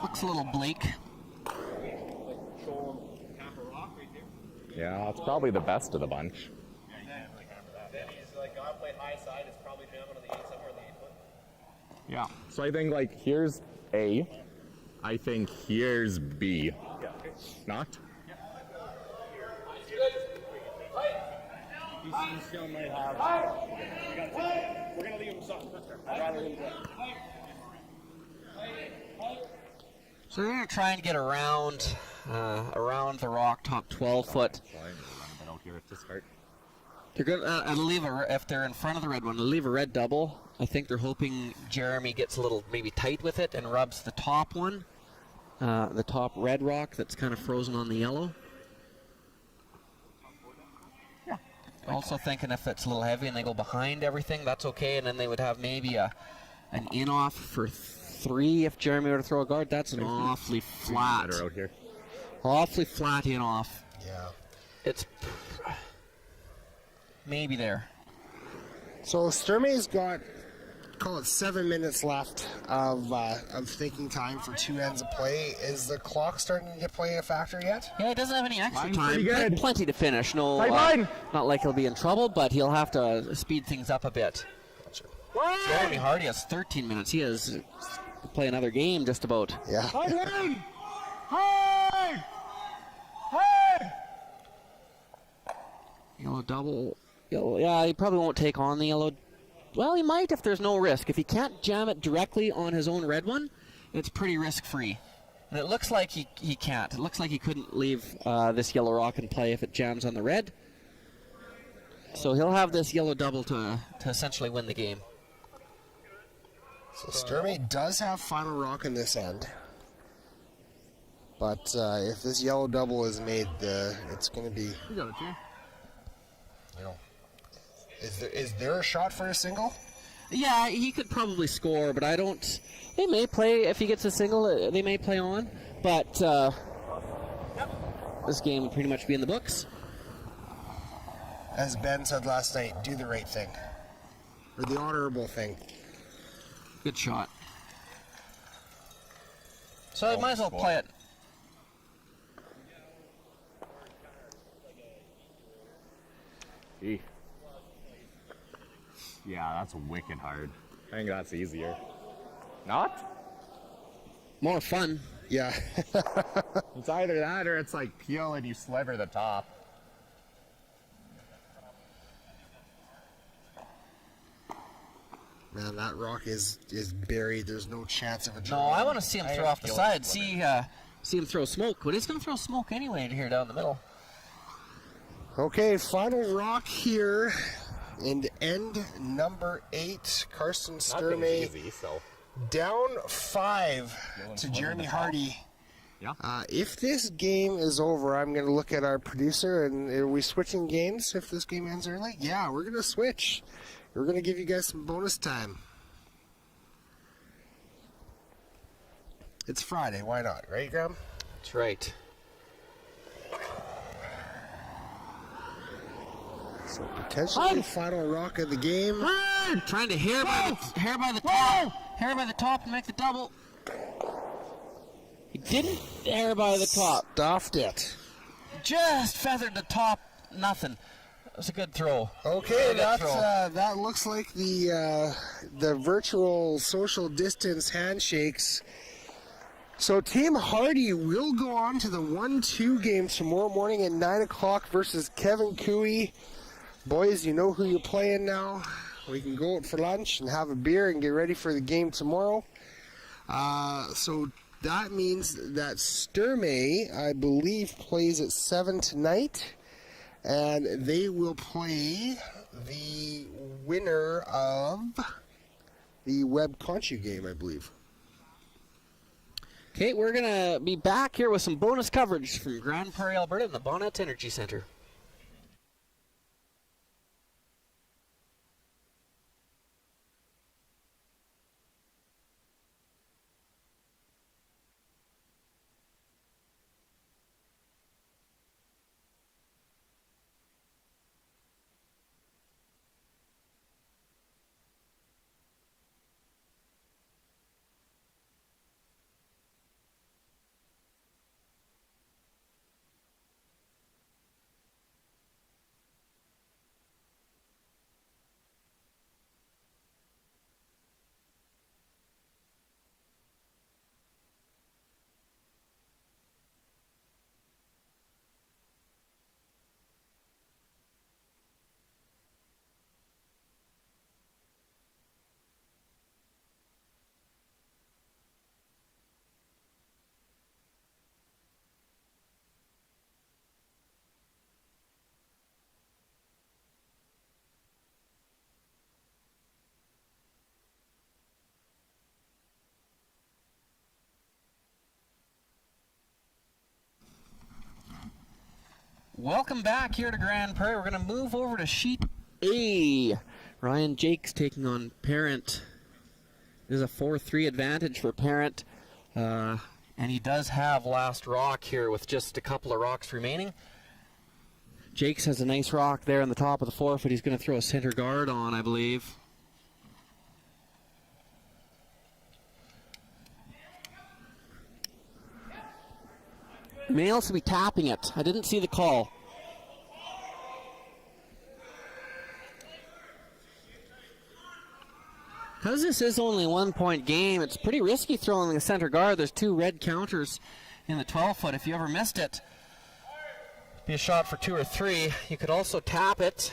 Looks a little bleak. Yeah, it's probably the best of the bunch. my high side is probably jamming on the 8 somewhere on the 8 foot. Yeah. So I think like here's A. I think here's B. Yeah. Not? He still might have. We're gonna leave him something. I'd rather him play. So they're going to try and get around around the rock top 12 foot. Out here to start. They're going to leave if they're in front of the red one, they'll leave a red double. I think they're hoping Jeremy gets a little maybe tight with it and rubs the top one, the top red rock that's kind of frozen on the yellow. Yeah. Also thinking if it's a little heavy and they go behind everything, that's okay, and then they would have maybe an in off for 3 if Jeremy were to throw a guard. That's an awfully flat, Out here. awfully flat in off. Yeah. It's maybe there. So Sturmay's got, call it 7 minutes left of thinking time for 2 ends of play. Is the clock starting to play a factor yet? Yeah, he doesn't have any extra Line's time. pretty good. Plenty to finish. No, not like he'll be in trouble, but he'll have to speed things up a bit. Jeremy Harty has 13 minutes. He has to play another game just about. Yeah. Yellow double. Yeah, he probably won't take on the yellow. Well, he might if there's no risk. If he can't jam it directly on his own red one, it's pretty risk-free. And it looks like he can't. It looks like he couldn't leave this yellow rock in play if it jams on the red. So he'll have this yellow double to essentially win the game. So Sturmay does have final rock in this end. But if this yellow double is made, it's going to be... You got it, Jay. You know, is there a shot for a single? Yeah, he could probably score, but I don't... They may play, if he gets a single, they may play on. But this game would pretty much be in the books. As Ben said last night, do the right thing. Or the honorable thing. Good shot. So I might as well play it. E. Yeah, that's wicked hard. I think that's easier. Not? More fun. Yeah. It's either that or it's like peel and you sliver the top. Man, that rock is buried. There's no chance of a draw. No, I want to see him throw off the side. See him throw smoke. But he's going to throw smoke anyway here down the middle. Okay, final rock here in end number 8. Carson Sturmay Easy, so. down 5 to Jeremy Harty. Yeah. If this game is over, I'm going to look at our producer, and are we switching games if this game ends early? Yeah, we're going to switch. We're going to give you guys some bonus time. It's Friday, why not, right, Graham? That's right. So potentially the final rock of the game. Trying to hair by the top. Hair by the top and make the double. He didn't hair by the top. Stuffed it. Just feathered the top. Nothing. That was a good throw. Okay, Good throw. that looks like the virtual social distance handshakes. So Team Harty will go on to the 1-2 game tomorrow morning at 9 o'clock versus Kevin Cooey. Boys, you know who you're playing now. We can go out for lunch and have a beer and get ready for the game tomorrow. So that means that Sturmay, I believe, plays at 7 tonight. And they will play the winner of the Webb Conchu game, I believe. Okay, we're going to be back here with some bonus coverage from Grand Prairie, Alberta and the Bonnet Energy Center. Welcome back here to Grand Prairie. We're going to move over to Sheet A. Ryan Jakes taking on Parent. It is a 4-3 advantage for Parent. And he does have last rock here with just a couple of rocks remaining. Jakes has a nice rock there on the top of the forefoot. He's going to throw a center guard on, I believe. He may also be tapping it. I didn't see the call. Because this is only a 1-point game, it's pretty risky throwing the center guard. There's 2 red counters in the 12-foot. If you ever missed it, be a shot for 2 or 3. You could also tap it.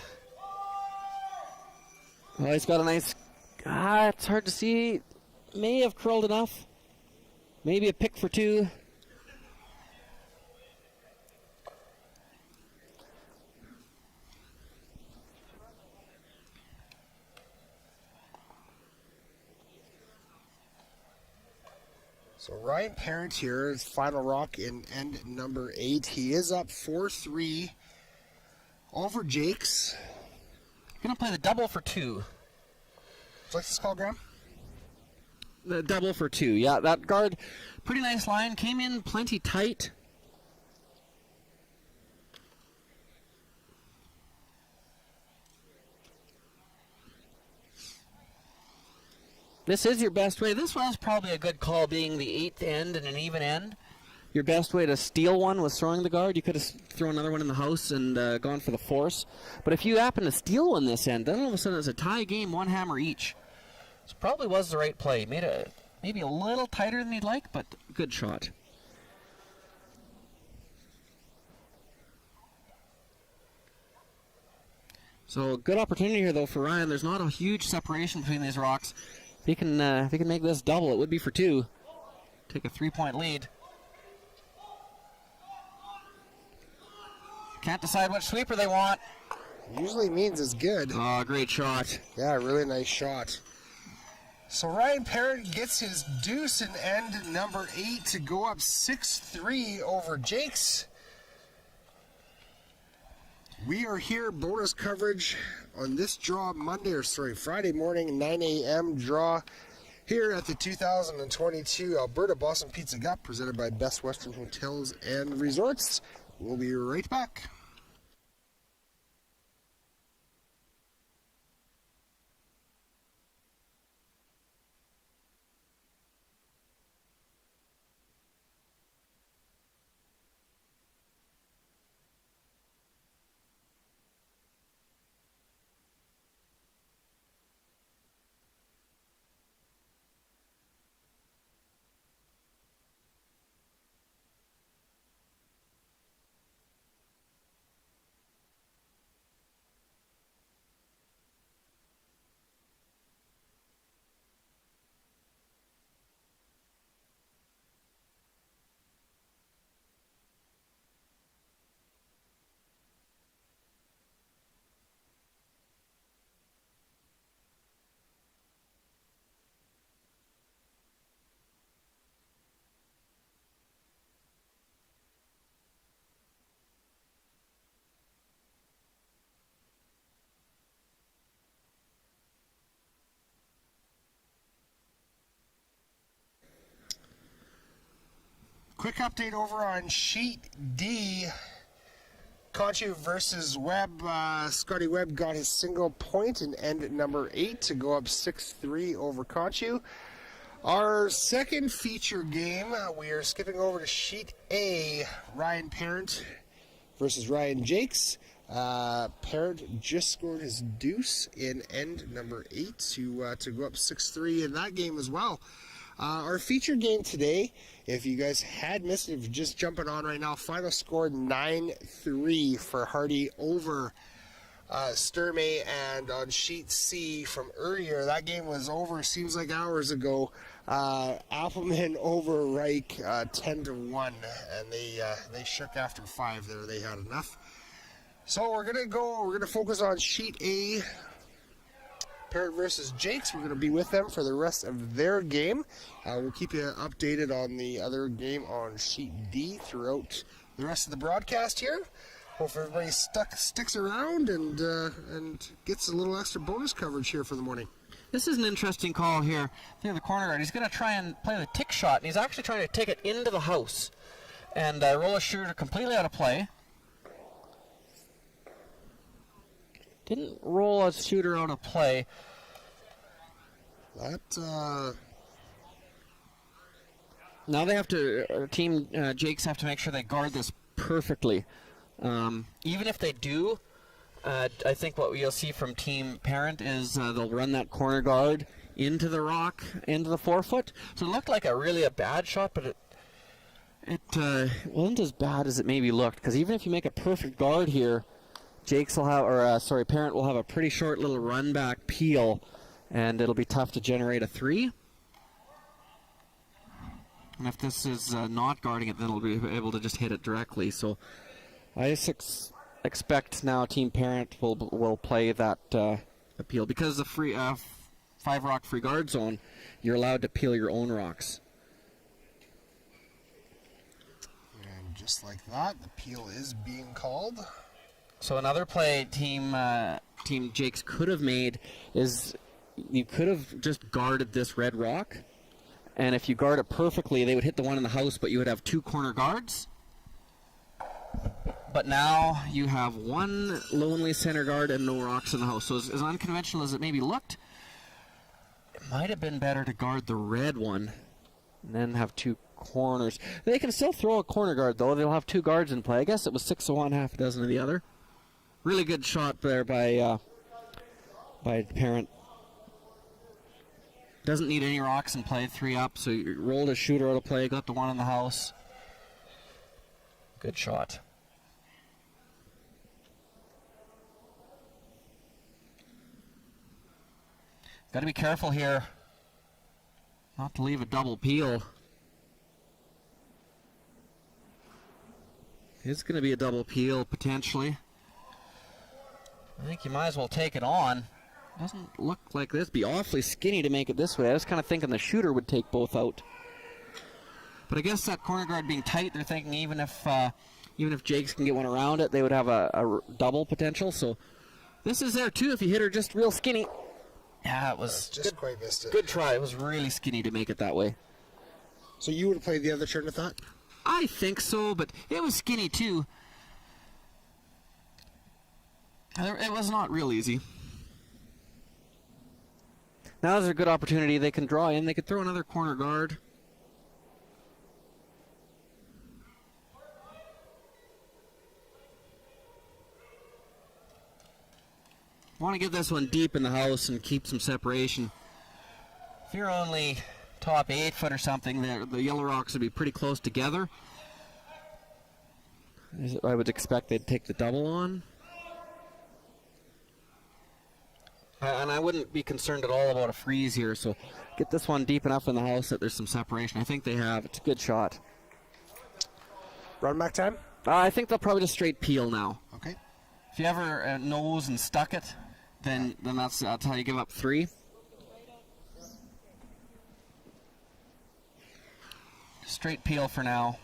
Oh, he's got a nice... it's hard to see. May have curled enough. Maybe a pick for 2. So Ryan Parent here is final rock in end number 8. He is up 4-3 over Jakes. Going to play the double for 2. What's this call, Graham? The double for 2. Yeah, that guard, pretty nice line. Came in plenty tight. This is your best way. This was probably a good call, being the 8th end and an even end. Your best way to steal one was throwing the guard. You could have thrown another one in the house and gone for the force. But if you happen to steal one this end, then all of a sudden it's a tie game, 1 hammer each. So probably was the right play. Made it maybe a little tighter than he'd like, but good shot. So good opportunity here though for Ryan. There's not a huge separation between these rocks. If he can make this double, it would be for 2. Take a 3-point lead. Can't decide which sweeper they want. Usually means it's good. Oh, great shot. Yeah, really nice shot. So Ryan Parent gets his deuce in end number 8 to go up 6-3 over Jakes. We are here, bonus coverage on this draw Friday morning, 9 a.m. draw here at the 2022 Alberta Boston Pizza Cup, presented by Best Western Hotels and Resorts. We'll be right back. Quick update over on Sheet D. Conchu versus Webb. Scotty Webb got his single point in end number 8 to go up 6-3 over Conchu. Our second feature game, we are skipping over to Sheet A. Ryan Parent versus Ryan Jakes. Parent just scored his deuce in end number 8 to go up 6-3 in that game as well. Our feature game today, if you guys had missed it, if you're just jumping on right now, final score 9-3 for Harty over Sturmay. And on Sheet C from earlier, that game was over, seems like hours ago. Appleman over Reich 10-1, and they shook after 5 there. They had enough. So we're gonna focus on Sheet A. Parent versus Jakes. We're going to be with them for the rest of their game. We'll keep you updated on the other game on Sheet D throughout the rest of the broadcast here. Hope everybody sticks around and gets a little extra bonus coverage here for the morning. This is an interesting call here. Through the corner guard. He's going to try and play the tick shot, and he's actually trying to take it into the house and roll a shooter completely out of play. Didn't roll a shooter out of play. That Now they have to, Team Jakes have to make sure they guard this perfectly. Even if they do, I think what you'll see from Team Parent is they'll run that corner guard into the rock, into the 4-foot. So it looked like a bad shot, but it wasn't as bad as it maybe looked. Because even if you make a perfect guard here, Jakes will have, Parent will have a pretty short little run back peel, and it'll be tough to generate a 3. And if this is not guarding it, then it'll be able to just hit it directly. So I expect now Team Parent will play that appeal. Because the free 5-rock free guard zone, you're allowed to peel your own rocks. and just like that, the peel is being called. So another play Team Jakes could have made is you could have just guarded this red rock. And if you guard it perfectly, they would hit the one in the house, but you would have 2 corner guards. But now you have 1 lonely center guard and no rocks in the house. So as unconventional as it maybe looked, it might have been better to guard the red one and then have 2 corners. They can still throw a corner guard, though. They'll have 2 guards in play. I guess it was 6 of one, half a dozen of the other. Really good shot there by Parent. Doesn't need any rocks in play, 3 up, so you rolled a shooter out of play, got the 1 in the house. Good shot. Got to be careful here not to leave a double peel. It's going to be a double peel, potentially. I think you might as well take it on. Doesn't look like this. Be awfully skinny to make it this way. I was kind of thinking the shooter would take both out. But I guess that corner guard being tight, they're thinking even if Jakes can get one around it, they would have a double potential. So this is there too if you hit her just real skinny. Yeah, it was Just good, quite missed it. good try. It was really skinny to make it that way. So you would have played the other turn, I thought? I think so, but it was skinny too. It was not real easy. Now there's a good opportunity. They can draw in. They could throw another corner guard. Want to get this one deep in the house and keep some separation. If you're only top 8 foot or something, the yellow rocks would be pretty close together. I would expect they'd take the double on. And I wouldn't be concerned at all about a freeze here, so get this one deep enough in the house that there's some separation. I think they have. It's a good shot. Run back time? I think they'll probably just straight peel now. Okay. If you ever nose and stuck it, then that's how you give up 3. Straight peel for now.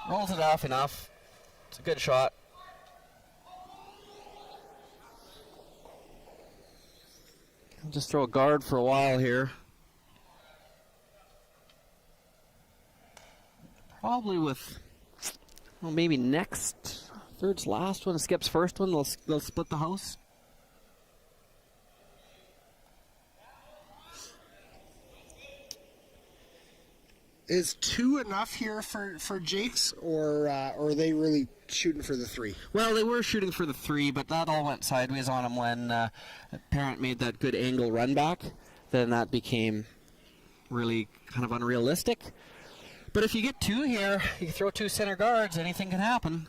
Rolls it off enough. It's a good shot. I'll just throw a guard for a while here. Probably with, well, maybe next, third's last one, Skip's first one, they'll split the house. Is 2 enough here for Jakes, or are they really shooting for the 3? Well, they were shooting for the 3, but that all went sideways on them when Parent made that good angle run back. Then that became really kind of unrealistic. But if you get 2 here, you throw 2 center guards, anything can happen.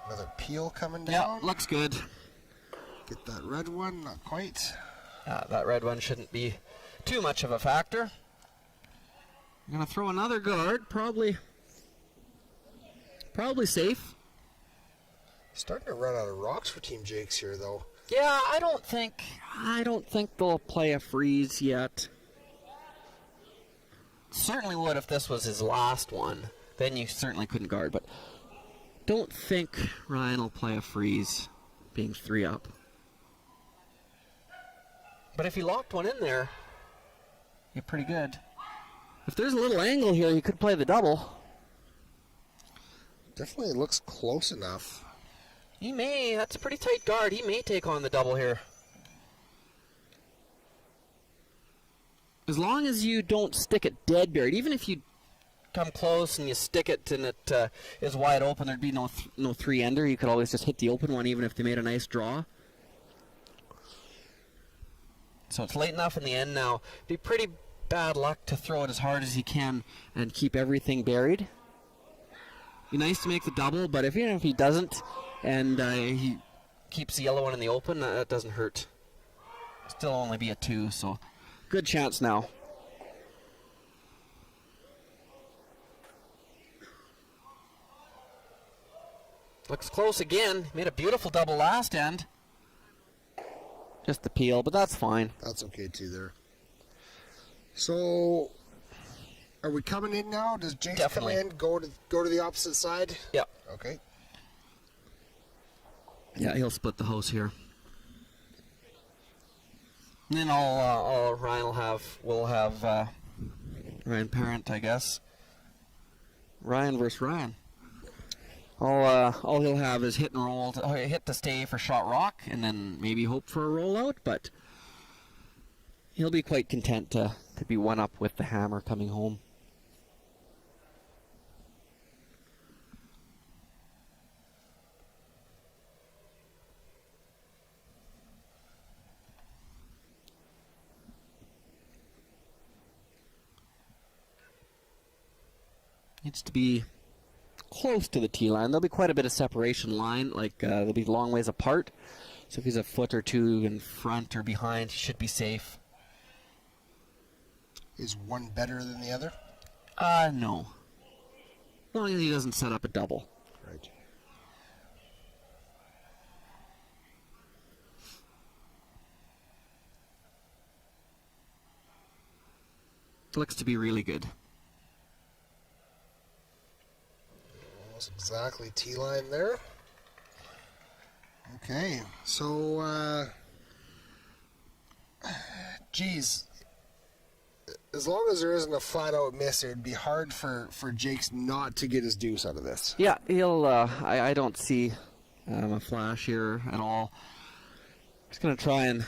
Another peel coming down. Yeah, looks good. Get that red one, not quite. That red one shouldn't be too much of a factor. I'm going to throw another guard, probably safe. Starting to run out of rocks for Team Jakes here, though. Yeah, I don't think they'll play a freeze yet. Certainly would if this was his last one. Then you certainly couldn't guard, but don't think Ryan will play a freeze being 3 up. But if he locked one in there, you're pretty good. If there's a little angle here, he could play the double. Definitely looks close enough. He may. That's a pretty tight guard. He may take on the double here. As long as you don't stick it dead buried, even if you come close and you stick it and it is wide open, there'd be no 3-ender. You could always just hit the open one, even if they made a nice draw. So it's late enough in the end now. Be pretty bad luck to throw it as hard as you can and keep everything buried. Be nice to make the double, but even if he doesn't and he keeps the yellow one in the open, that doesn't hurt. Still only be a 2, so good chance now. Looks close again. Made a beautiful double last end. Just the peel, but that's fine. That's okay too there. So, are we coming in now? Does Jakes Definitely. come in, go to the opposite side? Yeah. Okay. Yeah, he'll split the house here. And then Ryan will have Ryan Parent, I guess. Ryan versus Ryan. All he'll have is hit and roll, hit to stay for shot rock, and then maybe hope for a rollout. But he'll be quite content to be 1 up with the hammer coming home. Needs to be close to the tee line. There'll be quite a bit of separation line, they'll be long ways apart. So if he's a foot or 2 in front or behind, he should be safe. Is one better than the other? No. As long as he doesn't set up a double. Right. Looks to be really good. Almost exactly T-line there. Okay, so, geez, as long as there isn't a flat-out miss, it would be hard for Jakes not to get his deuce out of this. Yeah, he'll. I don't see a flash here at all. Just gonna try and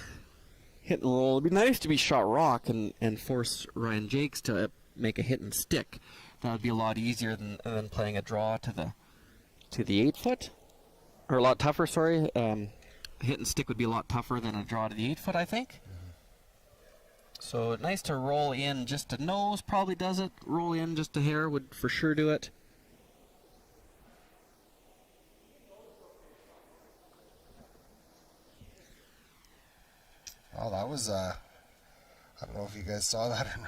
hit and roll. It'd be nice to be shot rock and force Ryan Jakes to make a hit and stick. That would be a lot easier than playing a draw to the 8 foot, or a lot tougher. Sorry, hit and stick would be a lot tougher than a draw to the 8 foot, I think. So nice to roll in just a nose, probably does it. Roll in just a hair would for sure do it. Oh, that was, I don't know if you guys saw that or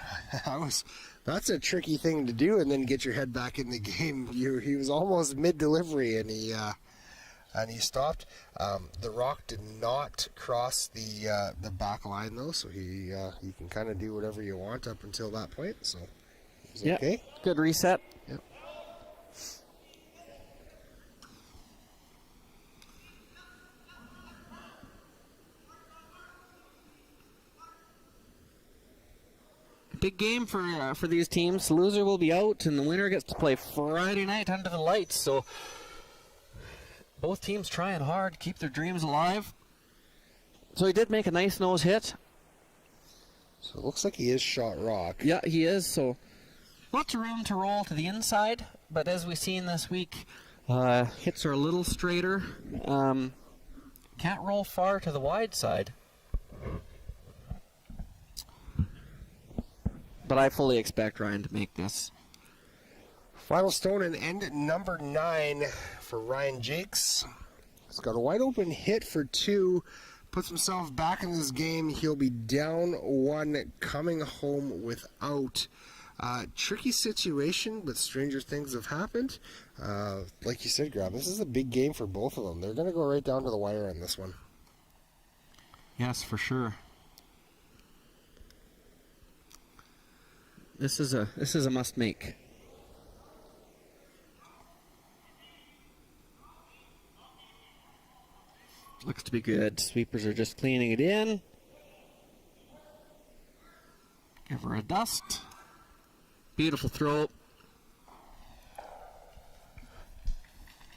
not. That's a tricky thing to do and then get your head back in the game. He was almost mid-delivery and he stopped. The rock did not cross the back line though, so you can kind of do whatever you want up until that point. So it was okay. Good reset. Yep. Big game for these teams. The loser will be out, and the winner gets to play Friday night under the lights. So both teams trying hard, keep their dreams alive. So he did make a nice nose hit. So it looks like he is shot rock. Yeah, he is. So lots of room to roll to the inside, but as we've seen this week, hits are a little straighter. Can't roll far to the wide side. But I fully expect Ryan to make this. Final stone and end at number 9 for Ryan Jakes. He's got a wide open hit for 2. Puts himself back in this game. He'll be down 1, coming home without Tricky situation, but stranger things have happened. Like you said, Graham, this is a big game for both of them. They're going to go right down to the wire on this one. Yes, for sure. This is a must make. Looks to be good. Sweepers are just cleaning it in. Give her a dust. Beautiful throw.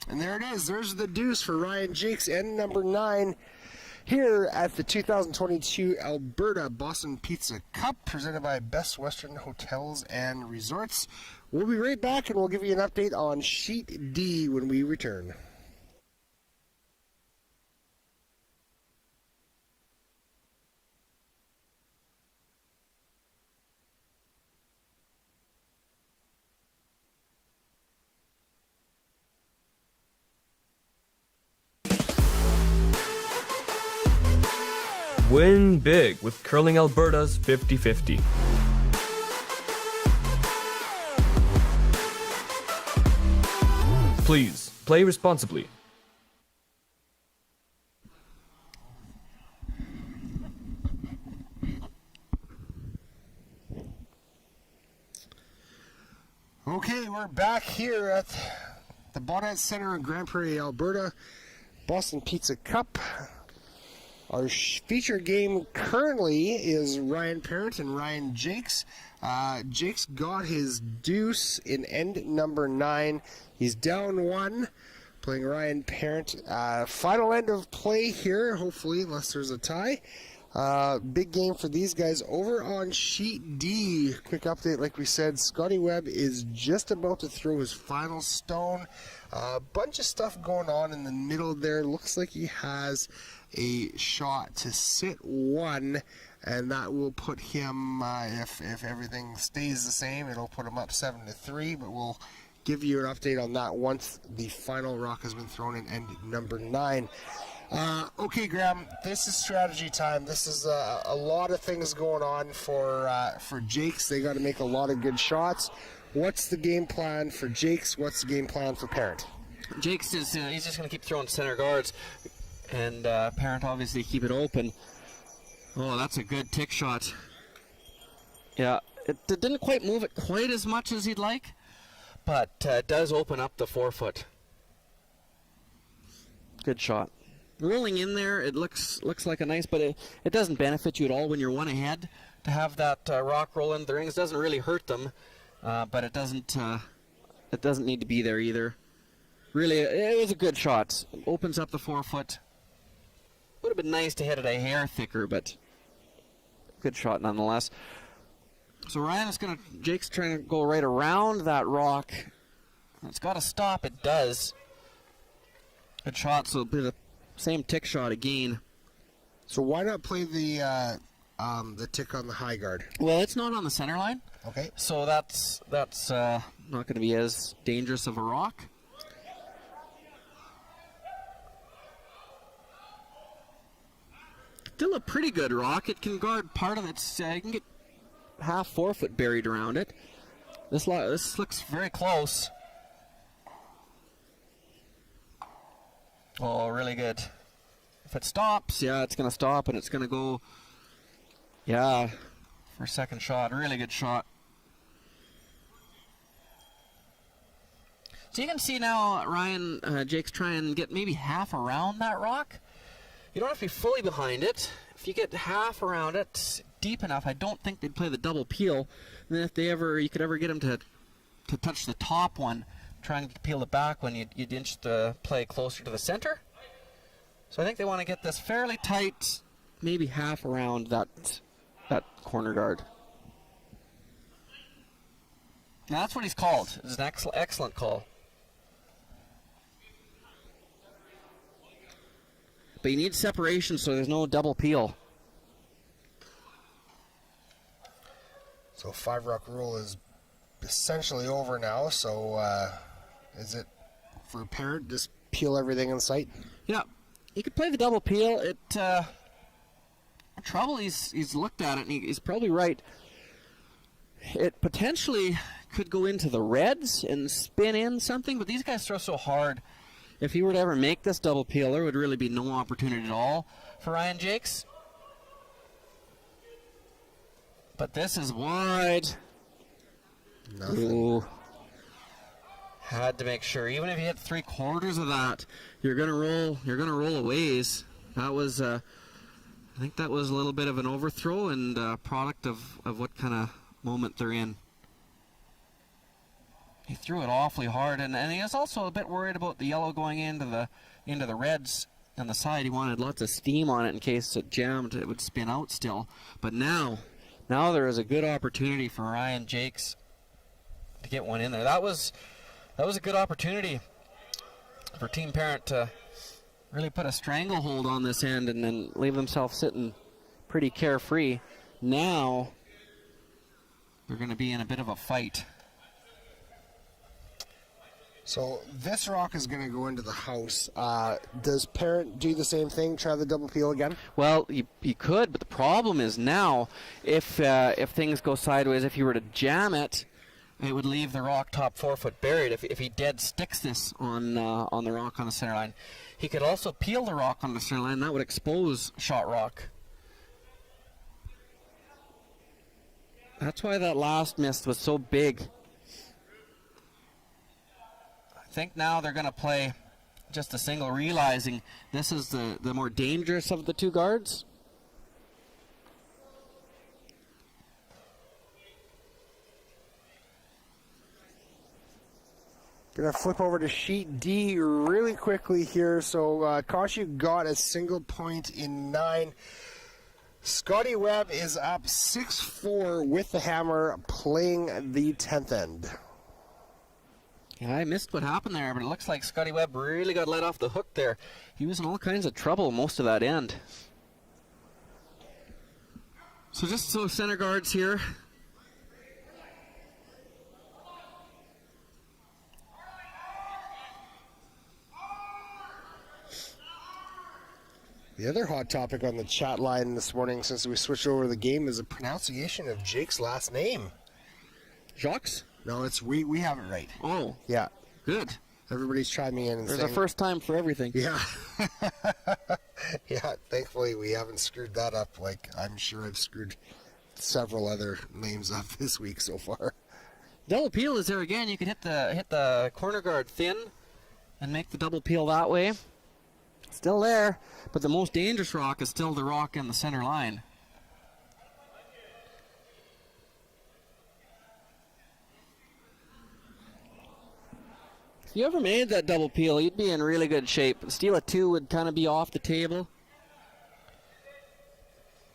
And there it is. There's the deuce for Ryan Jakes and number 9 here at the 2022 Alberta Boston Pizza Cup, presented by Best Western Hotels and Resorts. We'll be right back, and we'll give you an update on Sheet D when we return. Win big with Curling Alberta's 50-50. Please, play responsibly. Okay, we're back here at the Bonnet Center in Grand Prairie, Alberta. Boston Pizza Cup. Our feature game currently is Ryan Parent and Ryan Jakes. Jakes got his deuce in end number 9. He's down 1, playing Ryan Parent. Final end of play here, hopefully, unless there's a tie. Big game for these guys. Over on Sheet D, quick update, like we said, Scotty Webb is just about to throw his final stone. A bunch of stuff going on in the middle there. Looks like he has a shot to sit 1, and that will put him, if everything stays the same, it'll put him up 7-3, but we'll give you an update on that once the final rock has been thrown in end number 9. Okay, Graham, this is strategy time. This is a lot of things going on for Jakes. They got to make a lot of good shots. What's the game plan for Jakes? What's the game plan for Parent? Jakes is he's just going to keep throwing center guards, and Parent obviously keep it open. Oh, that's a good tick shot. Yeah, it didn't quite move it quite as much as he'd like, but it does open up the 4-foot. Good shot. Rolling in there, it looks like a nice, but it doesn't benefit you at all when you're 1 ahead. To have that rock roll into the rings doesn't really hurt them, but it doesn't need to be there either. Really, it was a good shot. It opens up the 4-foot. Would have been nice to hit it a hair thicker, but good shot nonetheless. So Jake's trying to go right around that rock. It's got to stop. It does. Good shot. So it'll be the same tick shot again. So why not play the tick on the high guard? Well, it's not on the center line. Okay. So that's not going to be as dangerous of a rock. Still a pretty good rock. It can guard part of it. You can get half 4-foot buried around it. This looks very close. Oh, really good. If it stops, yeah, it's going to stop, and it's going to go, yeah, for a second shot. Really good shot. So you can see now Ryan Jake's trying to get maybe half around that rock. You don't have to be fully behind it. If you get half around it deep enough, I don't think they'd play the double peel. And then if you could ever get them to touch the top one, trying to peel the back one, you'd inch the play closer to the center. So I think they want to get this fairly tight, maybe half around that corner guard. Now that's what he's called. It's an excellent call. But you need separation so there's no double peel. So 5-rock rule is essentially over now. So is it for Parent, just peel everything in sight? Yeah, you could play the double peel. Trouble, he's looked at it and he's probably right. It potentially could go into the reds and spin in something, but these guys throw so hard. If he were to ever make this double peel, there would really be no opportunity at all for Ryan Jakes. But this is wide. Nothing. Ooh. Had to make sure. Even if you hit 3/4 of that, you're gonna roll. You're gonna roll a ways. That was, I think that was a little bit of an overthrow and product of what kind of moment they're in. He threw it awfully hard, and he was also a bit worried about the yellow going into the reds on the side. He wanted lots of steam on it in case it jammed. It would spin out still. But now there is a good opportunity for Ryan Jakes to get one in there. That was a good opportunity for Team Parent to really put a stranglehold on this end and then leave themselves sitting pretty carefree. Now they're going to be in a bit of a fight. So this rock is going to go into the house. Does Parent do the same thing, try the double peel again? Well, you could, but the problem is now, if things go sideways, if you were to jam it, it would leave the rock top 4 foot buried. If he dead sticks this on the rock on the center line, he could also peel the rock on the center line. That would expose shot rock. That's why that last miss was so big. I think now they're going to play just a single, realizing this is the more dangerous of the two guards. Gonna flip over to sheet D really quickly here. So Kashu got a single point in 9. Scotty Webb is up 6-4 with the hammer, playing the 10th end. Yeah, I missed what happened there, but it looks like Scotty Webb really got let off the hook there. He was in all kinds of trouble most of that end. So just so center guards here. The other hot topic on the chat line this morning since we switched over the game is the pronunciation of Jake's last name. Jacques? No, it's we have it right. Oh. Yeah. Good. Everybody's chiming in and There's saying, a first time for everything. Yeah. Yeah, thankfully we haven't screwed that up like I'm sure I've screwed several other names up this week so far. Double peel is there again. You can hit the corner guard thin and make the double peel that way. Still there, but the most dangerous rock is still the rock in the center line. If you ever made that double peel, you'd be in really good shape. Steal a 2 would kind of be off the table.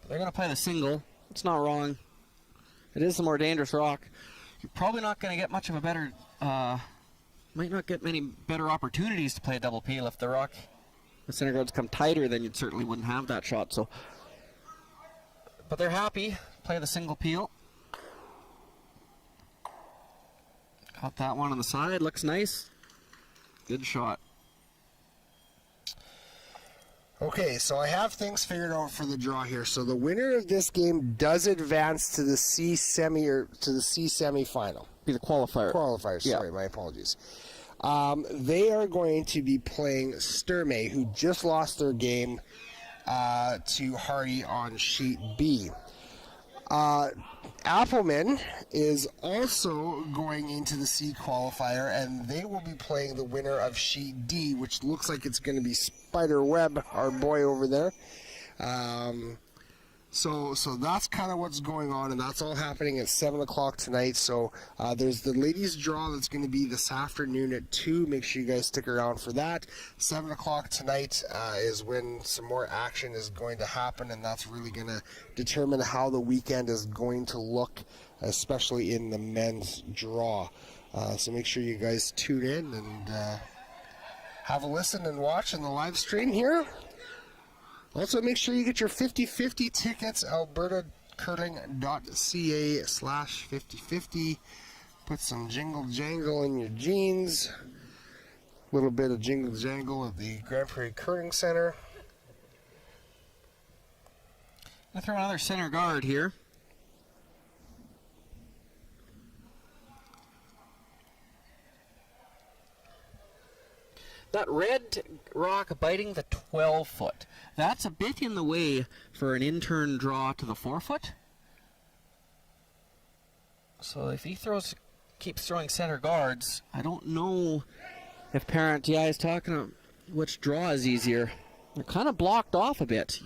They're going to play the single. It's not wrong. It is the more dangerous rock. You're probably not going to get much of a better, might not get many better opportunities to play a double peel if the center guards come tighter, then you certainly wouldn't have that shot. So, but they're happy. Play the single peel. Got that one on the side. Looks nice. Good shot. Okay, so I have things figured out for the draw here. So the winner of this game does advance to the C semi-final. Be the qualifier. Qualifier, sorry, Yeah. my apologies. They are going to be playing Sturmay, who just lost their game to Harty on sheet B. Appleman is also going into the C qualifier, and they will be playing the winner of sheet D, which looks like it's going to be Spider Webb, our boy over there. So that's kind of what's going on, and that's all happening at 7 o'clock tonight. So there's the ladies' draw that's going to be this afternoon at 2. Make sure you guys stick around for that. 7 o'clock tonight is when some more action is going to happen, and that's really going to determine how the weekend is going to look, especially in the men's draw. So make sure you guys tune in and have a listen and watch in the live stream here. Also, make sure you get your 50/50 tickets, albertacurling.ca/50/50. Put some jingle jangle in your jeans. A little bit of jingle jangle at the Grand Prairie Curling Center. I'm going to throw another center guard here. That red rock biting the 12-foot. That's a bit in the way for an in-turn draw to the 4-foot. So if he keeps throwing center guards, I don't know if Parent TI is talking about which draw is easier. They're kind of blocked off a bit.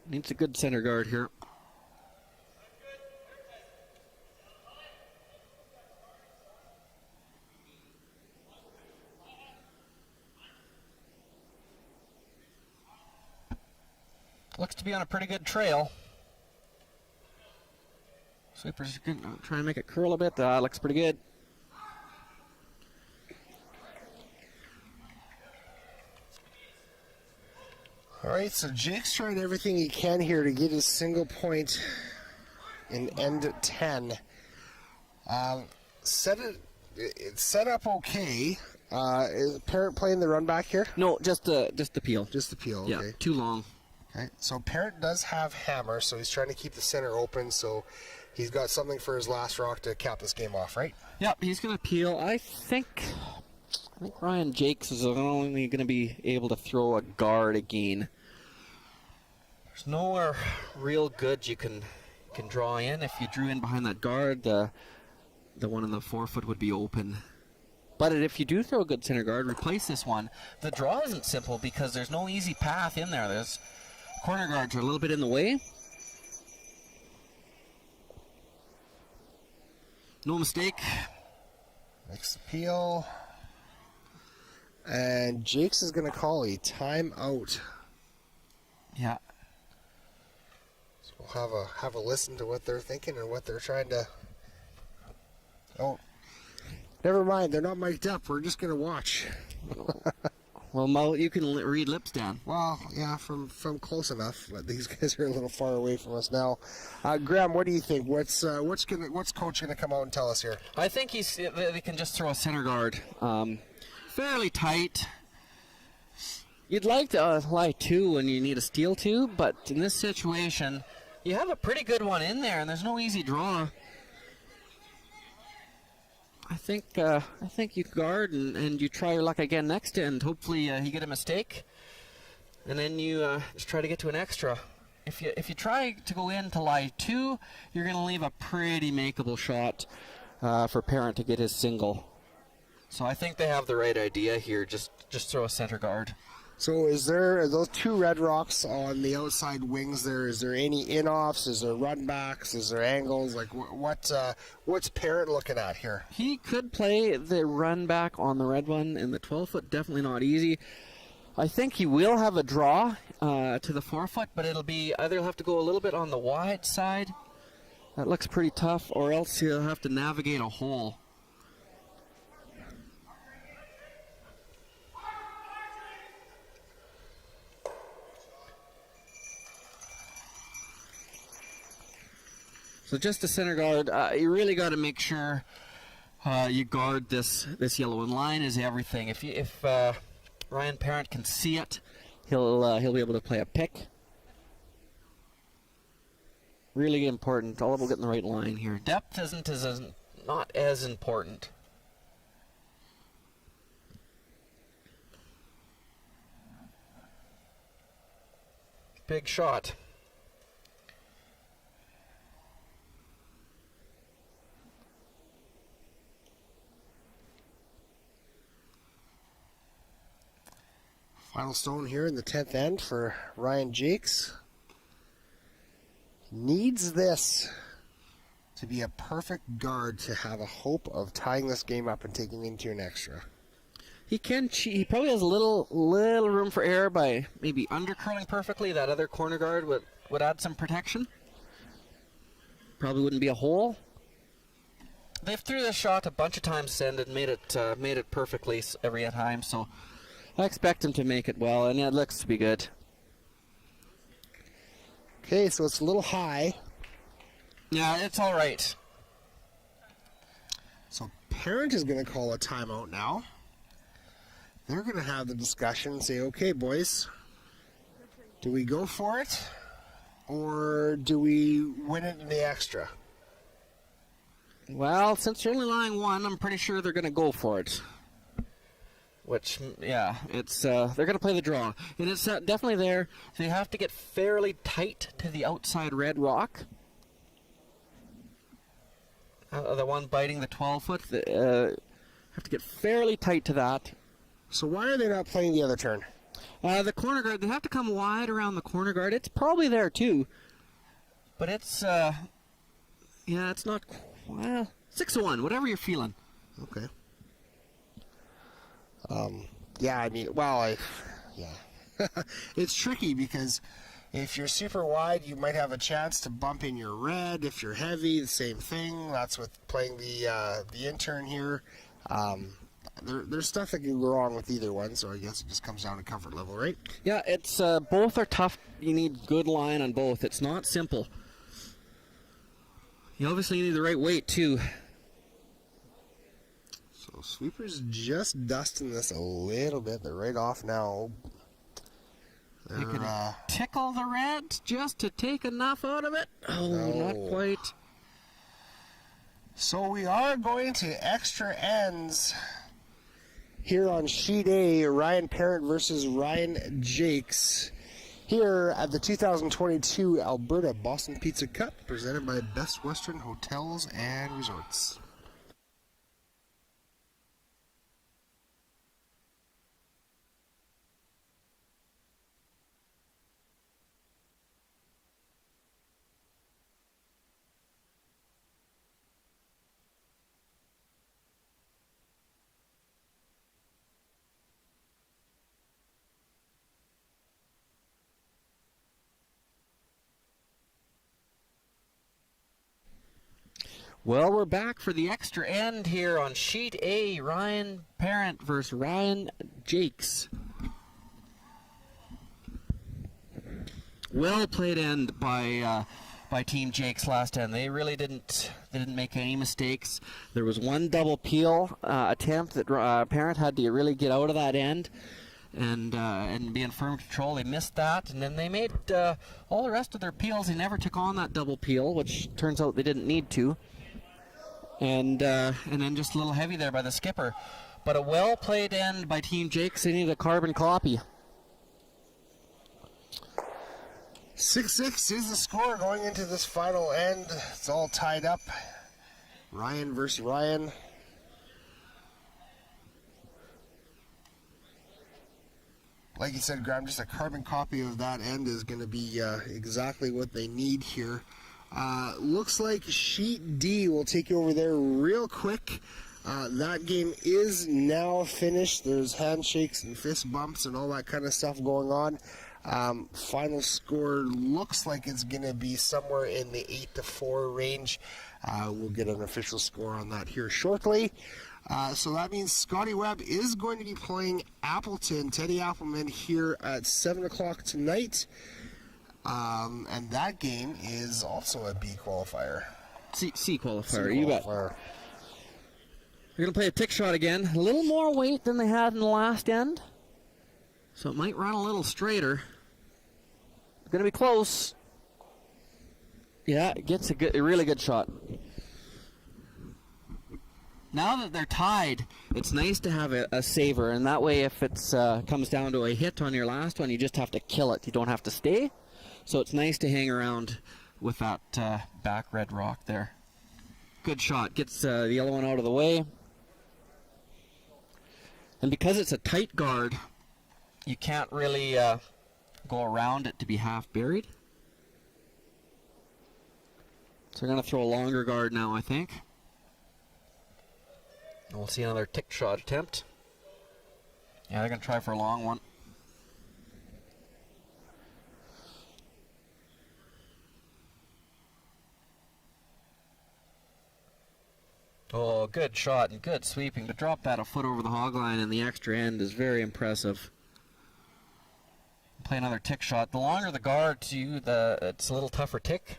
Needs a good center guard here. Looks to be on a pretty good trail. Sweeper's going to try and make it curl a bit. Looks pretty good. All right, so Jake's trying everything he can here to get his single point in end 10. It's set up okay. Is Parent playing the run back here? No, just the peel. Just the peel, okay. Yeah, too long. Okay, so Parent does have hammer, so he's trying to keep the center open, so he's got something for his last rock to cap this game off, right? Yep, he's going to peel. I think Ryan Jakes is only going to be able to throw a guard again. There's nowhere real good you can draw in. If you drew in behind that guard, the one in the 4-foot would be open. But if you do throw a good center guard, replace this one. The draw isn't simple because there's no easy path in there. There's corner guards are a little bit in the way. No mistake. Makes the peel. And Jakes is going to call a timeout. Yeah. So we'll have a listen to what they're thinking and what they're trying to... Oh, never mind. They're not mic'd up. We're just going to watch. Well, Mo, you can read lips, Dan. Well, yeah, from close enough. But these guys are a little far away from us now. Graham, what do you think? What's Coach going to come out and tell us here? I think they can just throw a center guard. Fairly tight. You'd like to lie 2 when you need a steal 2, but in this situation, you have a pretty good one in there, and there's no easy draw. I think you guard and you try your luck again next end. Hopefully you get a mistake, and then you just try to get to an extra. If you try to go in to lie 2, you're going to leave a pretty makeable shot for Parent to get his single. So I think they have the right idea here. Just throw a center guard. So are those 2 red rocks on the outside wings there? Is there any in-offs? Is there run backs? Is there angles? Like what's Parent looking at here? He could play the run back on the red one, and the 12-foot definitely not easy. I think he will have a draw to the 4-foot, but it'll be either he'll have to go a little bit on the wide side. That looks pretty tough, or else he'll have to navigate a hole. So just a center guard. You really got to make sure you guard this yellow line is everything. If Ryan Parent can see it, he'll be able to play a pick. Really important. All about getting the right line here. Depth isn't not as important. Big shot. Final stone here in the 10th end for Ryan Jakes. Needs this to be a perfect guard to have a hope of tying this game up and taking into an extra. He can cheat. He probably has a little room for error by maybe undercurling perfectly. That other corner guard would add some protection. Probably wouldn't be a hole. They've threw this shot a bunch of times and made it perfectly every time. So I expect him to make it well, and it looks to be good. Okay, so it's a little high. Yeah, it's all right. So parent is going to call a timeout now. They're going to have the discussion and say, okay, boys, do we go for it or do we win it in the extra? Well, since you're only lying one, I'm pretty sure they're going to go for it. Which, yeah, it's they're going to play the draw. And it's definitely there. So you have to get fairly tight to the outside red rock. The one biting the 12-foot, have to get fairly tight to that. So why are they not playing the other turn? The corner guard, they have to come wide around the corner guard. It's probably there too. But it's, yeah, it's not, well, 6-1, whatever you're feeling. Okay. Yeah, I mean, well, yeah. It's tricky because if you're super wide, you might have a chance to bump in your red. If you're heavy, the same thing. That's with playing the intern here. There's stuff that can go wrong with either one, so I guess it just comes down to comfort level, right? Yeah, it's both are tough. You need good line on both. It's not simple. You obviously need the right weight too. So Sweeper's just dusting this a little bit. They're right off now. You can tickle the red just to take enough out of it. Oh, no. Not quite. So we are going to extra ends here on Sheet A, Ryan Parent versus Ryan Jakes, here at the 2022 Alberta Boston Pizza Cup, presented by Best Western Hotels and Resorts. Well, we're back for the extra end here on Sheet A, Ryan Parent versus Ryan Jakes. Well played end by Team Jakes last end. They really didn't make any mistakes. There was one double peel attempt that Parent had to really get out of that end and be in firm control. They missed that, and then they made all the rest of their peels. They never took on that double peel, which turns out they didn't need to. And then just a little heavy there by the skipper. But a well-played end by Team Jakes. They need a carbon copy. 6-6 is the score going into this final end. It's all tied up. Ryan versus Ryan. Like you said, Graham, just a carbon copy of that end is going to be exactly what they need here. Looks like Sheet D will take you over there real quick. That game is now finished. There's handshakes and fist bumps and all that kind of stuff going on. Final score looks like it's going to be somewhere in the 8-4 range. We'll get an official score on that here shortly. So that means Scotty Webb is going to be playing Appleton, Teddy Appleman, here at 7 o'clock tonight. And that game is also a B qualifier. C qualifier, you bet. We're going to play a tick shot again. A little more weight than they had in the last end. So it might run a little straighter. It's going to be close. Yeah, it gets a really good shot. Now that they're tied, it's nice to have a saver, and that way if it comes down to a hit on your last one, you just have to kill it. You don't have to stay. So it's nice to hang around with that back red rock there. Good shot. Gets the yellow one out of the way. And because it's a tight guard, you can't really go around it to be half buried. So we're going to throw a longer guard now, I think. And we'll see another tick shot attempt. Yeah, they're going to try for a long one. Oh, good shot and good sweeping. To drop that a foot over the hog line in the extra end is very impressive. Play another tick shot. The longer the guard, it's a little tougher tick.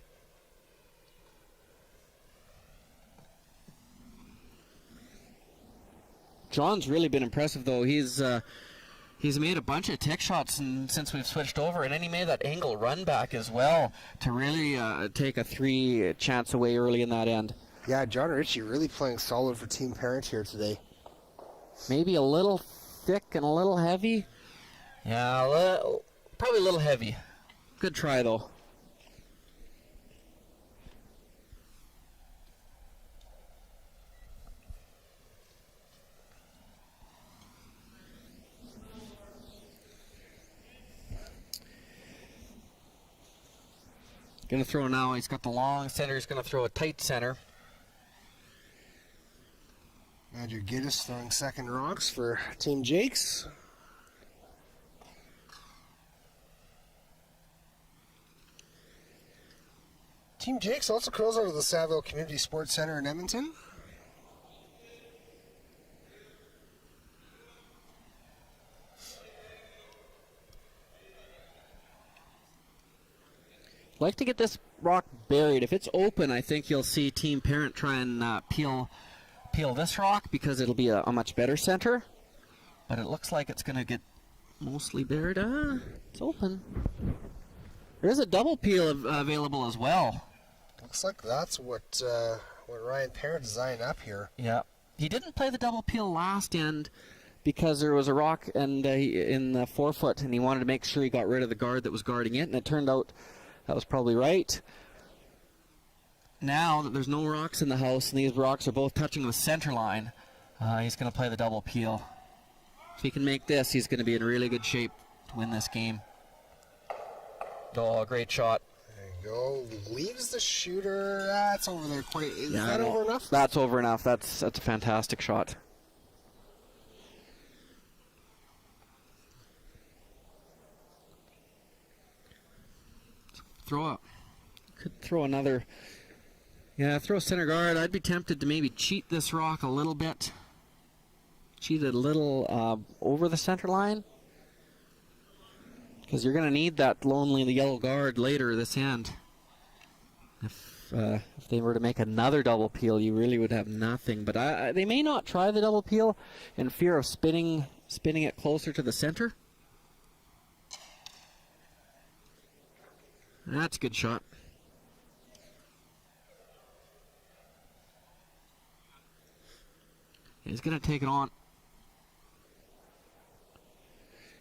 John's really been impressive, though. He's made a bunch of tick shots since we've switched over, and then he made that angle run back as well to really take a 3 chance away early in that end. Yeah, John Ritchie really playing solid for Team Parent here today. Maybe a little thick and a little heavy. Yeah, probably a little heavy. Good try, though. Gonna throw now. He's got the long center. He's gonna throw a tight center. Andrew Giddis throwing second rocks for Team Jakes. Team Jakes also curls out of the Saville Community Sports Center in Edmonton. Like to get this rock buried. If it's open, I think you'll see Team Parent try and peel this rock because it'll be a much better center. But it looks like it's going to get mostly buried. It's open. There is a double peel available as well. Looks like that's what Ryan Parent designed up here. Yeah. He didn't play the double peel last end because there was a rock in the 4 foot, and he wanted to make sure he got rid of the guard that was guarding it, and it turned out that was probably right. Now that there's no rocks in the house and these rocks are both touching the center line, he's going to play the double peel. If he can make this, he's going to be in really good shape to win this game. Oh, great shot. There you go. Leaves the shooter. That's over there quite. Is that over enough? That's over enough. That's a fantastic shot. Could throw another. Yeah, throw center guard. I'd be tempted to maybe cheat this rock a little bit. Cheat it a little over the center line. Because you're going to need that lonely yellow guard later this end. If they were to make another double peel, you really would have nothing. But they may not try the double peel in fear of spinning it closer to the center. That's a good shot. He's going to take it on.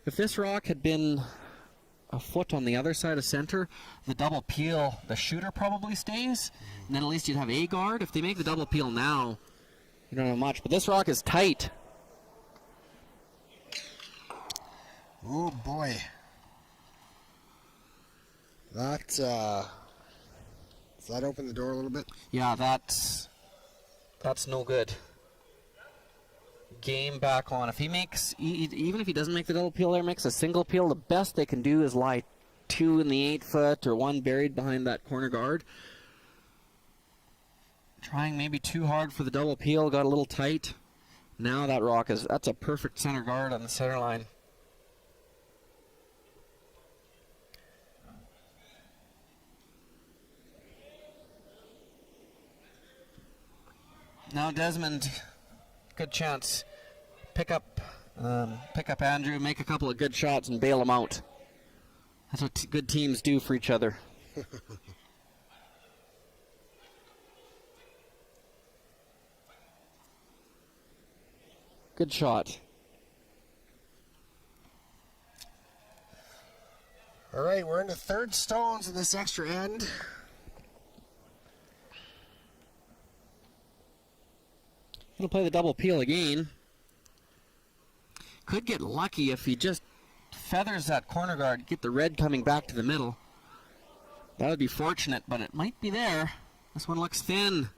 If this rock had been a foot on the other side of center, the double peel, the shooter probably stays, and then at least you'd have a guard. If they make the double peel now, you don't have much. But this rock is tight. Oh boy. Does that open the door a little bit? Yeah, that's no good. Game back on. If he makes, even if he doesn't make the double peel there, makes a single peel, the best they can do is lie 2 in the 8 foot or 1 buried behind that corner guard. Trying maybe too hard for the double peel, got a little tight. Now that rock that's a perfect center guard on the center line. Now Desmond, good chance. Pick up Andrew, make a couple of good shots and bail him out. That's what good teams do for each other. Good shot. All right, we're into third stones in this extra end. Gonna play the double peel again. Could get lucky if he just feathers that corner guard, get the red coming back to the middle. That would be fortunate, but it might be there. This one looks thin.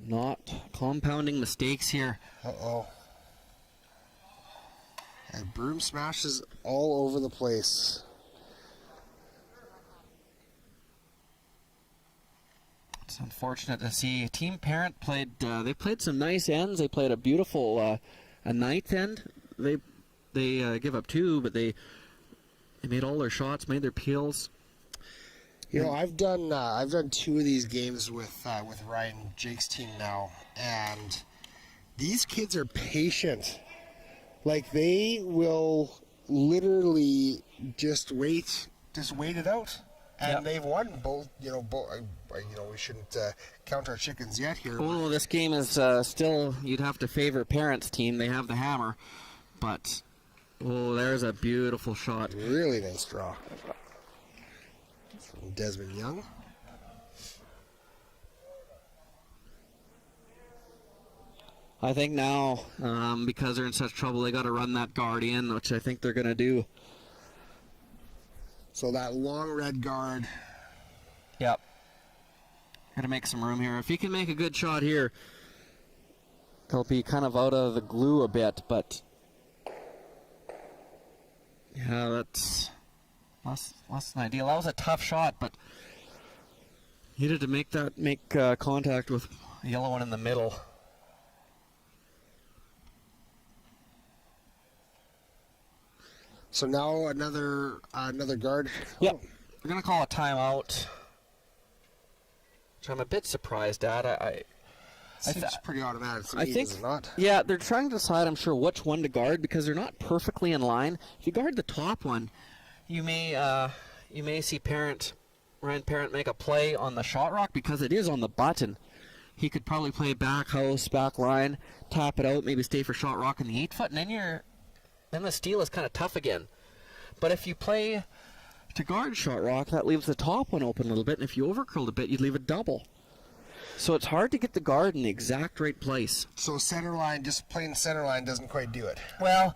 Not compounding mistakes here. Uh-oh. And broom smashes all over the place. It's unfortunate to see. Team Parent played. They played some nice ends. They played a beautiful a ninth end. They give up 2, but they made all their shots, made their peels. You know, I've done 2 of these games with Ryan Jake's team now, and these kids are patient. Like, they will literally just wait it out. And they've won both, we shouldn't count our chickens yet here. Oh, this game is still, you'd have to favor parents' team. They have the hammer. But, there's a beautiful shot. Really nice draw. From Desmond Young. I think now, because they're in such trouble, they got to run that guard in, which I think they're going to do. So that long red guard. Yep. Got to make some room here. If he can make a good shot here, he'll be kind of out of the glue a bit, but yeah, that's less than ideal. That was a tough shot, but he needed to make contact with the yellow one in the middle. So now another guard. Yep. We're going to call a timeout, which I'm a bit surprised at. Seems pretty automatic to me, does it not? Yeah, they're trying to decide, I'm sure, which one to guard because they're not perfectly in line. If you guard the top one, you may see Ryan Parent make a play on the shot rock because it is on the button. He could probably play back house, back line, tap it out, maybe stay for shot rock in the 8-foot, and then the steal is kind of tough again. But if you play to guard shot rock, that leaves the top one open a little bit, and if you overcurled a bit, you'd leave it double. So it's hard to get the guard in the exact right place. So center line, just plain center line doesn't quite do it. Well,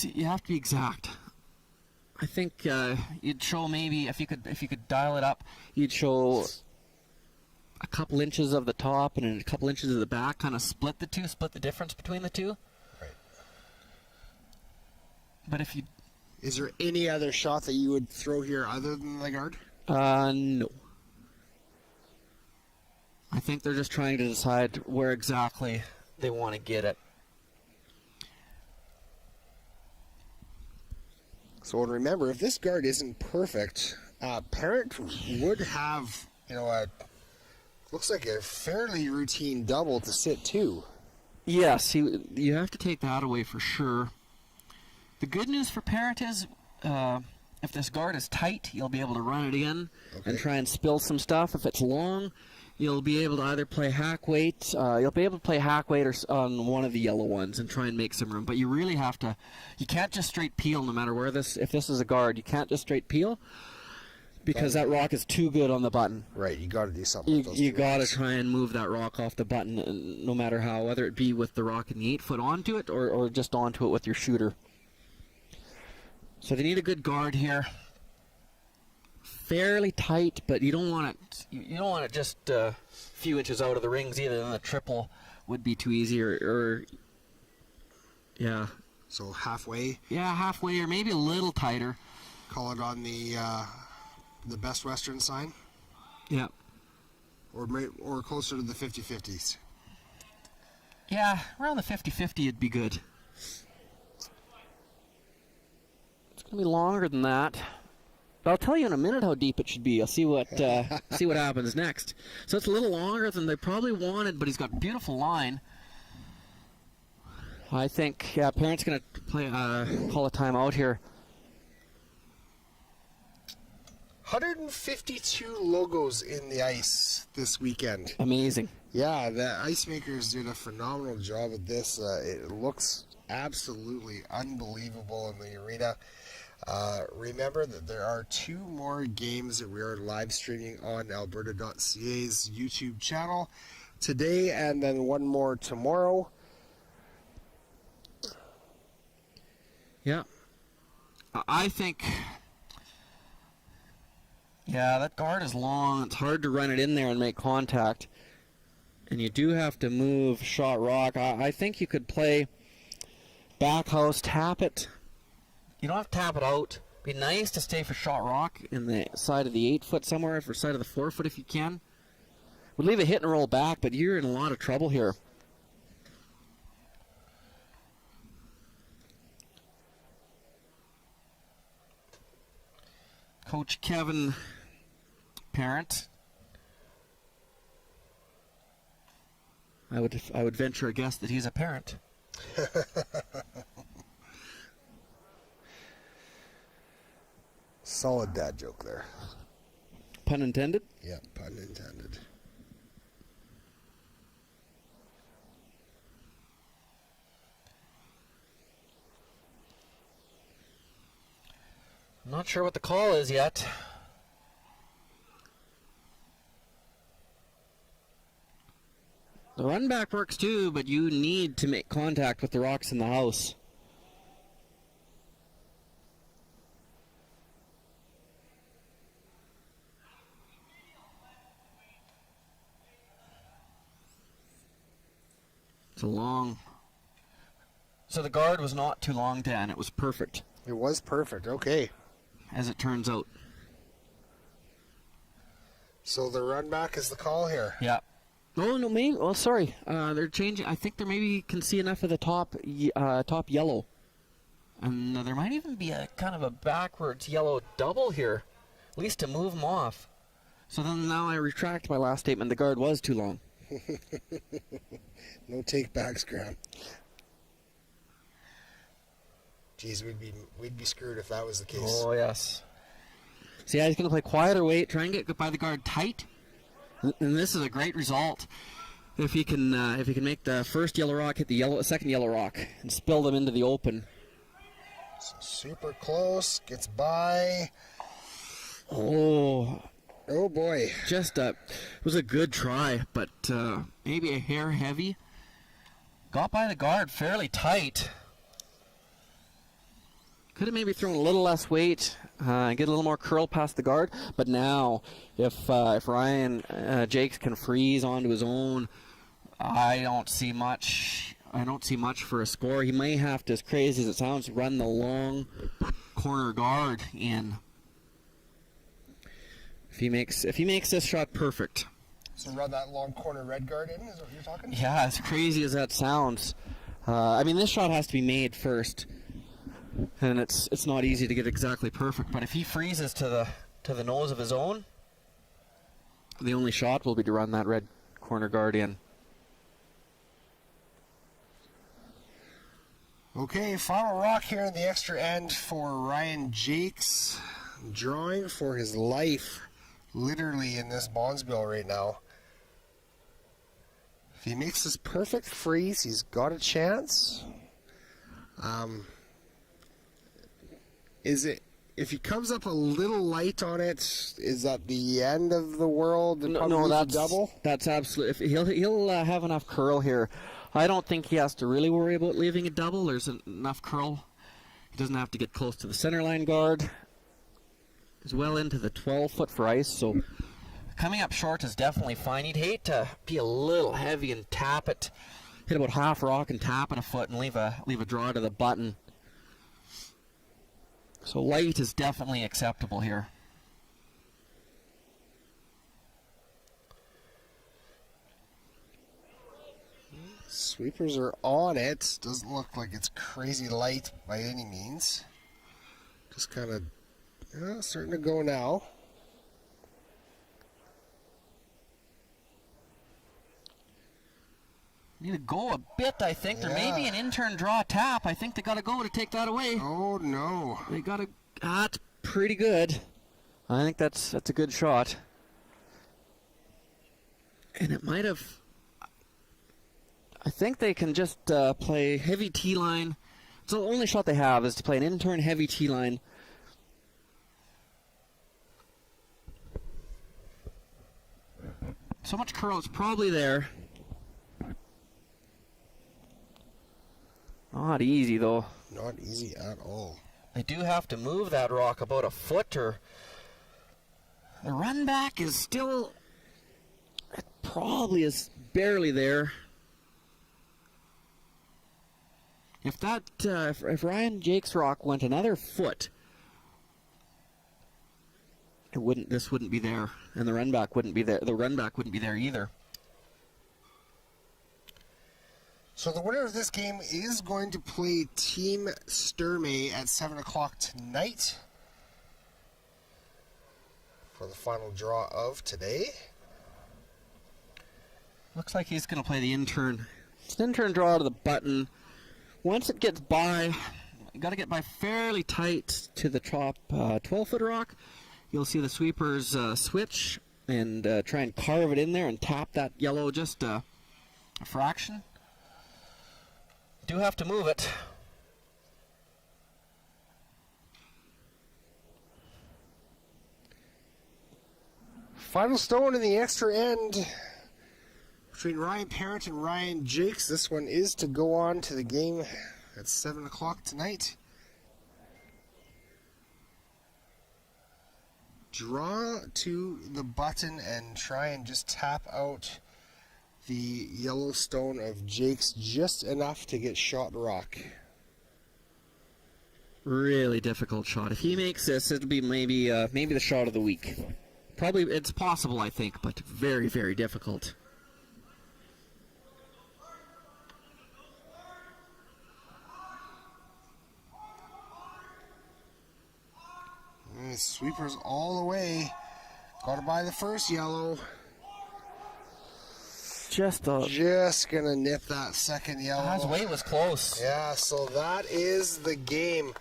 you have to be exact. I think you'd show maybe if you could dial it up, you'd show a couple inches of the top and then a couple inches of the back, kind of split the difference between the two. Right. But if you... Is there any other shot that you would throw here other than the guard? No. I think they're just trying to decide where exactly they want to get it. So remember, if this guard isn't perfect, Parent would have, looks like a fairly routine double to sit too. Yes, you have to take that away for sure. The good news for Parent is if this guard is tight, you'll be able to run it in and try and spill some stuff. If it's long, you'll be able to either play hack weight. You'll be able to play hack weight or on one of the yellow ones and try and make some room. But you really have to. You can't just straight peel no matter where this. If this is a guard, you can't just straight peel because that rock is too good on the button. Right, you got to do something. You got to try and move that rock off the button, no matter how, whether it be with the rock in the 8-foot onto it or just onto it with your shooter. So they need a good guard here. Fairly tight, but you don't want it. You don't want it just a few inches out of the rings either. Then the triple would be too easy, or yeah. So halfway. Yeah, halfway, or maybe a little tighter. Call it on the Best Western sign. Yeah. Or closer to the 50-50s. Yeah, around the 50-50 would be good. It's gonna be longer than that. But I'll tell you in a minute how deep it should be. I'll see what happens next. So it's a little longer than they probably wanted, but he's got a beautiful line. I think Parent's going to call a timeout here. 152 logos in the ice this weekend. Amazing. Yeah, the ice makers did a phenomenal job with this. It looks absolutely unbelievable in the arena. Remember that there are 2 more games that we are live streaming on alberta.ca's YouTube channel today, and then 1 more tomorrow. Yeah. I think, that guard is long. It's hard to run it in there and make contact. And you do have to move shot rock. I think you could play back house, tap it. You don't have to tap it out. It'd be nice to stay for shot rock in the side of the 8-foot somewhere, or side of the 4-foot if you can. Would leave a hit and roll back, but you're in a lot of trouble here. Coach Kevin Parent I would venture a guess that he's a parent. Solid dad joke there. Pun intended? Yeah, pun intended. I'm not sure what the call is yet. The run back works too, but you need to make contact with the rocks in the house. It's a long... So the guard was not too long, Dan. It was perfect. It was perfect. Okay. As it turns out. So the run back is the call here. Yeah. Oh, no, maybe. Oh, sorry. They're changing. I think there maybe can see enough of the top yellow. And there might even be a kind of a backwards yellow double here. At least to move them off. So then now I retract my last statement. The guard was too long. No take backs, Graham. Geez, we'd be screwed if that was the case. Oh, yes. See, I was going to play quieter weight, try and get by the guard tight. And this is a great result if you can make the first yellow rock hit the second yellow rock and spill them into the open. So super close, gets by. Oh boy! It was a good try, but maybe a hair heavy. Got by the guard fairly tight. Could have maybe thrown a little less weight, get a little more curl past the guard. But now, if Ryan Jakes can freeze onto his own, I don't see much. I don't see much for a score. He may have to, as crazy as it sounds, run the long corner guard in. If he makes this shot perfect. So run that long corner red guard in. Is that what you're talking? Yeah, as crazy as that sounds. I mean, this shot has to be made first. And it's not easy to get exactly perfect, but if he freezes to the nose of his own, the only shot will be to run that red corner guard in. Okay, final rock here in the extra end for Ryan Jakes. Drawing for his life, literally in this Bondsville right now. If he makes this perfect freeze, he's got a chance. If he comes up a little light on it, is that the end of the world? No, that's double. That's absolutely. He'll have enough curl here. I don't think he has to really worry about leaving a double. There's enough curl. He doesn't have to get close to the center line guard. He's well into the 12-foot for ice, so coming up short is definitely fine. He'd hate to be a little heavy and tap it, hit about half rock and tap it a foot and leave a draw to the button. So light is definitely acceptable here. Sweepers are on it. Doesn't look like it's crazy light by any means. Just kind of starting to go now. Need to go a bit, I think. There may be an intern draw tap. I think they got to go to take that away. Oh, no. They got to... That's pretty good. I think that's a good shot. And it might have... I think they can just play heavy T-line. It's the only shot they have is to play an intern heavy T-line. So much curl is probably there. Not easy, though. Not easy at all. They do have to move that rock about a foot, or the run back is still... It probably is barely there. If that, if Ryan Jakes' rock went another foot, this wouldn't be there, and the run back wouldn't be there. The run back wouldn't be there either. So the winner of this game is going to play Team Sturmay at 7 o'clock tonight for the final draw of today. Looks like he's going to play the intern. It's an intern draw to the button. Once it gets by, you got to get by fairly tight to the top 12-foot rock. You'll see the sweepers switch and try and carve it in there and tap that yellow just a fraction. Do have to move it. Final stone in the extra end between Ryan Parent and Ryan Jakes. This one is to go on to the game at 7 o'clock tonight. Draw to the button and try and just tap out the yellow stone of Jakes just enough to get shot rock. Really difficult shot. If he makes this, it'll be maybe the shot of the week. Probably, it's possible, I think, but very, very difficult. Sweepers all the way. Got to buy the first yellow. Just gonna nip that second yellow. His weight was close. Yeah, so that is the game.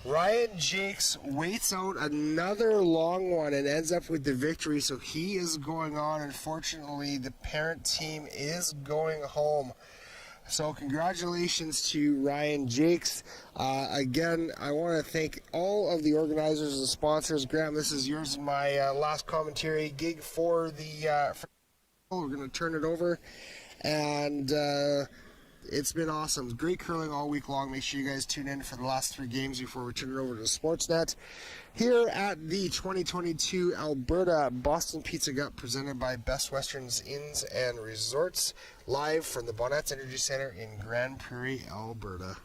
Ryan Jakes waits out another long one and ends up with the victory, so he is going on. Unfortunately, the parent team is going home. So congratulations to Ryan Jakes. Again, I want to thank all of the organizers and sponsors. Graham, this is yours and my last commentary gig for the... we're going to turn it over. And... it's been awesome. Great curling all week long. Make sure you guys tune in for the last 3 games before we turn it over to Sportsnet. Here at the 2022 Alberta Boston Pizza Cup presented by Best Westerns Inns and Resorts, live from the Bonnets Energy Center in Grand Prairie, Alberta.